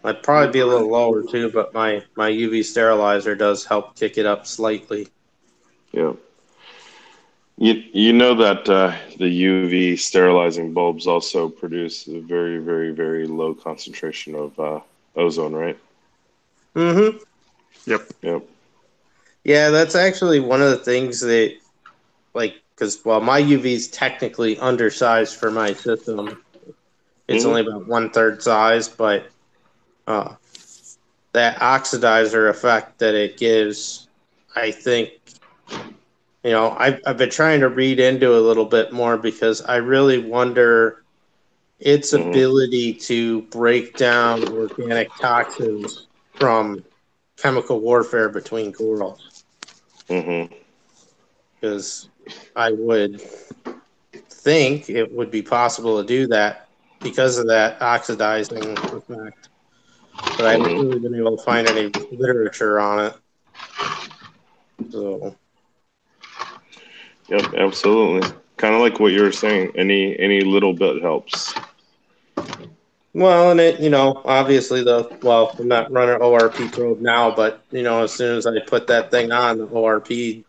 I'd probably be a little lower too, but my UV sterilizer does help kick it up slightly. Yeah. You know that the UV sterilizing bulbs also produce a very, very, very low concentration of ozone, right? Mm-hmm. Yep. Yeah, that's actually one of the things that, because my UV is technically undersized for my system. It's only about 1/3 size, but that oxidizer effect that it gives, I think, I've been trying to read into a little bit more because I really wonder its ability to break down organic toxins from chemical warfare between corals. Mm-hmm. Because I would think it would be possible to do that because of that oxidizing effect. But I haven't really been able to find any literature on it. So. Yep, absolutely. Kind of like what you were saying. Any little bit helps. Well, and it, obviously I'm not running ORP probe now, but as soon as I put that thing on, the ORP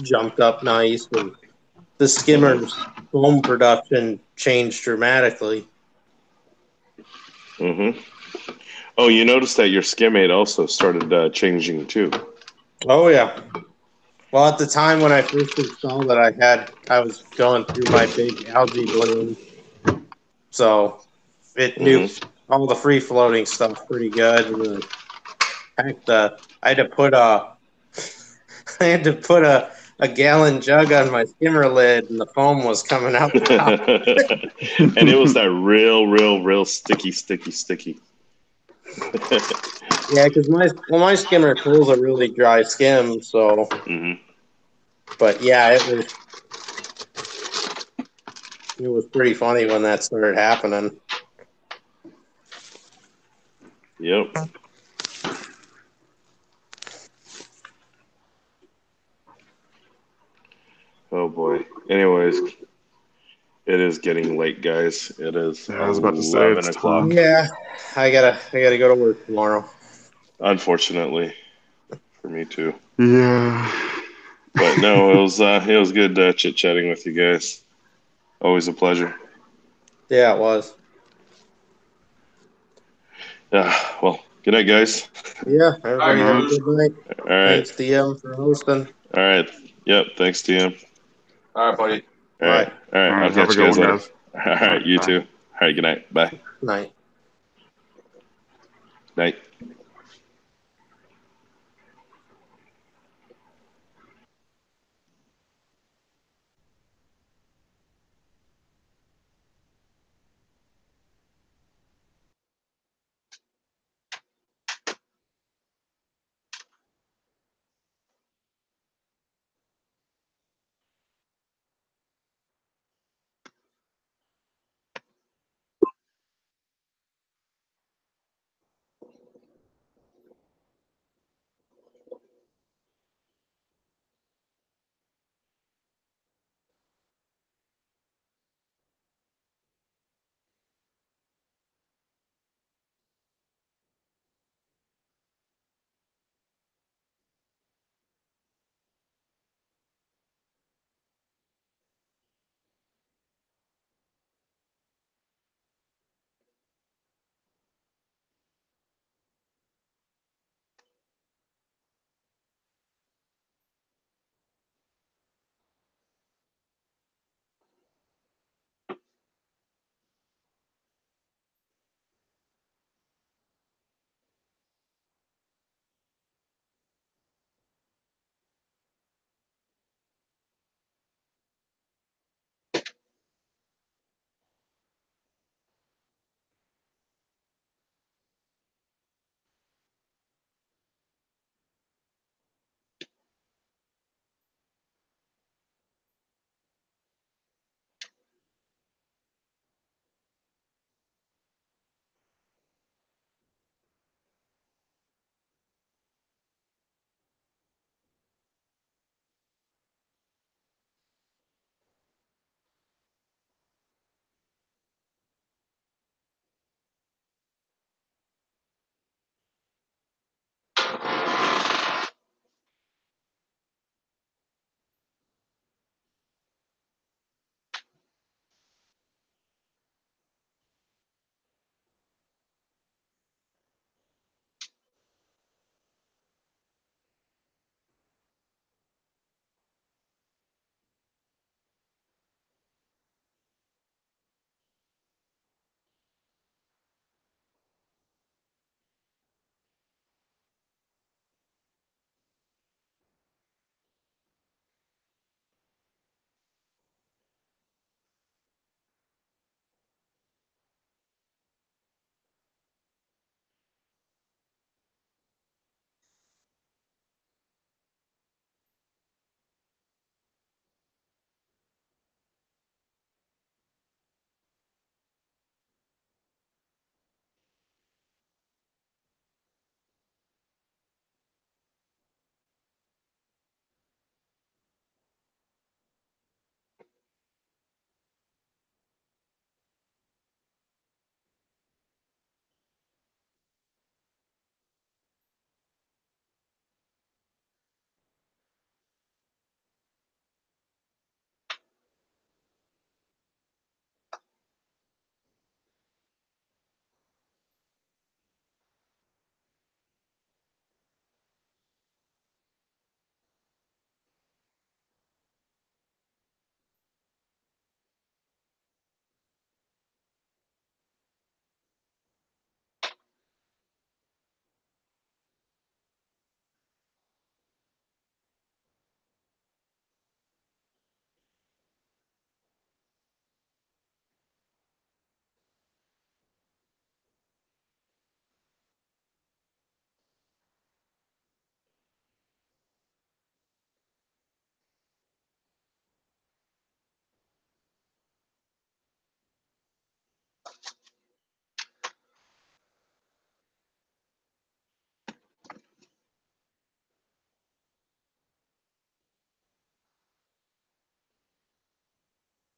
jumped up nice, and the skimmer's foam production changed dramatically. Mm-hmm. Oh, you noticed that your skimmate also started changing too. Oh yeah. Well, at the time when I first installed it, I was going through my big algae bloom, so it nuked all the free floating stuff pretty good. And heck, I had to put a I had to put a gallon jug on my skimmer lid, and the foam was coming out the top. And it was that real sticky. Yeah, because my skimmer pulls a really dry skim, so. Mm-hmm. But yeah, it was pretty funny when that started happening. Yep. Oh boy. Anyways, it is getting late, guys. It is Yeah, I was about to say 11 it's o'clock. time. Yeah, I gotta go to work tomorrow. Unfortunately, for me too. Yeah. But no, it was good chit chatting with you guys. Always a pleasure. Yeah, it was. Well, good night, guys. Yeah, everybody have a good night. All right. Thanks, DM, for hosting. All right. Yep. Thanks, TM. All right, buddy. All right. Bye. All right. All I'll right, have catch a you good guys one, later. guys. All right. You Bye. too. All right. Good night. Bye. Night. Night.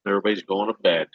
Everybody's going to bed.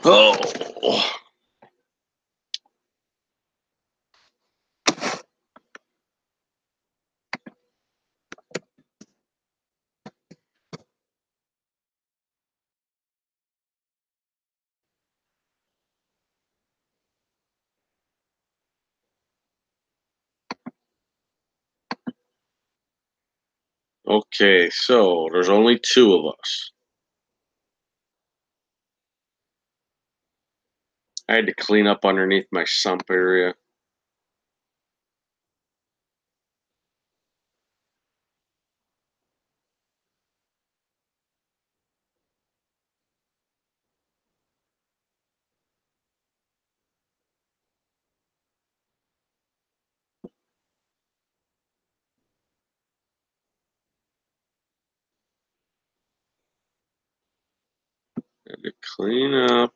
Oh. Okay, so there's only two of us. I had to clean up underneath my sump area. Had to clean up.